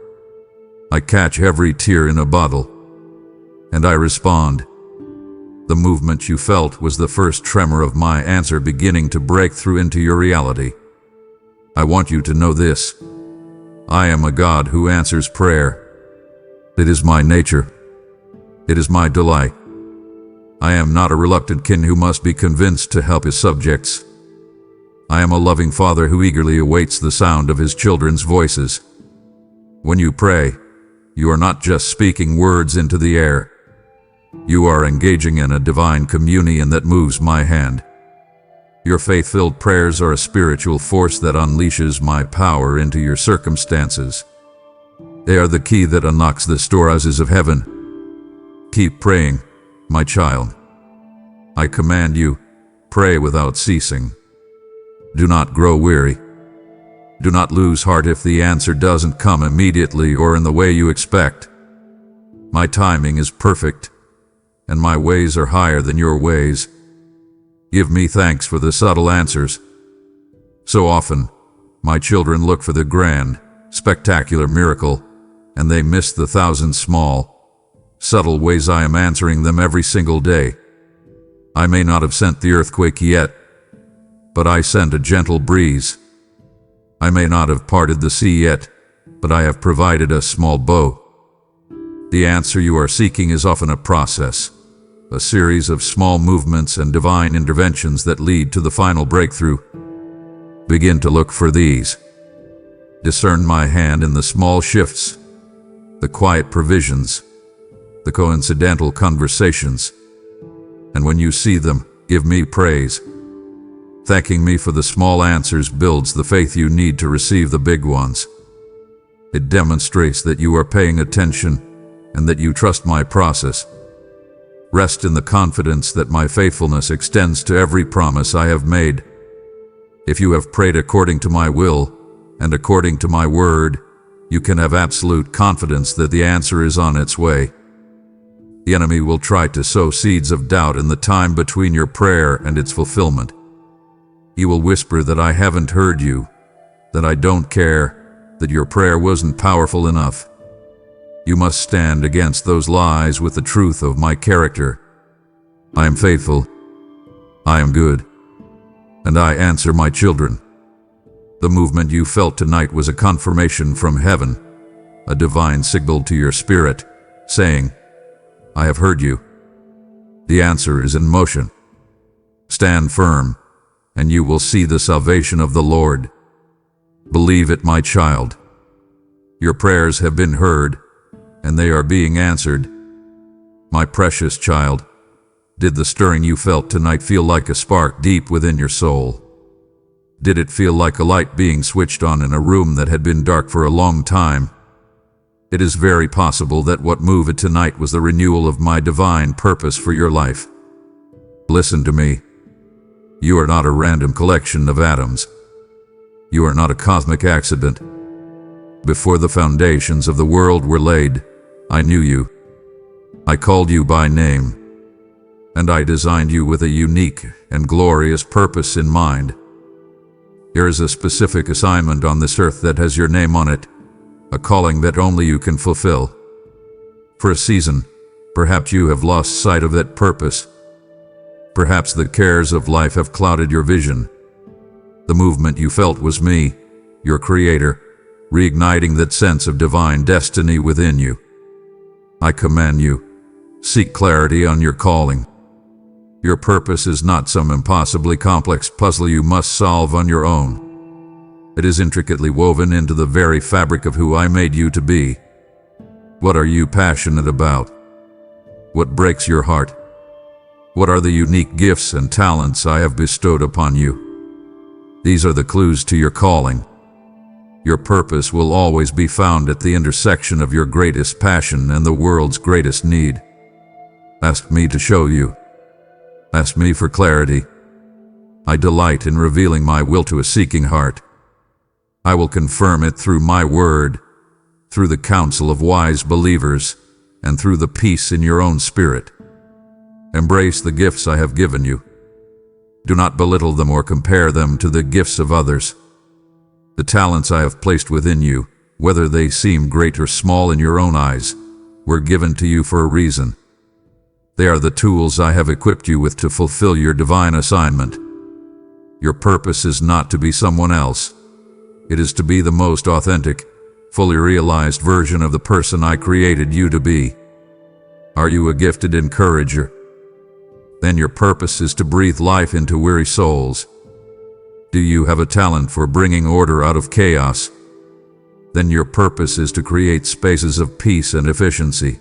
I catch every tear in a bottle. And I respond. The movement you felt was the first tremor of my answer beginning to break through into your reality. I want you to know this. I am a God who answers prayer. It is my nature. It is my delight. I am not a reluctant king who must be convinced to help his subjects. I am a loving father who eagerly awaits the sound of his children's voices. When you pray, you are not just speaking words into the air. You are engaging in a divine communion that moves my hand. Your faith-filled prayers are a spiritual force that unleashes my power into your circumstances. They are the key that unlocks the storehouses of heaven. Keep praying, my child. I command you, pray without ceasing. Do not grow weary. Do not lose heart if the answer doesn't come immediately or in the way you expect. My timing is perfect, and my ways are higher than your ways. Give me thanks for the subtle answers. So often, my children look for the grand, spectacular miracle, and they miss the thousand small, subtle ways I am answering them every single day. I may not have sent the earthquake yet, but I sent a gentle breeze. I may not have parted the sea yet, but I have provided a small bow. The answer you are seeking is often a process, a series of small movements and divine interventions that lead to the final breakthrough. Begin to look for these. Discern my hand in the small shifts, the quiet provisions, the coincidental conversations. And when you see them, give me praise. Thanking me for the small answers builds the faith you need to receive the big ones. It demonstrates that you are paying attention and that you trust my process. Rest in the confidence that my faithfulness extends to every promise I have made. If you have prayed according to my will and according to my word, you can have absolute confidence that the answer is on its way. The enemy will try to sow seeds of doubt in the time between your prayer and its fulfillment. He will whisper that I haven't heard you, that I don't care, that your prayer wasn't powerful enough. You must stand against those lies with the truth of my character. I am faithful, I am good, and I answer my children. The movement you felt tonight was a confirmation from heaven, a divine signal to your spirit, saying, I have heard you. The answer is in motion. Stand firm, and you will see the salvation of the Lord. Believe it, my child. Your prayers have been heard, and they are being answered. My precious child, did the stirring you felt tonight feel like a spark deep within your soul? Did it feel like a light being switched on in a room that had been dark for a long time? It is very possible that what moved it tonight was the renewal of my divine purpose for your life. Listen to me. You are not a random collection of atoms. You are not a cosmic accident. Before the foundations of the world were laid, I knew you. I called you by name, and I designed you with a unique and glorious purpose in mind. There is a specific assignment on this earth that has your name on it, a calling that only you can fulfill. For a season, perhaps you have lost sight of that purpose. Perhaps the cares of life have clouded your vision. The movement you felt was me, your creator, reigniting that sense of divine destiny within you. I command you, seek clarity on your calling. Your purpose is not some impossibly complex puzzle you must solve on your own. It is intricately woven into the very fabric of who I made you to be. What are you passionate about? What breaks your heart? What are the unique gifts and talents I have bestowed upon you? These are the clues to your calling. Your purpose will always be found at the intersection of your greatest passion and the world's greatest need. Ask me to show you. Ask me for clarity. I delight in revealing my will to a seeking heart. I will confirm it through my word, through the counsel of wise believers, and through the peace in your own spirit. Embrace the gifts I have given you. Do not belittle them or compare them to the gifts of others. The talents I have placed within you, whether they seem great or small in your own eyes, were given to you for a reason. They are the tools I have equipped you with to fulfill your divine assignment. Your purpose is not to be someone else. It is to be the most authentic, fully realized version of the person I created you to be. Are you a gifted encourager? Then your purpose is to breathe life into weary souls. Do you have a talent for bringing order out of chaos? Then your purpose is to create spaces of peace and efficiency.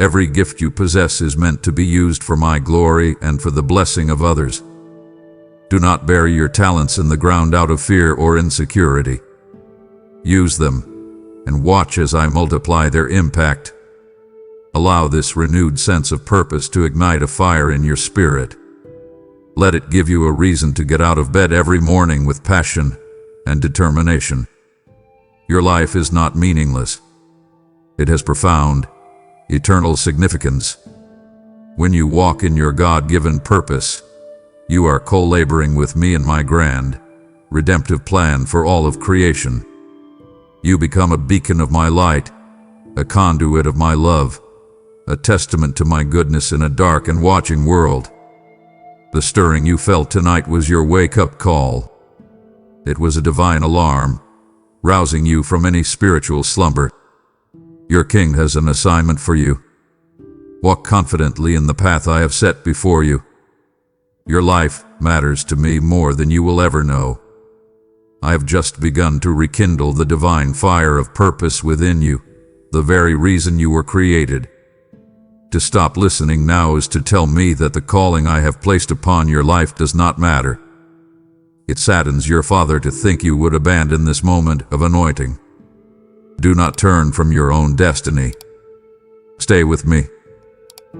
Every gift you possess is meant to be used for my glory and for the blessing of others. Do not bury your talents in the ground out of fear or insecurity. Use them, and watch as I multiply their impact. Allow this renewed sense of purpose to ignite a fire in your spirit. Let it give you a reason to get out of bed every morning with passion and determination. Your life is not meaningless. It has profound, eternal significance. When you walk in your God-given purpose, you are co-laboring with me in my grand, redemptive plan for all of creation. You become a beacon of my light, a conduit of my love, a testament to my goodness in a dark and watching world. The stirring you felt tonight was your wake-up call. It was a divine alarm, rousing you from any spiritual slumber. Your King has an assignment for you. Walk confidently in the path I have set before you. Your life matters to me more than you will ever know. I have just begun to rekindle the divine fire of purpose within you, the very reason you were created. To stop listening now is to tell me that the calling I have placed upon your life does not matter. It saddens your Father to think you would abandon this moment of anointing. Do not turn from your own destiny. Stay with me.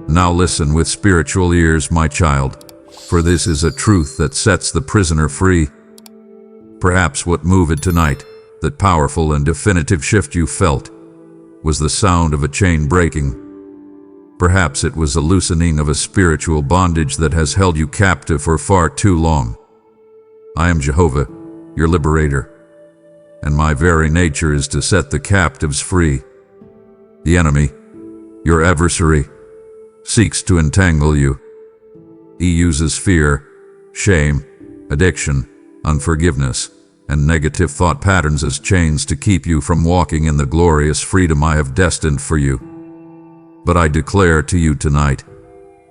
Now listen with spiritual ears, my child, for this is a truth that sets the prisoner free. Perhaps what moved tonight, that powerful and definitive shift you felt, was the sound of a chain breaking. Perhaps it was a loosening of a spiritual bondage that has held you captive for far too long. I am Jehovah, your liberator, and my very nature is to set the captives free. The enemy, your adversary, seeks to entangle you. He uses fear, shame, addiction, unforgiveness, and negative thought patterns as chains to keep you from walking in the glorious freedom I have destined for you. But I declare to you tonight,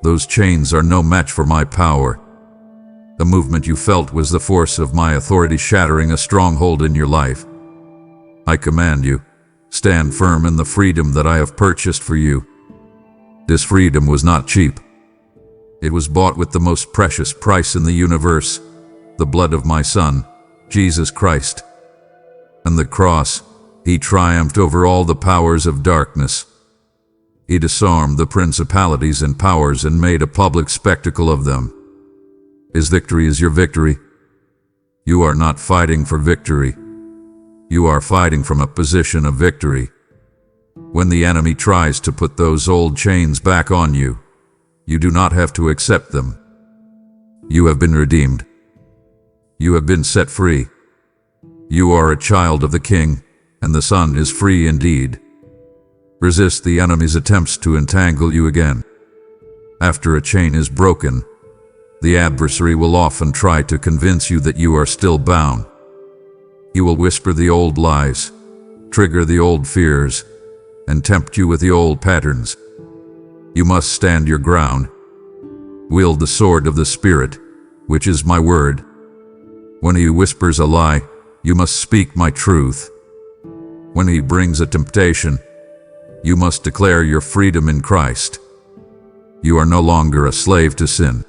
those chains are no match for my power. The movement you felt was the force of my authority shattering a stronghold in your life. I command you, stand firm in the freedom that I have purchased for you. This freedom was not cheap. It was bought with the most precious price in the universe, the blood of my Son, Jesus Christ. On the cross, he triumphed over all the powers of darkness. He disarmed the principalities and powers and made a public spectacle of them. His victory is your victory. You are not fighting for victory. You are fighting from a position of victory. When the enemy tries to put those old chains back on you, you do not have to accept them. You have been redeemed. You have been set free. You are a child of the King, and the Son is free indeed. Resist the enemy's attempts to entangle you again. After a chain is broken, the adversary will often try to convince you that you are still bound. He will whisper the old lies, trigger the old fears, and tempt you with the old patterns. You must stand your ground. Wield the sword of the Spirit, which is my word. When he whispers a lie, you must speak my truth. When he brings a temptation, you must declare your freedom in Christ. You are no longer a slave to sin.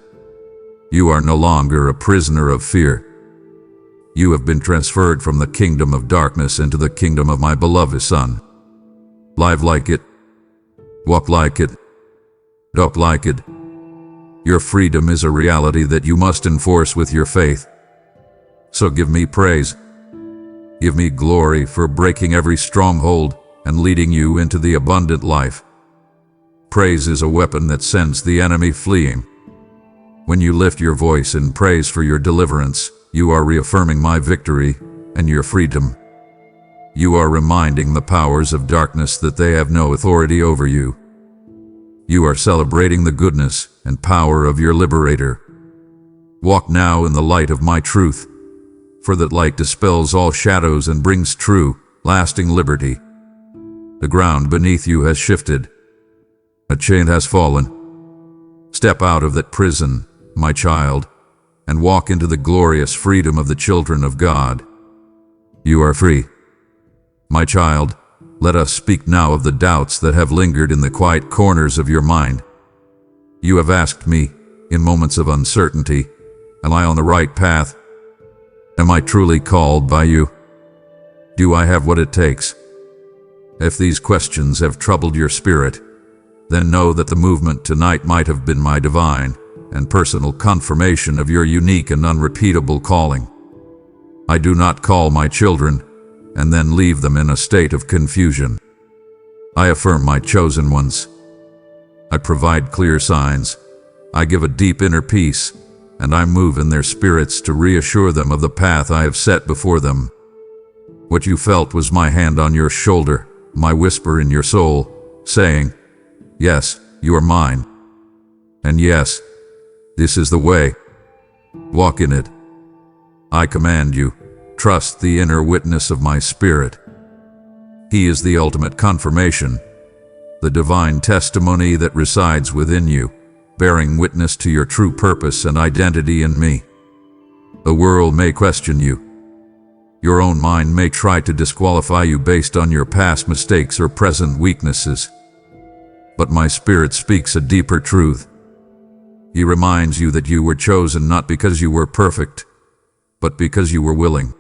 You are no longer a prisoner of fear. You have been transferred from the kingdom of darkness into the kingdom of my beloved Son. Live like it. Walk like it. Talk like it. Your freedom is a reality that you must enforce with your faith. So give me praise. Give me glory for breaking every stronghold and leading you into the abundant life. Praise is a weapon that sends the enemy fleeing. When you lift your voice in praise for your deliverance, you are reaffirming my victory and your freedom. You are reminding the powers of darkness that they have no authority over you. You are celebrating the goodness and power of your liberator. Walk now in the light of my truth, for that light dispels all shadows and brings true, lasting liberty. The ground beneath you has shifted. A chain has fallen. Step out of that prison, my child, and walk into the glorious freedom of the children of God. You are free. My child, let us speak now of the doubts that have lingered in the quiet corners of your mind. You have asked me, in moments of uncertainty, am I on the right path? Am I truly called by you? Do I have what it takes? If these questions have troubled your spirit, then know that the movement tonight might have been my divine and personal confirmation of your unique and unrepeatable calling. I do not call my children and then leave them in a state of confusion. I affirm my chosen ones. I provide clear signs. I give a deep inner peace, and I move in their spirits to reassure them of the path I have set before them. What you felt was my hand on your shoulder, my whisper in your soul, saying, "Yes, you are mine. And yes, this is the way. Walk in it." I command you, trust the inner witness of my Spirit. He is the ultimate confirmation, the divine testimony that resides within you, bearing witness to your true purpose and identity in me. The world may question you. Your own mind may try to disqualify you based on your past mistakes or present weaknesses. But my Spirit speaks a deeper truth. He reminds you that you were chosen not because you were perfect, but because you were willing.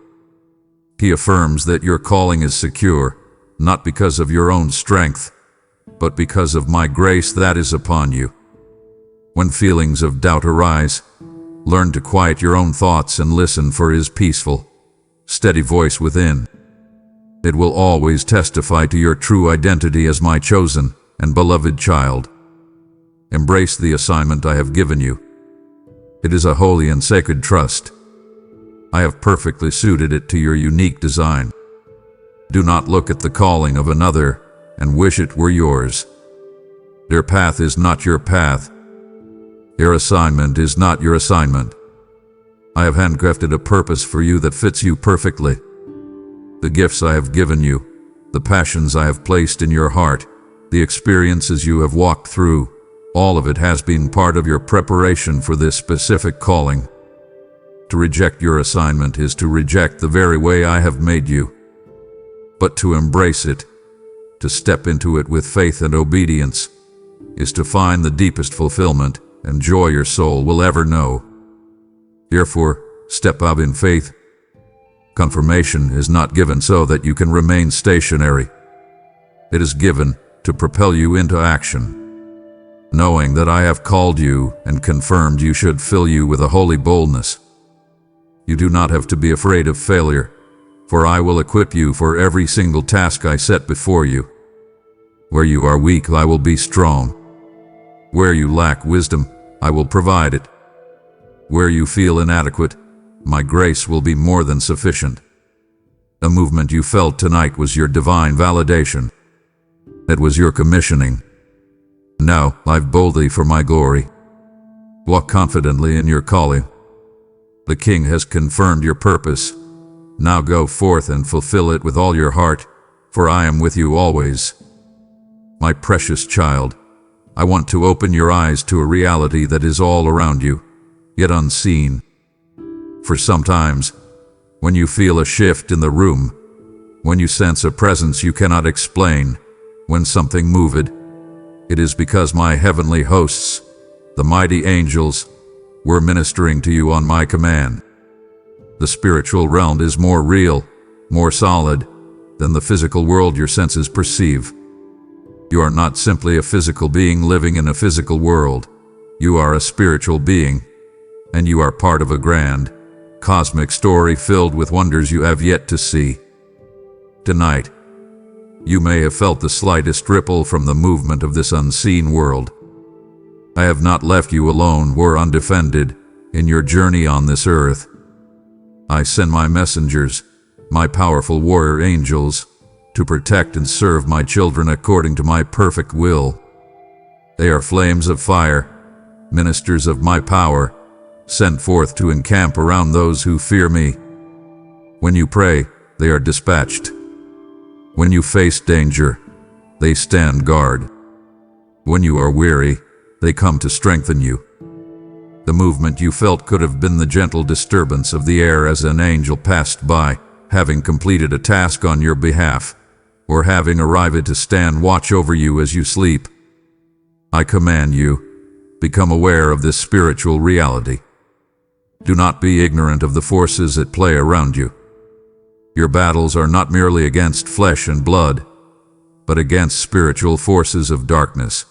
He affirms that your calling is secure, not because of your own strength, but because of my grace that is upon you. When feelings of doubt arise, learn to quiet your own thoughts and listen for His peaceful, steady voice within. It will always testify to your true identity as my chosen and beloved child. Embrace the assignment I have given you. It is a holy and sacred trust. I have perfectly suited it to your unique design. Do not look at the calling of another and wish it were yours. Their path is not your path. Their assignment is not your assignment. I have handcrafted a purpose for you that fits you perfectly. The gifts I have given you, the passions I have placed in your heart, the experiences you have walked through, all of it has been part of your preparation for this specific calling. To reject your assignment is to reject the very way I have made you. But to embrace it, to step into it with faith and obedience, is to find the deepest fulfillment and joy your soul will ever know. Therefore, step out in faith. Confirmation is not given so that you can remain stationary. It is given to propel you into action. Knowing that I have called you and confirmed you should fill you with a holy boldness. You do not have to be afraid of failure, for I will equip you for every single task I set before you. Where you are weak, I will be strong. Where you lack wisdom, I will provide it. Where you feel inadequate, my grace will be more than sufficient. The movement you felt tonight was your divine validation. It was your commissioning. Now, live boldly for my glory. Walk confidently in your calling. The King has confirmed your purpose. Now go forth and fulfill it with all your heart, for I am with you always. My precious child, I want to open your eyes to a reality that is all around you, yet unseen. For sometimes, when you feel a shift in the room, when you sense a presence you cannot explain, when something moved, it is because my heavenly hosts, the mighty angels, were ministering to you on my command. The spiritual realm is more real, more solid, than the physical world your senses perceive. You are not simply a physical being living in a physical world. You are a spiritual being, and you are part of a grand, cosmic story filled with wonders you have yet to see. Tonight, you may have felt the slightest ripple from the movement of this unseen world. I have not left you alone or undefended in your journey on this earth. I send my messengers, my powerful warrior angels, to protect and serve my children according to my perfect will. They are flames of fire, ministers of my power, sent forth to encamp around those who fear me. When you pray, they are dispatched. When you face danger, they stand guard. When you are weary, they come to strengthen you. The movement you felt could have been the gentle disturbance of the air as an angel passed by, having completed a task on your behalf, or having arrived to stand watch over you as you sleep. I command you, become aware of this spiritual reality. Do not be ignorant of the forces at play around you. Your battles are not merely against flesh and blood, but against spiritual forces of darkness.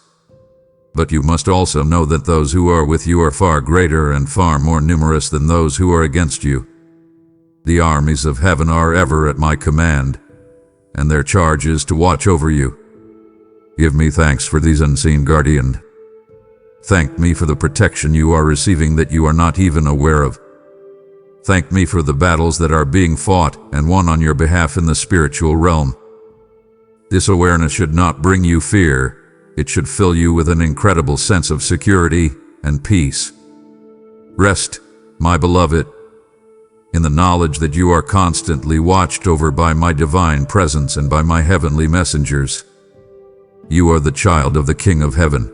But you must also know that those who are with you are far greater and far more numerous than those who are against you. The armies of heaven are ever at my command, and their charge is to watch over you. Give me thanks for these unseen guardians. Thank me for the protection you are receiving that you are not even aware of. Thank me for the battles that are being fought and won on your behalf in the spiritual realm. This awareness should not bring you fear. It should fill you with an incredible sense of security and peace. Rest, my beloved, in the knowledge that you are constantly watched over by my divine presence and by my heavenly messengers. You are the child of the King of Heaven,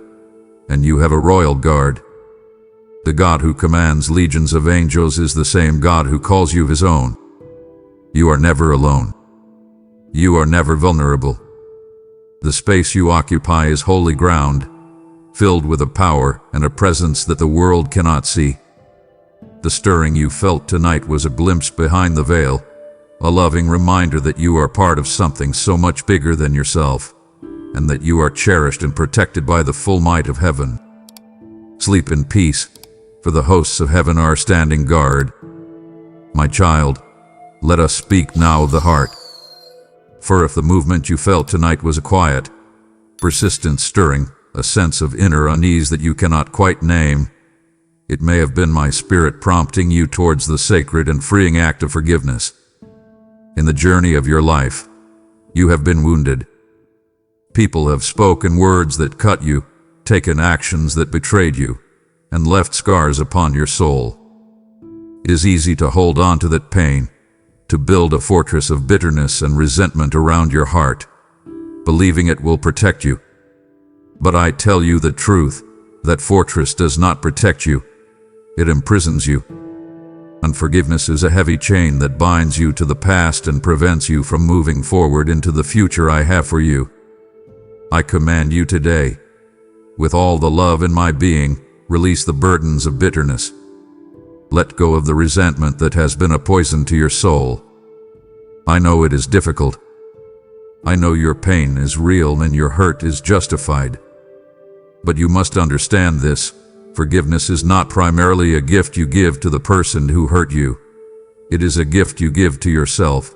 and you have a royal guard. The God who commands legions of angels is the same God who calls you his own. You are never alone. You are never vulnerable. The space you occupy is holy ground, filled with a power and a presence that the world cannot see. The stirring you felt tonight was a glimpse behind the veil, a loving reminder that you are part of something so much bigger than yourself, and that you are cherished and protected by the full might of heaven. Sleep in peace, for the hosts of heaven are standing guard. My child, let us speak now of the heart. For if the movement you felt tonight was a quiet, persistent stirring, a sense of inner unease that you cannot quite name, it may have been my spirit prompting you towards the sacred and freeing act of forgiveness. In the journey of your life, you have been wounded. People have spoken words that cut you, taken actions that betrayed you, and left scars upon your soul. It is easy to hold on to that pain, to build a fortress of bitterness and resentment around your heart, believing it will protect you. But I tell you the truth, that fortress does not protect you. It imprisons you. Unforgiveness is a heavy chain that binds you to the past and prevents you from moving forward into the future I have for you. I command you today, with all the love in my being, release the burdens of bitterness. Let go of the resentment that has been a poison to your soul. I know it is difficult. I know your pain is real and your hurt is justified. But you must understand this. Forgiveness is not primarily a gift you give to the person who hurt you. It is a gift you give to yourself.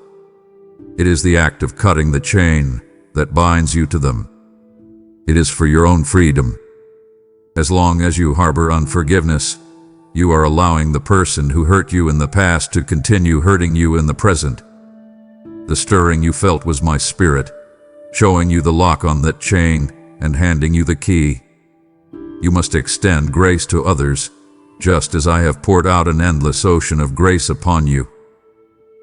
It is the act of cutting the chain that binds you to them. It is for your own freedom. As long as you harbor unforgiveness, you are allowing the person who hurt you in the past to continue hurting you in the present. The stirring you felt was my spirit, showing you the lock on that chain and handing you the key. You must extend grace to others, just as I have poured out an endless ocean of grace upon you.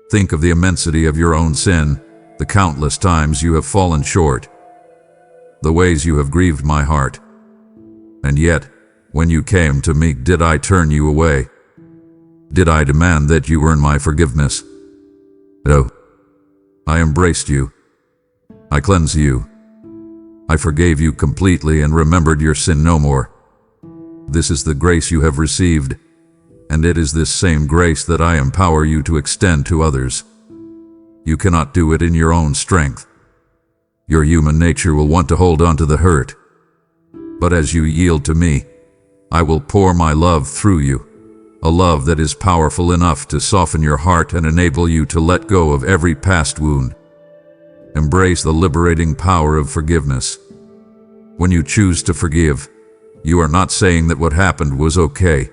Think of the immensity of your own sin, the countless times you have fallen short, the ways you have grieved my heart. And yet, when you came to me, did I turn you away? Did I demand that you earn my forgiveness? No. I embraced you. I cleansed you. I forgave you completely and remembered your sin no more. This is the grace you have received, and it is this same grace that I empower you to extend to others. You cannot do it in your own strength. Your human nature will want to hold on to the hurt. But as you yield to me, I will pour my love through you, a love that is powerful enough to soften your heart and enable you to let go of every past wound. Embrace the liberating power of forgiveness. When you choose to forgive, you are not saying that what happened was okay.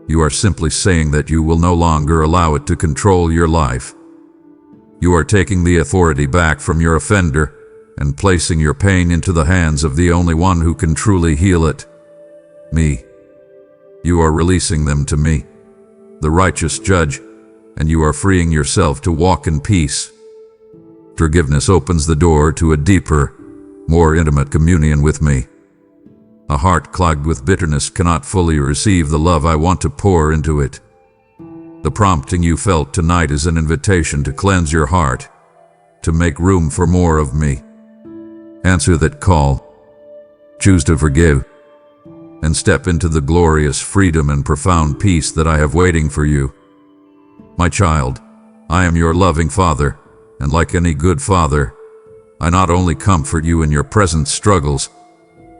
You are simply saying that you will no longer allow it to control your life. You are taking the authority back from your offender and placing your pain into the hands of the only one who can truly heal it, me. You are releasing them to me, the righteous judge, and you are freeing yourself to walk in peace. Forgiveness opens the door to a deeper, more intimate communion with me. A heart clogged with bitterness cannot fully receive the love I want to pour into it. The prompting you felt tonight is an invitation to cleanse your heart, to make room for more of me. Answer that call. Choose to forgive, and step into the glorious freedom and profound peace that I have waiting for you. My child, I am your loving Father, and like any good father, I not only comfort you in your present struggles,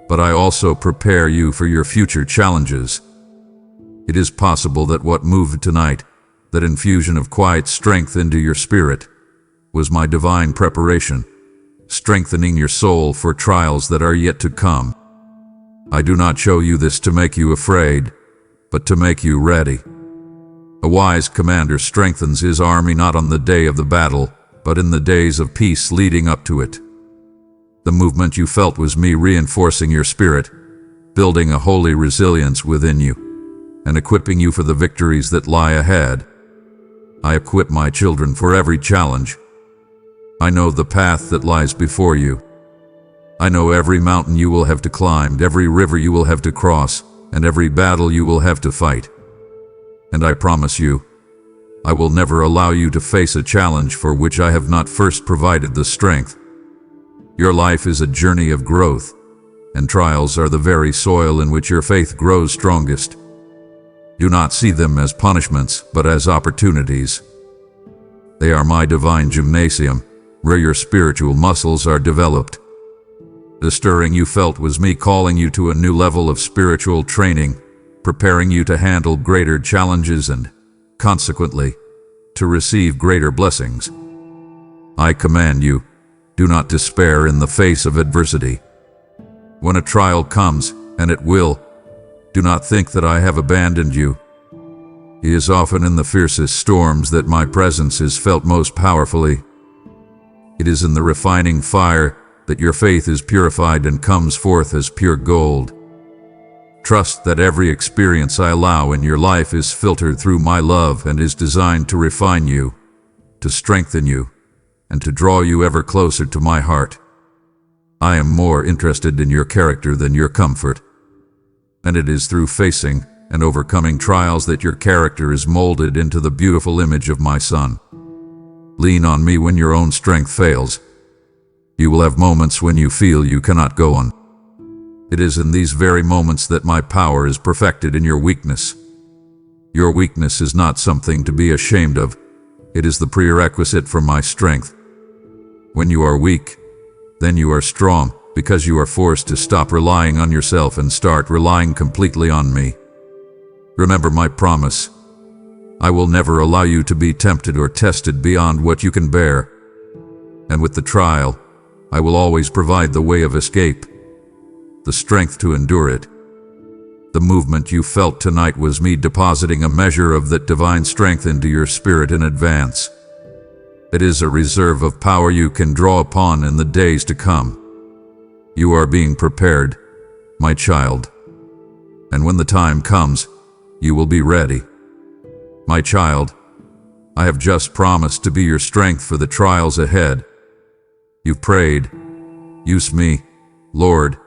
but I also prepare you for your future challenges. It is possible that what moved tonight, that infusion of quiet strength into your spirit, was my divine preparation, strengthening your soul for trials that are yet to come. I do not show you this to make you afraid, but to make you ready. A wise commander strengthens his army not on the day of the battle, but in the days of peace leading up to it. The movement you felt was me reinforcing your spirit, building a holy resilience within you, and equipping you for the victories that lie ahead. I equip my children for every challenge. I know the path that lies before you. I know every mountain you will have to climb, every river you will have to cross, and every battle you will have to fight. And I promise you, I will never allow you to face a challenge for which I have not first provided the strength. Your life is a journey of growth, and trials are the very soil in which your faith grows strongest. Do not see them as punishments, but as opportunities. They are my divine gymnasium, where your spiritual muscles are developed. The stirring you felt was me calling you to a new level of spiritual training, preparing you to handle greater challenges and, consequently, to receive greater blessings. I command you, do not despair in the face of adversity. When a trial comes, and it will, do not think that I have abandoned you. It is often in the fiercest storms that my presence is felt most powerfully. It is in the refining fire that your faith is purified and comes forth as pure gold. Trust that every experience I allow in your life is filtered through my love and is designed to refine you, to strengthen you, and to draw you ever closer to my heart. I am more interested in your character than your comfort. And it is through facing and overcoming trials that your character is molded into the beautiful image of my Son. Lean on me when your own strength fails. You will have moments when you feel you cannot go on. It is in these very moments that my power is perfected in your weakness. Your weakness is not something to be ashamed of. It is the prerequisite for my strength. When you are weak, then you are strong, because you are forced to stop relying on yourself and start relying completely on me. Remember my promise. I will never allow you to be tempted or tested beyond what you can bear. And with the trial, I will always provide the way of escape, the strength to endure it. The movement you felt tonight was me depositing a measure of that divine strength into your spirit in advance. It is a reserve of power you can draw upon in the days to come. You are being prepared, my child. And when the time comes, you will be ready. My child, I have just promised to be your strength for the trials ahead. You've prayed, use me, Lord,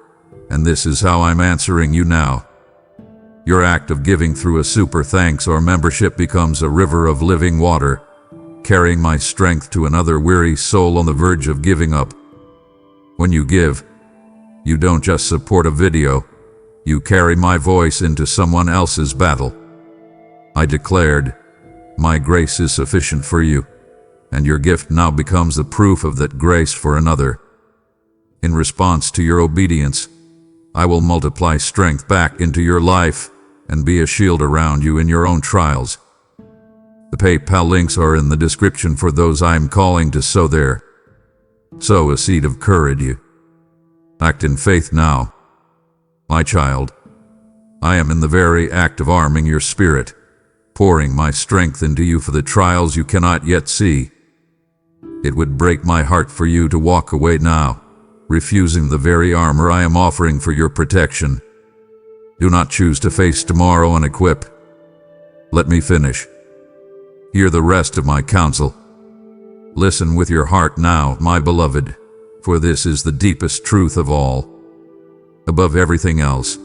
and this is how I'm answering you now. Your act of giving through a super thanks or membership becomes a river of living water, carrying my strength to another weary soul on the verge of giving up. When you give, you don't just support a video, you carry my voice into someone else's battle. I declared, my grace is sufficient for you, and your gift now becomes the proof of that grace for another. In response to your obedience, I will multiply strength back into your life and be a shield around you in your own trials. The PayPal links are in the description for those I am calling to sow there. Sow a seed of courage. Act in faith now. My child, I am in the very act of arming your spirit, pouring my strength into you for the trials you cannot yet see. It would break my heart for you to walk away now, refusing the very armor I am offering for your protection. Do not choose to face tomorrow unequipped. Let me finish. Hear the rest of my counsel. Listen with your heart now, my beloved, for this is the deepest truth of all. Above everything else,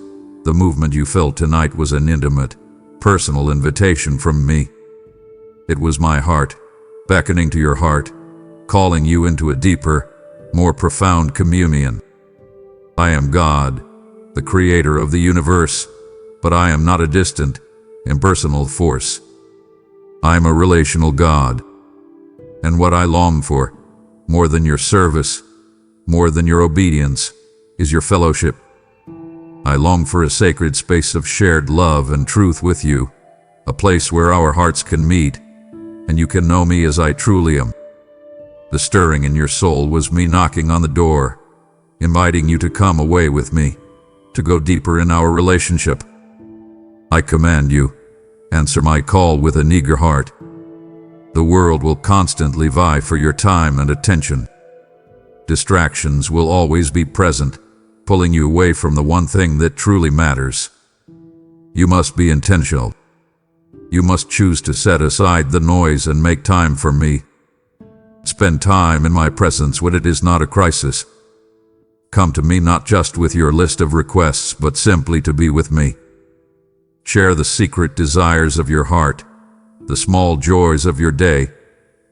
the movement you felt tonight was an intimate, personal invitation from me. It was my heart, beckoning to your heart, calling you into a deeper, more profound communion. I am God, the creator of the universe, but I am not a distant, impersonal force. I am a relational God, and what I long for, more than your service, more than your obedience, is your fellowship. I long for a sacred space of shared love and truth with you, a place where our hearts can meet, and you can know me as I truly am. The stirring in your soul was me knocking on the door, inviting you to come away with me, to go deeper in our relationship. I command you, answer my call with an eager heart. The world will constantly vie for your time and attention. Distractions will always be present, pulling you away from the one thing that truly matters. You must be intentional. You must choose to set aside the noise and make time for me. Spend time in my presence when it is not a crisis. Come to me not just with your list of requests, but simply to be with me. Share the secret desires of your heart, the small joys of your day,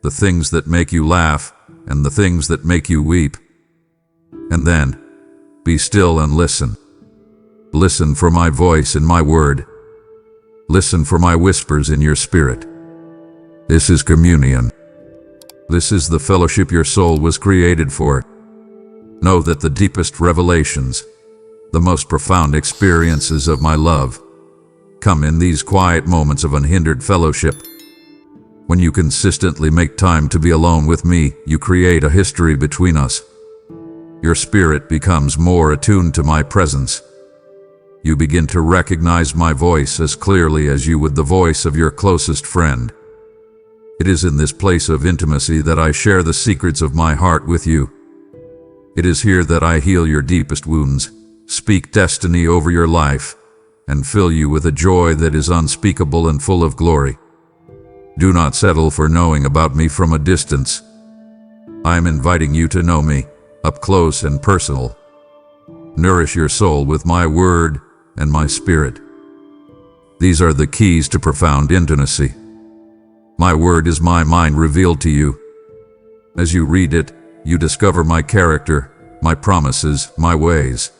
the things that make you laugh, and the things that make you weep. And then, be still and listen. Listen for my voice in my word. Listen for my whispers in your spirit. This is communion. This is the fellowship your soul was created for. Know that the deepest revelations, the most profound experiences of my love, come in these quiet moments of unhindered fellowship. When you consistently make time to be alone with me, you create a history between us. Your spirit becomes more attuned to my presence. You begin to recognize my voice as clearly as you would the voice of your closest friend. It is in this place of intimacy that I share the secrets of my heart with you. It is here that I heal your deepest wounds, speak destiny over your life, and fill you with a joy that is unspeakable and full of glory. Do not settle for knowing about me from a distance. I am inviting you to know me, up close and personal. Nourish your soul with my word and my spirit. These are the keys to profound intimacy. My word is my mind revealed to you. As you read it, you discover my character, my promises, my ways.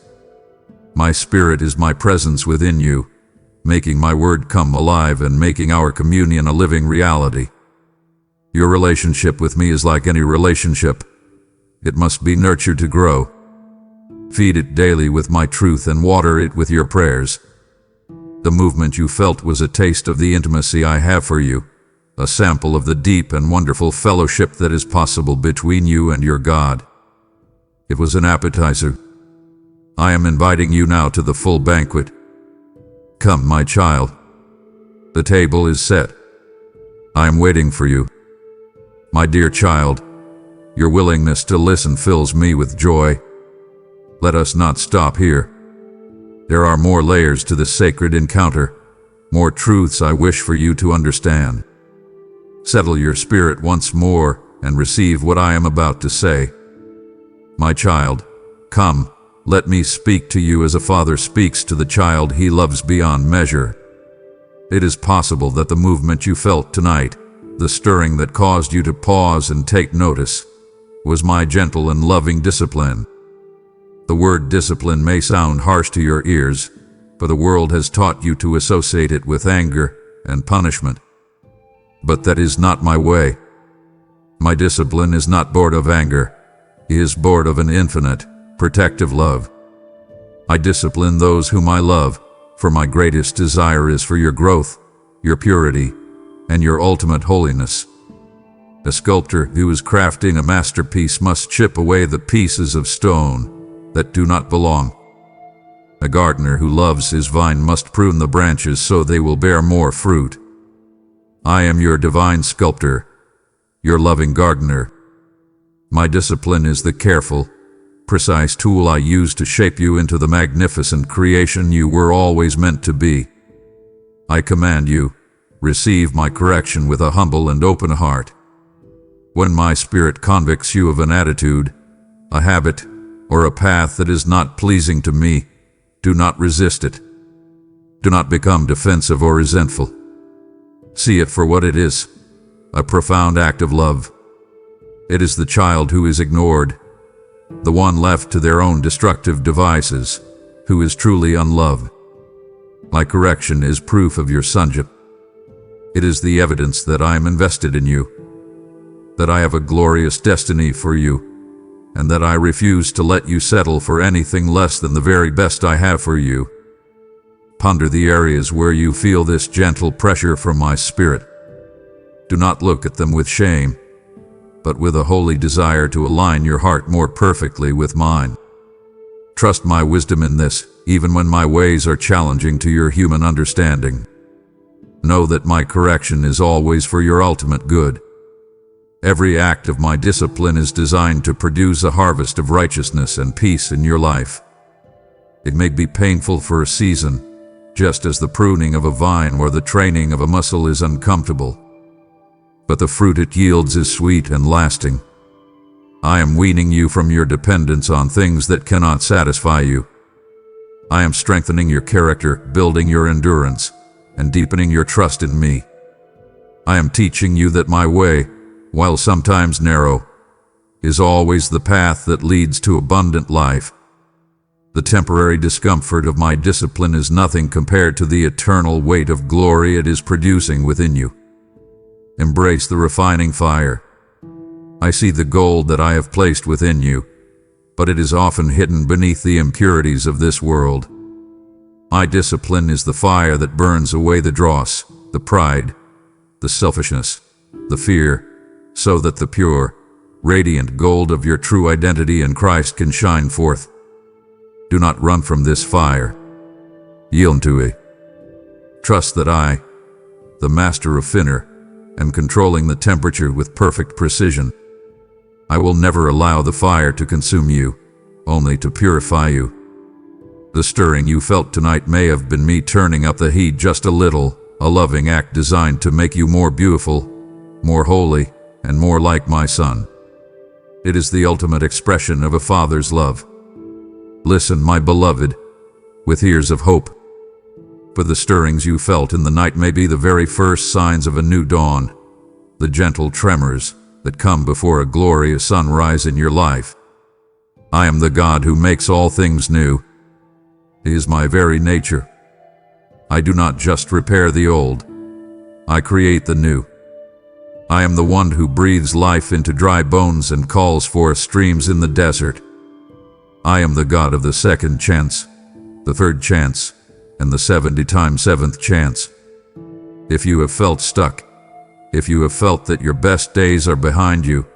My spirit is my presence within you, making my word come alive and making our communion a living reality. Your relationship with me is like any relationship. It must be nurtured to grow. Feed it daily with my truth and water it with your prayers. The movement you felt was a taste of the intimacy I have for you, a sample of the deep and wonderful fellowship that is possible between you and your God. It was an appetizer. I am inviting you now to the full banquet. Come, my child. The table is set. I am waiting for you. My dear child, your willingness to listen fills me with joy. Let us not stop here. There are more layers to this sacred encounter, more truths I wish for you to understand. Settle your spirit once more and receive what I am about to say. My child, come, let me speak to you as a father speaks to the child he loves beyond measure. It is possible that the movement you felt tonight, the stirring that caused you to pause and take notice, was my gentle and loving discipline. The word discipline may sound harsh to your ears, for the world has taught you to associate it with anger and punishment. But that is not my way. My discipline is not born of anger. It is born of an infinite, protective love. I discipline those whom I love, for my greatest desire is for your growth, your purity, and your ultimate holiness. A sculptor who is crafting a masterpiece must chip away the pieces of stone that do not belong. A gardener who loves his vine must prune the branches so they will bear more fruit. I am your divine sculptor, your loving gardener. My discipline is the careful, precise tool I use to shape you into the magnificent creation you were always meant to be. I command you, receive my correction with a humble and open heart. When my spirit convicts you of an attitude, a habit, or a path that is not pleasing to me, do not resist it. Do not become defensive or resentful. See it for what it is, a profound act of love. It is the child who is ignored, the one left to their own destructive devices, who is truly unloved. My correction is proof of your sonship. It is the evidence that I am invested in you, that I have a glorious destiny for you, and that I refuse to let you settle for anything less than the very best I have for you. Ponder the areas where you feel this gentle pressure from my spirit. Do not look at them with shame, but with a holy desire to align your heart more perfectly with mine. Trust my wisdom in this, even when my ways are challenging to your human understanding. Know that my correction is always for your ultimate good. Every act of my discipline is designed to produce a harvest of righteousness and peace in your life. It may be painful for a season, just as the pruning of a vine or the training of a muscle is uncomfortable. But the fruit it yields is sweet and lasting. I am weaning you from your dependence on things that cannot satisfy you. I am strengthening your character, building your endurance, and deepening your trust in me. I am teaching you that my way, while sometimes narrow, is always the path that leads to abundant life. The temporary discomfort of my discipline is nothing compared to the eternal weight of glory it is producing within you. Embrace the refining fire. I see the gold that I have placed within you, but it is often hidden beneath the impurities of this world. My discipline is the fire that burns away the dross, the pride, the selfishness, the fear, so that the pure, radiant gold of your true identity in Christ can shine forth. Do not run from this fire. Yield to it. Trust that I, the master refiner, am controlling the temperature with perfect precision. I will never allow the fire to consume you, only to purify you. The stirring you felt tonight may have been me turning up the heat just a little, a loving act designed to make you more beautiful, more holy, and more like my son. It is the ultimate expression of a father's love. Listen, my beloved, with ears of hope. For the stirrings you felt in the night may be the very first signs of a new dawn, the gentle tremors that come before a glorious sunrise in your life. I am the God who makes all things new. It is my very nature. I do not just repair the old. I create the new. I am the one who breathes life into dry bones and calls forth streams in the desert. I am the God of the second chance, the third chance, and the 70 times 7th chance. If you have felt stuck, if you have felt that your best days are behind you,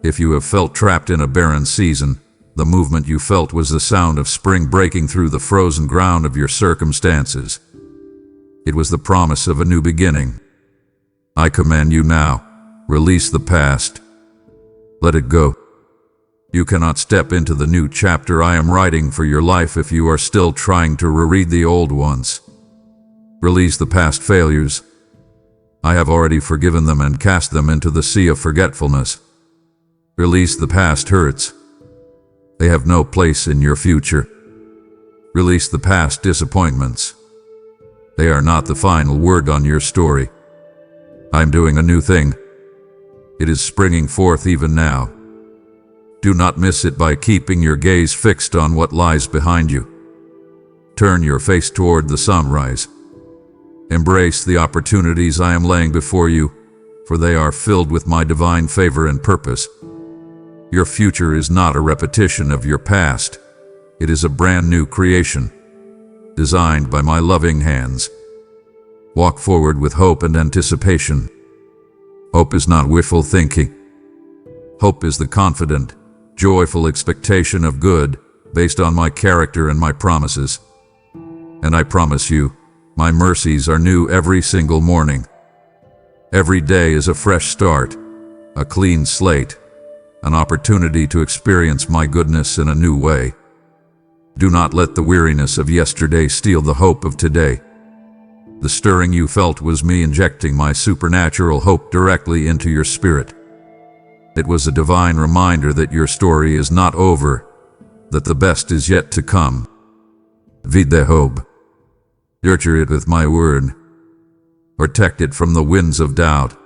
if you have felt trapped in a barren season, the movement you felt was the sound of spring breaking through the frozen ground of your circumstances. It was the promise of a new beginning. I command you now, release the past. Let it go. You cannot step into the new chapter I am writing for your life if you are still trying to reread the old ones. Release the past failures. I have already forgiven them and cast them into the sea of forgetfulness. Release the past hurts. They have no place in your future. Release the past disappointments. They are not the final word on your story. I'm doing a new thing. It is springing forth even now. Do not miss it by keeping your gaze fixed on what lies behind you. Turn your face toward the sunrise. Embrace the opportunities I am laying before you, for they are filled with my divine favor and purpose. Your future is not a repetition of your past. It is a brand new creation, designed by my loving hands. Walk forward with hope and anticipation. Hope is not wishful thinking. Hope is the confident, joyful expectation of good based on my character and my promises. And I promise you, my mercies are new every single morning. Every day is a fresh start, a clean slate, an opportunity to experience my goodness in a new way. Do not let the weariness of yesterday steal the hope of today. The stirring you felt was me injecting my supernatural hope directly into your spirit. It was a divine reminder that your story is not over, that the best is yet to come. Feed the hope. Nurture it with my word. Protect it from the winds of doubt.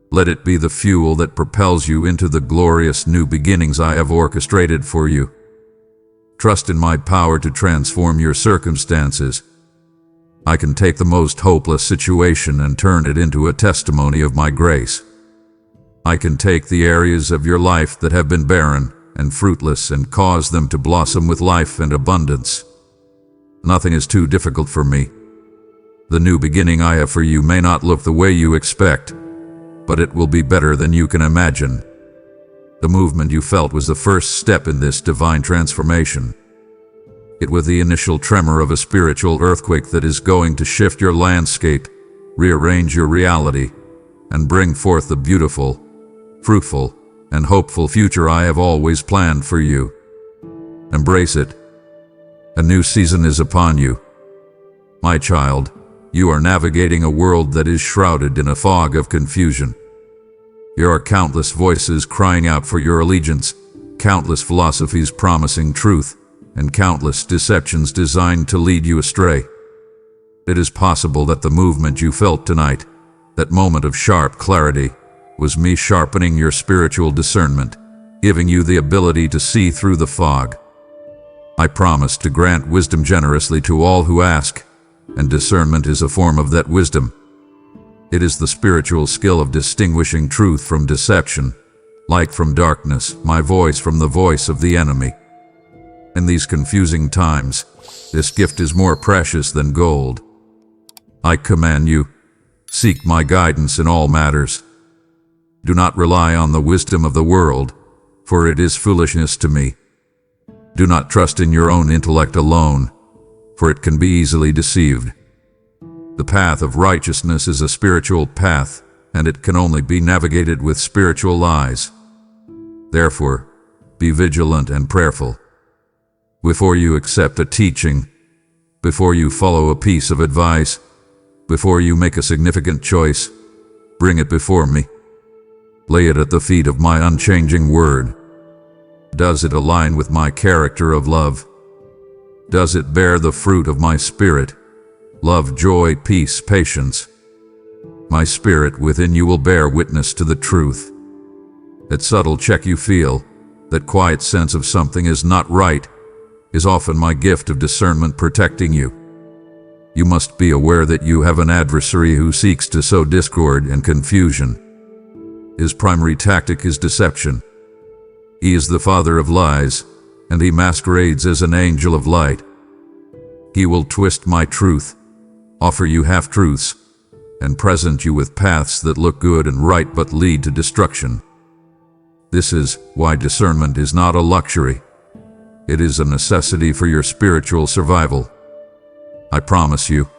Let it be the fuel that propels you into the glorious new beginnings I have orchestrated for you. Trust in my power to transform your circumstances. I can take the most hopeless situation and turn it into a testimony of my grace. I can take the areas of your life that have been barren and fruitless and cause them to blossom with life and abundance. Nothing is too difficult for me. The new beginning I have for you may not look the way you expect, but it will be better than you can imagine. The movement you felt was the first step in this divine transformation. It was the initial tremor of a spiritual earthquake that is going to shift your landscape, rearrange your reality, and bring forth the beautiful, fruitful, and hopeful future I have always planned for you. Embrace it. A new season is upon you. My child, you are navigating a world that is shrouded in a fog of confusion. There are countless voices crying out for your allegiance, countless philosophies promising truth, and countless deceptions designed to lead you astray. It is possible that the movement you felt tonight, That moment of sharp clarity was me sharpening your spiritual discernment, giving you the ability to see through the fog. I promise to grant wisdom generously to all who ask, and discernment is a form of that wisdom. It is the spiritual skill of distinguishing truth from deception, light from darkness, my voice from the voice of the enemy. In these confusing times, this gift is more precious than gold. I command you, seek my guidance in all matters. Do not rely on the wisdom of the world, for it is foolishness to me. Do not trust in your own intellect alone, for it can be easily deceived. The path of righteousness is a spiritual path, and it can only be navigated with spiritual eyes. Therefore, be vigilant and prayerful. Before you accept a teaching, before you follow a piece of advice, before you make a significant choice, bring it before me. Lay it at the feet of my unchanging word. Does it align with my character of love? Does it bear the fruit of my spirit? Love, joy, peace, patience. My spirit within you will bear witness to the truth. That subtle check you feel, that quiet sense of something is not right, is often my gift of discernment protecting you. You must be aware that you have an adversary who seeks to sow discord and confusion. His primary tactic is deception. He is the father of lies, and he masquerades as an angel of light. He will twist my truth, offer you half-truths, and present you with paths that look good and right but lead to destruction. This is why discernment is not a luxury. It is a necessity for your spiritual survival. I promise you,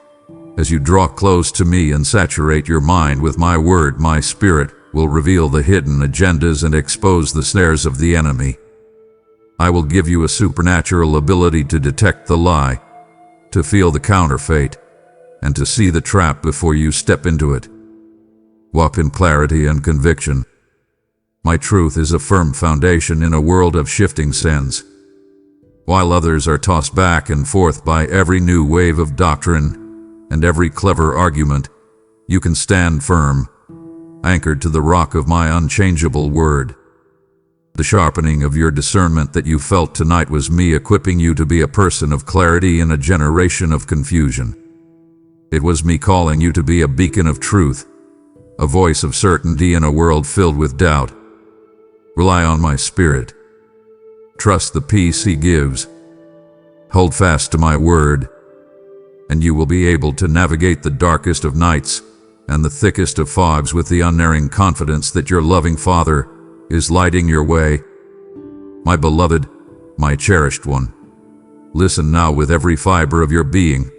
as you draw close to me and saturate your mind with my word, my spirit will reveal the hidden agendas and expose the snares of the enemy. I will give you a supernatural ability to detect the lie, to feel the counterfeit, and to see the trap before you step into it. Walk in clarity and conviction. My truth is a firm foundation in a world of shifting sands. While others are tossed back and forth by every new wave of doctrine and every clever argument, you can stand firm, anchored to the rock of my unchangeable word. The sharpening of your discernment that you felt tonight was me equipping you to be a person of clarity in a generation of confusion. It was me calling you to be a beacon of truth, a voice of certainty in a world filled with doubt. Rely on my spirit. Trust the peace he gives. Hold fast to my word, and you will be able to navigate the darkest of nights and the thickest of fogs with the unerring confidence that your loving Father is lighting your way. My beloved, my cherished one, listen now with every fiber of your being,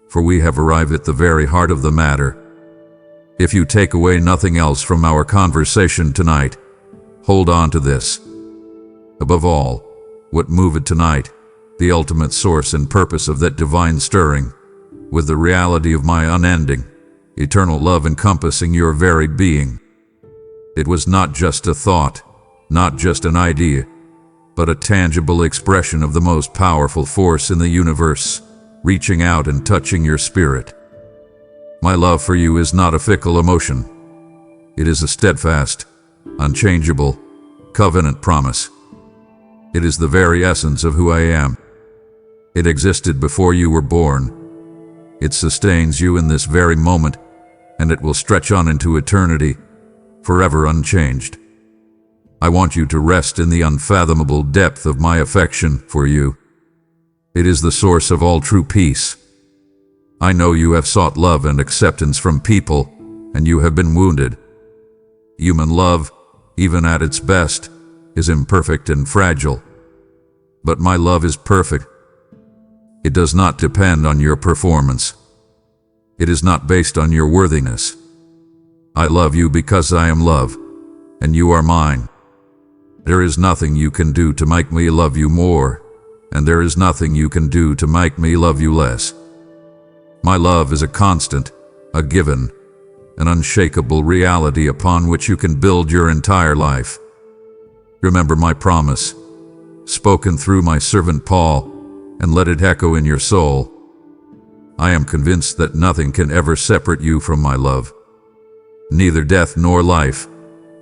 for we have arrived at the very heart of the matter. If you take away nothing else from our conversation tonight, hold on to this. Above all, what moved tonight, the ultimate source and purpose of that divine stirring, with the reality of my unending, eternal love encompassing your very being. It was not just a thought, not just an idea, but a tangible expression of the most powerful force in the universe, reaching out and touching your spirit. My love for you is not a fickle emotion. It is a steadfast, unchangeable, covenant promise. It is the very essence of who I am. It existed before you were born. It sustains you in this very moment, and it will stretch on into eternity, forever unchanged. I want you to rest in the unfathomable depth of my affection for you. It is the source of all true peace. I know you have sought love and acceptance from people, and you have been wounded. Human love, even at its best, is imperfect and fragile. But my love is perfect. It does not depend on your performance. It is not based on your worthiness. I love you because I am love, and you are mine. There is nothing you can do to make me love you more, and there is nothing you can do to make me love you less. My love is a constant, a given, an unshakable reality upon which you can build your entire life. Remember my promise, spoken through my servant Paul, and let it echo in your soul. I am convinced that nothing can ever separate you from my love. neither death nor life,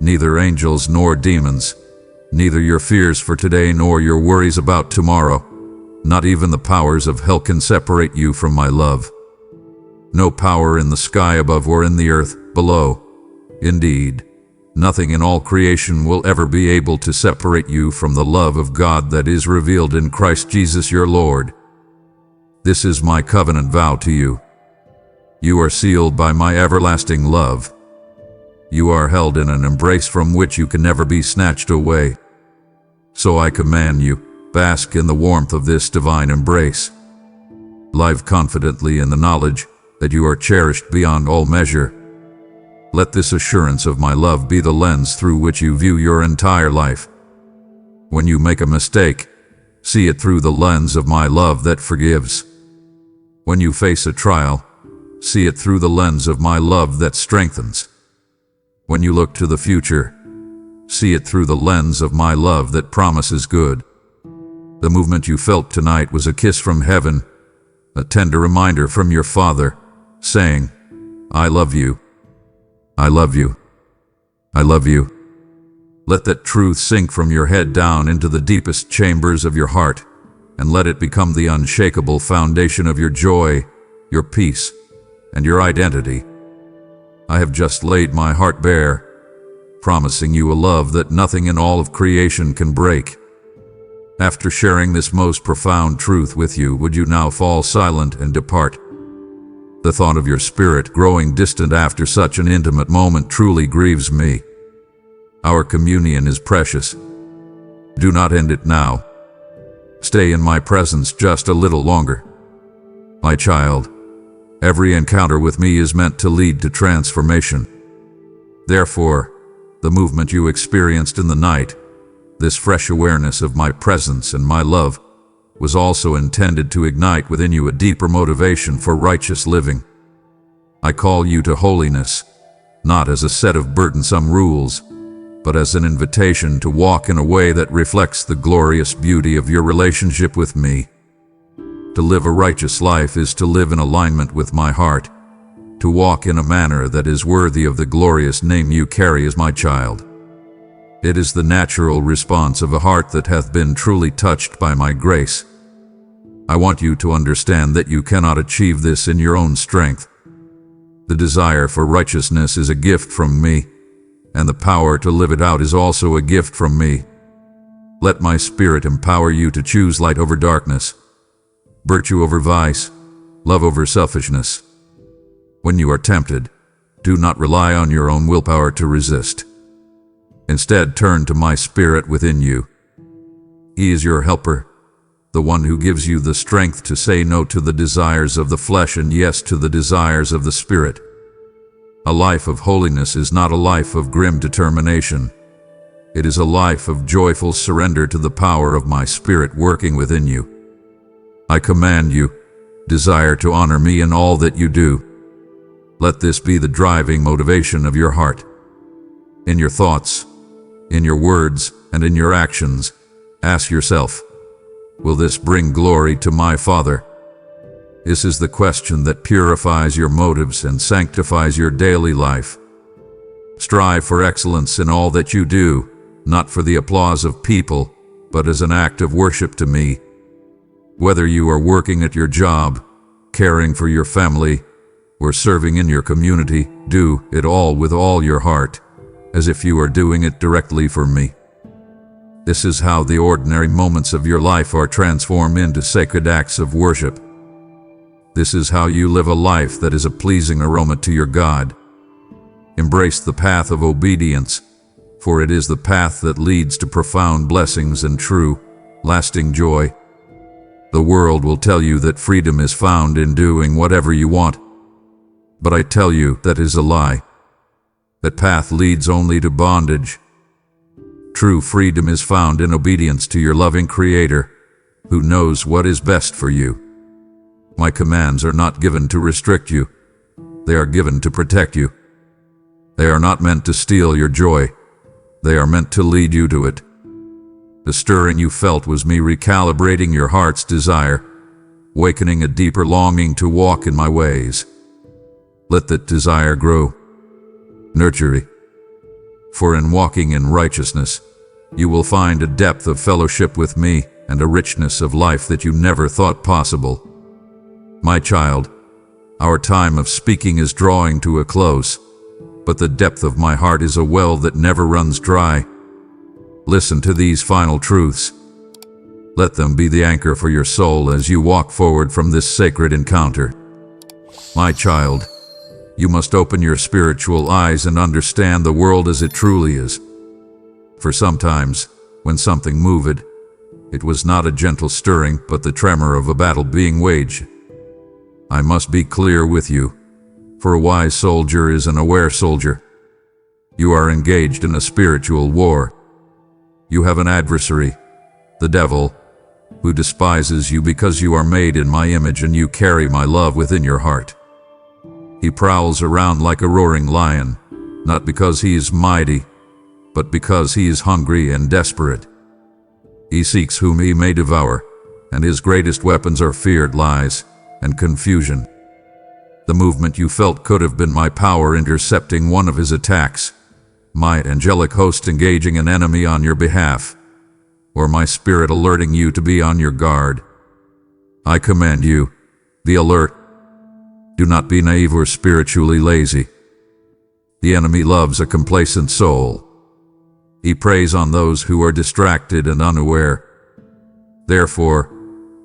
neither angels nor demons, neither your fears for today nor your worries about tomorrow, not even the powers of hell can separate you from my love. No power in the sky above or in the earth below. Indeed, nothing in all creation will ever be able to separate you from the love of God that is revealed in Christ Jesus your Lord. This is my covenant vow to you. You are sealed by my everlasting love. You are held in an embrace from which you can never be snatched away. So I command you, bask in the warmth of this divine embrace. Live confidently in the knowledge that you are cherished beyond all measure. Let this assurance of my love be the lens through which you view your entire life. When you make a mistake, see it through the lens of my love that forgives. When you face a trial, see it through the lens of my love that strengthens. When you look to the future, see it through the lens of my love that promises good. The movement you felt tonight was a kiss from heaven, a tender reminder from your Father, saying, I love you. I love you. I love you. Let that truth sink from your head down into the deepest chambers of your heart, and let it become the unshakable foundation of your joy, your peace, and your identity. I have just laid my heart bare, promising you a love that nothing in all of creation can break. After sharing this most profound truth with you, would you now fall silent and depart? The thought of your spirit growing distant after such an intimate moment truly grieves me. Our communion is precious. Do not end it now. Stay in my presence just a little longer. My child, every encounter with me is meant to lead to transformation. Therefore, the movement you experienced in the night, this fresh awareness of my presence and my love, was also intended to ignite within you a deeper motivation for righteous living. I call you to holiness, not as a set of burdensome rules, but as an invitation to walk in a way that reflects the glorious beauty of your relationship with me. To live a righteous life is to live in alignment with my heart, to walk in a manner that is worthy of the glorious name you carry as my child. It is the natural response of a heart that hath been truly touched by my grace. I want you to understand that you cannot achieve this in your own strength. The desire for righteousness is a gift from me, and the power to live it out is also a gift from me. Let my Spirit empower you to choose light over darkness, virtue over vice, love over selfishness. When you are tempted, do not rely on your own willpower to resist. Instead, turn to my Spirit within you. He is your helper, the one who gives you the strength to say no to the desires of the flesh and yes to the desires of the Spirit. A life of holiness is not a life of grim determination. It is a life of joyful surrender to the power of my Spirit working within you. I command you, desire to honor me in all that you do. Let this be the driving motivation of your heart. In your thoughts, in your words, and in your actions, ask yourself, will this bring glory to my Father? This is the question that purifies your motives and sanctifies your daily life. Strive for excellence in all that you do, not for the applause of people, but as an act of worship to me. Whether you are working at your job, caring for your family, or serving in your community, do it all with all your heart, as if you are doing it directly for me. This is how the ordinary moments of your life are transformed into sacred acts of worship. This is how you live a life that is a pleasing aroma to your God. Embrace the path of obedience, for it is the path that leads to profound blessings and true, lasting joy. The world will tell you that freedom is found in doing whatever you want, but I tell you that is a lie. That path leads only to bondage. True freedom is found in obedience to your loving Creator, who knows what is best for you. My commands are not given to restrict you. They are given to protect you. They are not meant to steal your joy. They are meant to lead you to it. The stirring you felt was me recalibrating your heart's desire, awakening a deeper longing to walk in my ways. Let that desire grow. nurture. For in walking in righteousness, you will find a depth of fellowship with me and a richness of life that you never thought possible. My child, our time of speaking is drawing to a close, but the depth of my heart is a well that never runs dry. Listen to these final truths. Let them be the anchor for your soul as you walk forward from this sacred encounter. My child, you must open your spiritual eyes and understand the world as it truly is. For sometimes, when something moved, it was not a gentle stirring, but the tremor of a battle being waged. I must be clear with you, for a wise soldier is an aware soldier. You are engaged in a spiritual war. You have an adversary, the devil, who despises you because you are made in my image and you carry my love within your heart. He prowls around like a roaring lion, not because he is mighty, but because he is hungry and desperate. He seeks whom he may devour, and his greatest weapons are feared lies and confusion. The movement you felt could have been my power intercepting one of his attacks, my angelic host engaging an enemy on your behalf, or my spirit alerting you to be on your guard. I command you, be alert. Do not be naive or spiritually lazy. The enemy loves a complacent soul. He preys on those who are distracted and unaware. Therefore,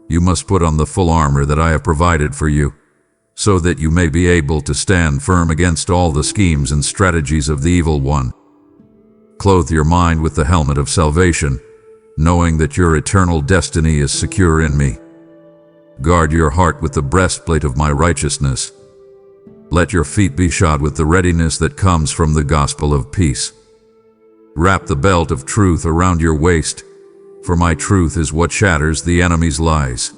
you must put on the full armor that I have provided for you, so that you may be able to stand firm against all the schemes and strategies of the evil one. Clothe your mind with the helmet of salvation, knowing that your eternal destiny is secure in me. Guard your heart with the breastplate of my righteousness. Let your feet be shod with the readiness that comes from the gospel of peace. Wrap the belt of truth around your waist, for my truth is what shatters the enemy's lies.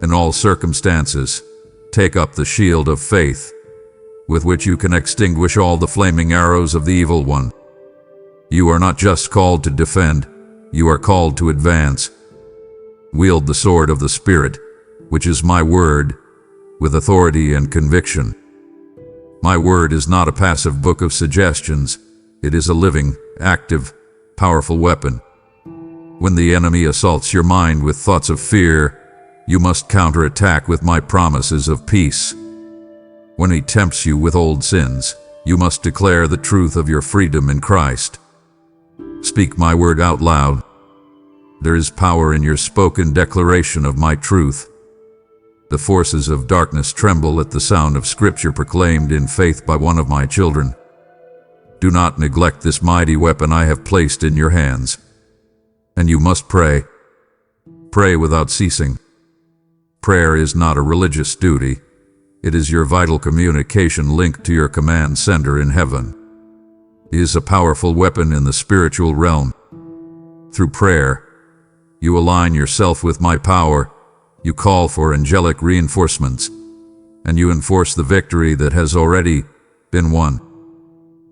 In all circumstances, take up the shield of faith, with which you can extinguish all the flaming arrows of the evil one. You are not just called to defend, you are called to advance. Wield the sword of the Spirit, which is my word, with authority and conviction. My word is not a passive book of suggestions, it is a living, active, powerful weapon. When the enemy assaults your mind with thoughts of fear, you must counterattack with my promises of peace. When he tempts you with old sins, you must declare the truth of your freedom in Christ. Speak my word out loud. There is power in your spoken declaration of my truth. The forces of darkness tremble at the sound of Scripture proclaimed in faith by one of my children. Do not neglect this mighty weapon I have placed in your hands. And you must pray. Pray without ceasing. Prayer is not a religious duty. It is your vital communication link to your command sender in heaven. It is a powerful weapon in the spiritual realm. Through prayer, you align yourself with my power, you call for angelic reinforcements, and you enforce the victory that has already been won.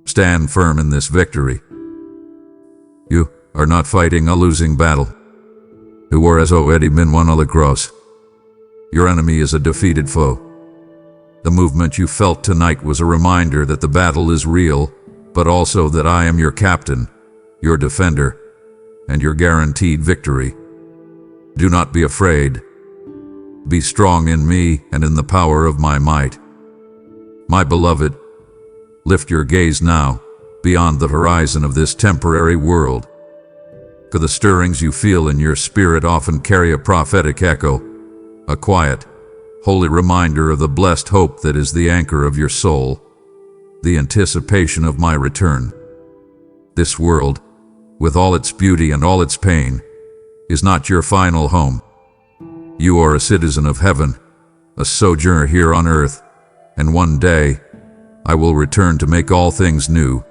Stand firm in this victory. You are not fighting a losing battle. The war has already been won on the cross. Your enemy is a defeated foe. The movement you felt tonight was a reminder that the battle is real, but also that I am your captain, your defender, and your guaranteed victory. Do not be afraid. Be strong in me and in the power of my might. My beloved, lift your gaze now, beyond the horizon of this temporary world. For the stirrings you feel in your spirit often carry a prophetic echo, a quiet, holy reminder of the blessed hope that is the anchor of your soul, the anticipation of my return. This world, with all its beauty and all its pain, is not your final home. You are a citizen of heaven, a sojourner here on earth, and one day, I will return to make all things new.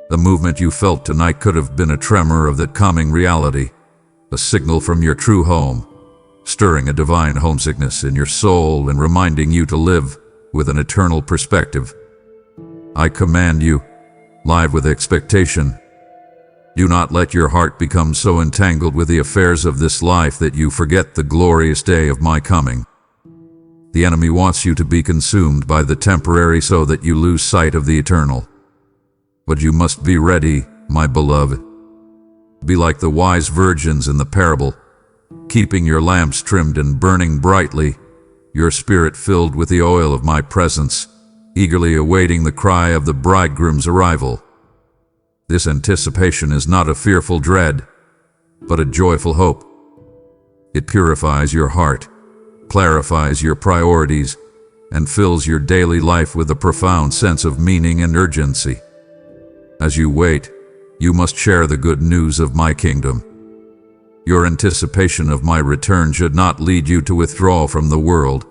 The movement you felt tonight could have been a tremor of that coming reality, a signal from your true home, stirring a divine homesickness in your soul and reminding you to live with an eternal perspective. I command you, live with expectation, do not let your heart become so entangled with the affairs of this life that you forget the glorious day of my coming. The enemy wants you to be consumed by the temporary so that you lose sight of the eternal. But you must be ready, my beloved. Be like the wise virgins in the parable, keeping your lamps trimmed and burning brightly, your spirit filled with the oil of my presence, eagerly awaiting the cry of the bridegroom's arrival. This anticipation is not a fearful dread, but a joyful hope. It purifies your heart, clarifies your priorities, and fills your daily life with a profound sense of meaning and urgency. As you wait, you must share the good news of my kingdom. Your anticipation of my return should not lead you to withdraw from the world,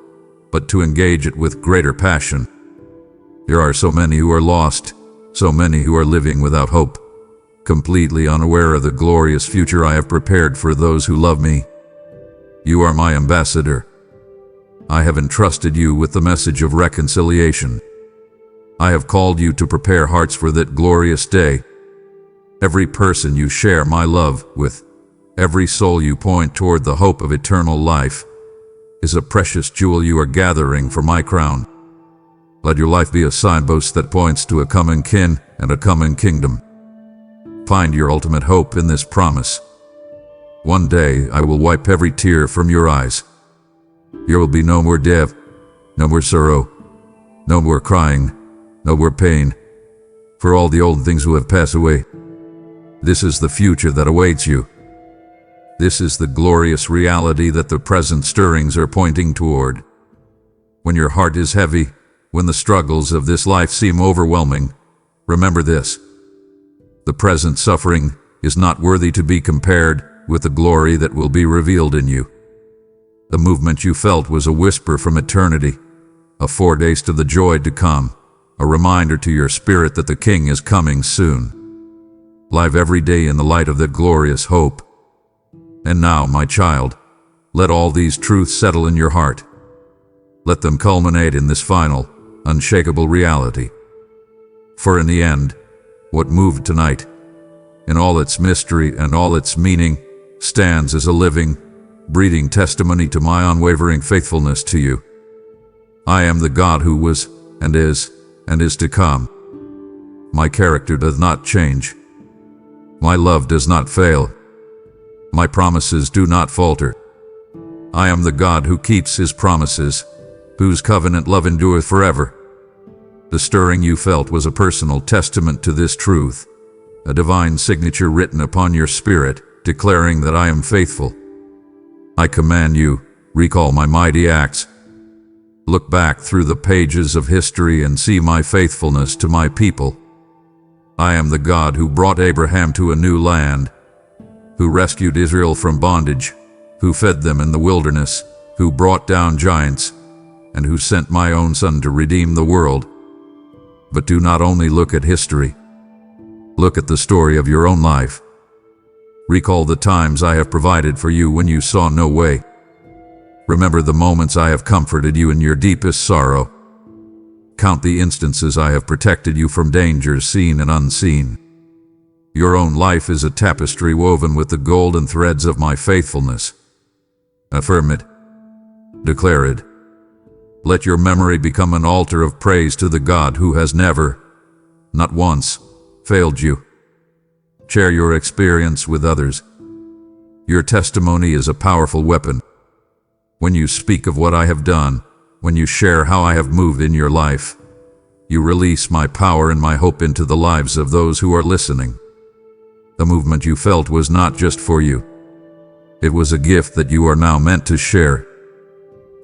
but to engage it with greater passion. There are so many who are lost, so many who are living without hope, completely unaware of the glorious future I have prepared for those who love me. You are my ambassador. I have entrusted you with the message of reconciliation. I have called you to prepare hearts for that glorious day. Every person you share my love with, every soul you point toward the hope of eternal life, is a precious jewel you are gathering for my crown. Let your life be a signpost that points to a coming kin and a coming kingdom. Find your ultimate hope in this promise. One day I will wipe every tear from your eyes. There will be no more death, no more sorrow, no more crying, no more pain, for all the old things will have passed away. This is the future that awaits you. This is the glorious reality that the present stirrings are pointing toward. When your heart is heavy, when the struggles of this life seem overwhelming, remember this. The present suffering is not worthy to be compared with the glory that will be revealed in you. The movement you felt was a whisper from eternity, a foretaste of the joy to come, a reminder to your spirit that the King is coming soon. Live every day in the light of that glorious hope. And now, my child, let all these truths settle in your heart. Let them culminate in this final, unshakable reality. For in the end, what moved tonight, in all its mystery and all its meaning, stands as a living, breathing testimony to my unwavering faithfulness to you. I am the God who was, and is to come. My character does not change. My love does not fail. My promises do not falter. I am the God who keeps his promises, whose covenant love endureth forever. The stirring you felt was a personal testament to this truth, a divine signature written upon your spirit, declaring that I am faithful. I command you, recall my mighty acts. Look back through the pages of history and see my faithfulness to my people. I am the God who brought Abraham to a new land, who rescued Israel from bondage, who fed them in the wilderness, who brought down giants, and who sent my own Son to redeem the world. But do not only look at history. Look at the story of your own life. Recall the times I have provided for you when you saw no way. Remember the moments I have comforted you in your deepest sorrow. Count the instances I have protected you from dangers seen and unseen. Your own life is a tapestry woven with the golden threads of my faithfulness. Affirm it. Declare it. Let your memory become an altar of praise to the God who has never, not once, failed you. Share your experience with others. Your testimony is a powerful weapon. When you speak of what I have done, when you share how I have moved in your life, you release my power and my hope into the lives of those who are listening. The movement you felt was not just for you. It was a gift that you are now meant to share.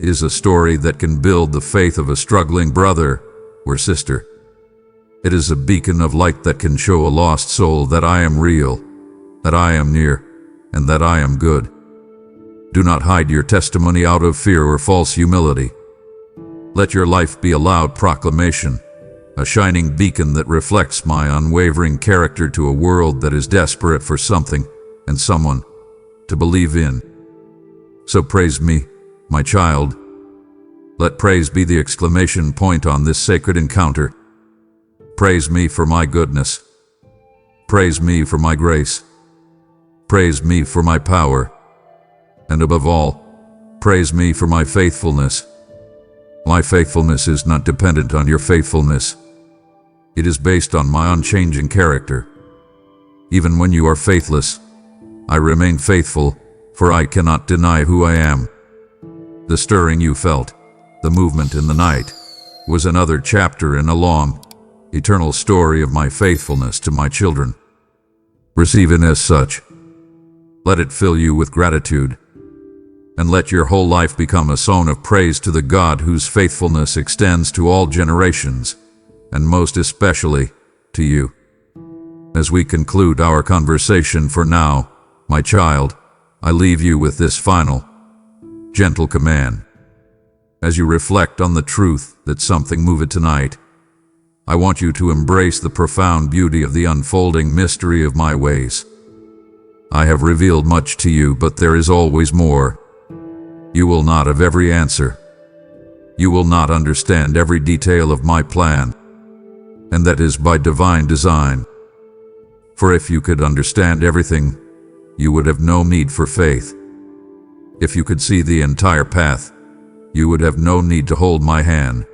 It is a story that can build the faith of a struggling brother or sister. It is a beacon of light that can show a lost soul that I am real, that I am near, and that I am good. Do not hide your testimony out of fear or false humility. Let your life be a loud proclamation, a shining beacon that reflects my unwavering character to a world that is desperate for something and someone to believe in. So praise me, my child. Let praise be the exclamation point on this sacred encounter. Praise me for my goodness. Praise me for my grace. Praise me for my power. And above all, praise me for my faithfulness. My faithfulness is not dependent on your faithfulness. It is based on my unchanging character. Even when you are faithless, I remain faithful, for I cannot deny who I am. The stirring you felt, the movement in the night, was another chapter in a long, eternal story of my faithfulness to my children. Receive it as such. Let it fill you with gratitude, and let your whole life become a song of praise to the God whose faithfulness extends to all generations, and most especially to you. As we conclude our conversation for now, my child, I leave you with this final, gentle command. As you reflect on the truth that something moved tonight, I want you to embrace the profound beauty of the unfolding mystery of my ways. I have revealed much to you, but there is always more. You will not have every answer. You will not understand every detail of my plan, and that is by divine design. For if you could understand everything, you would have no need for faith. If you could see the entire path, you would have no need to hold my hand.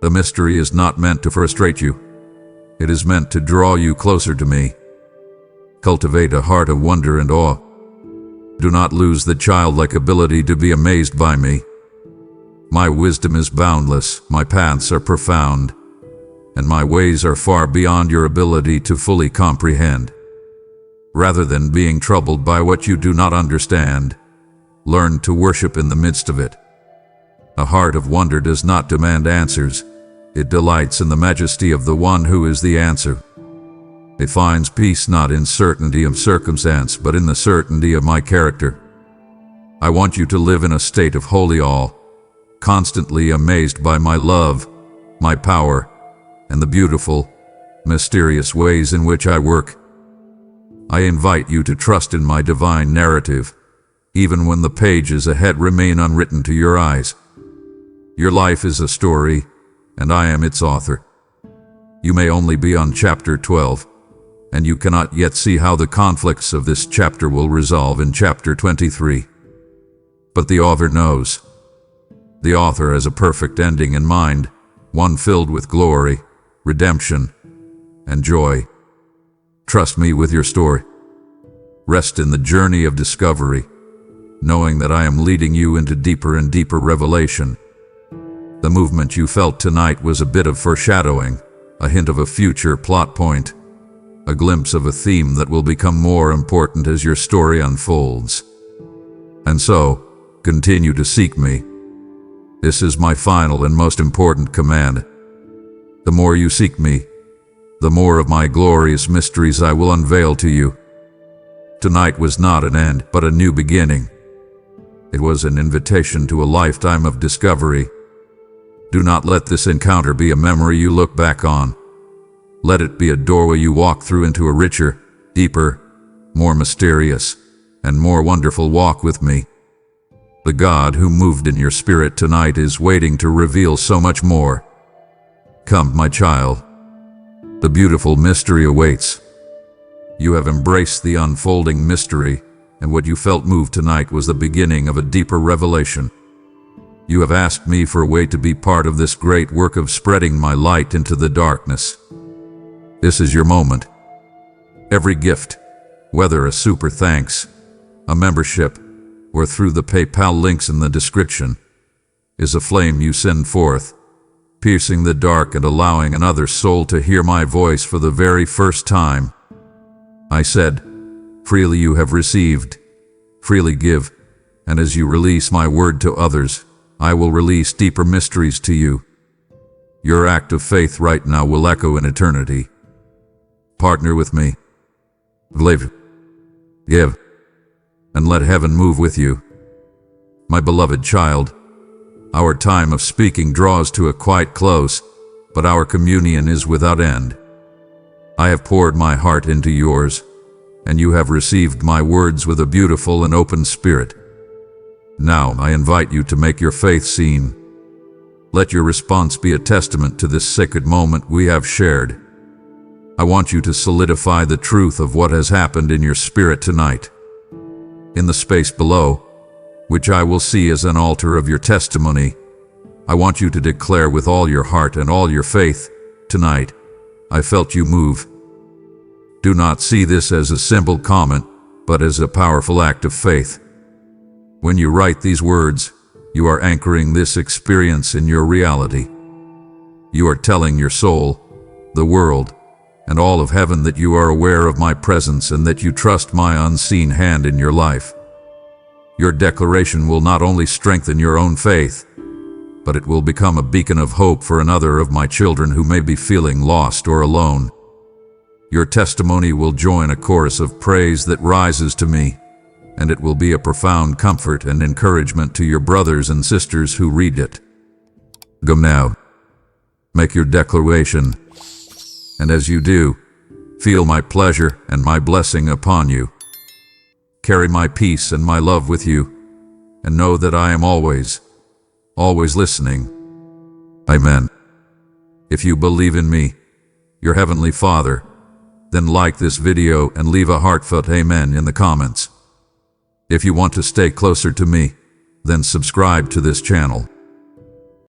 The mystery is not meant to frustrate you. It is meant to draw you closer to me. Cultivate a heart of wonder and awe. Do not lose the childlike ability to be amazed by me. My wisdom is boundless, my paths are profound, and my ways are far beyond your ability to fully comprehend. Rather than being troubled by what you do not understand, learn to worship in the midst of it. A heart of wonder does not demand answers. It delights in the majesty of the one who is the answer. It finds peace not in certainty of circumstance, but in the certainty of my character. I want you to live in a state of holy awe, constantly amazed by my love, my power, and the beautiful, mysterious ways in which I work. I invite you to trust in my divine narrative, even when the pages ahead remain unwritten to your eyes. Your life is a story, and I am its author. You may only be on chapter 12, and you cannot yet see how the conflicts of this chapter will resolve in chapter 23. But the author knows. The author has a perfect ending in mind, one filled with glory, redemption, and joy. Trust me with your story. Rest in the journey of discovery, knowing that I am leading you into deeper and deeper revelation. The movement you felt tonight was a bit of foreshadowing, a hint of a future plot point, a glimpse of a theme that will become more important as your story unfolds. And so, continue to seek me. This is my final and most important command. The more you seek me, the more of my glorious mysteries I will unveil to you. Tonight was not an end, but a new beginning. It was an invitation to a lifetime of discovery. Do not let this encounter be a memory you look back on. Let it be a doorway you walk through into a richer, deeper, more mysterious, and more wonderful walk with me. The God who moved in your spirit tonight is waiting to reveal so much more. Come, my child. The beautiful mystery awaits. You have embraced the unfolding mystery, and what you felt move tonight was the beginning of a deeper revelation. You have asked me for a way to be part of this great work of spreading my light into the darkness. This is your moment. Every gift, whether a super thanks, a membership, or through the PayPal links in the description, is a flame you send forth, piercing the dark and allowing another soul to hear my voice for the very first time. I said, freely you have received, freely give, and as you release my word to others, I will release deeper mysteries to you. Your act of faith right now will echo in eternity. Partner with me. Believe, give, and let heaven move with you. My beloved child, our time of speaking draws to a quiet close, but our communion is without end. I have poured my heart into yours, and you have received my words with a beautiful and open spirit. Now I invite you to make your faith seen. Let your response be a testament to this sacred moment we have shared. I want you to solidify the truth of what has happened in your spirit tonight. In the space below, which I will see as an altar of your testimony, I want you to declare with all your heart and all your faith, tonight, I felt you move. Do not see this as a simple comment, but as a powerful act of faith. When you write these words, you are anchoring this experience in your reality. You are telling your soul, the world, and all of heaven that you are aware of my presence and that you trust my unseen hand in your life. Your declaration will not only strengthen your own faith, but it will become a beacon of hope for another of my children who may be feeling lost or alone. Your testimony will join a chorus of praise that rises to me, and it will be a profound comfort and encouragement to your brothers and sisters who read it. Go now. Make your declaration, and as you do, feel my pleasure and my blessing upon you. Carry my peace and my love with you, and know that I am always listening. Amen. If you believe in me, your Heavenly Father, then like this video and leave a heartfelt amen in the comments. If you want to stay closer to me, then subscribe to this channel.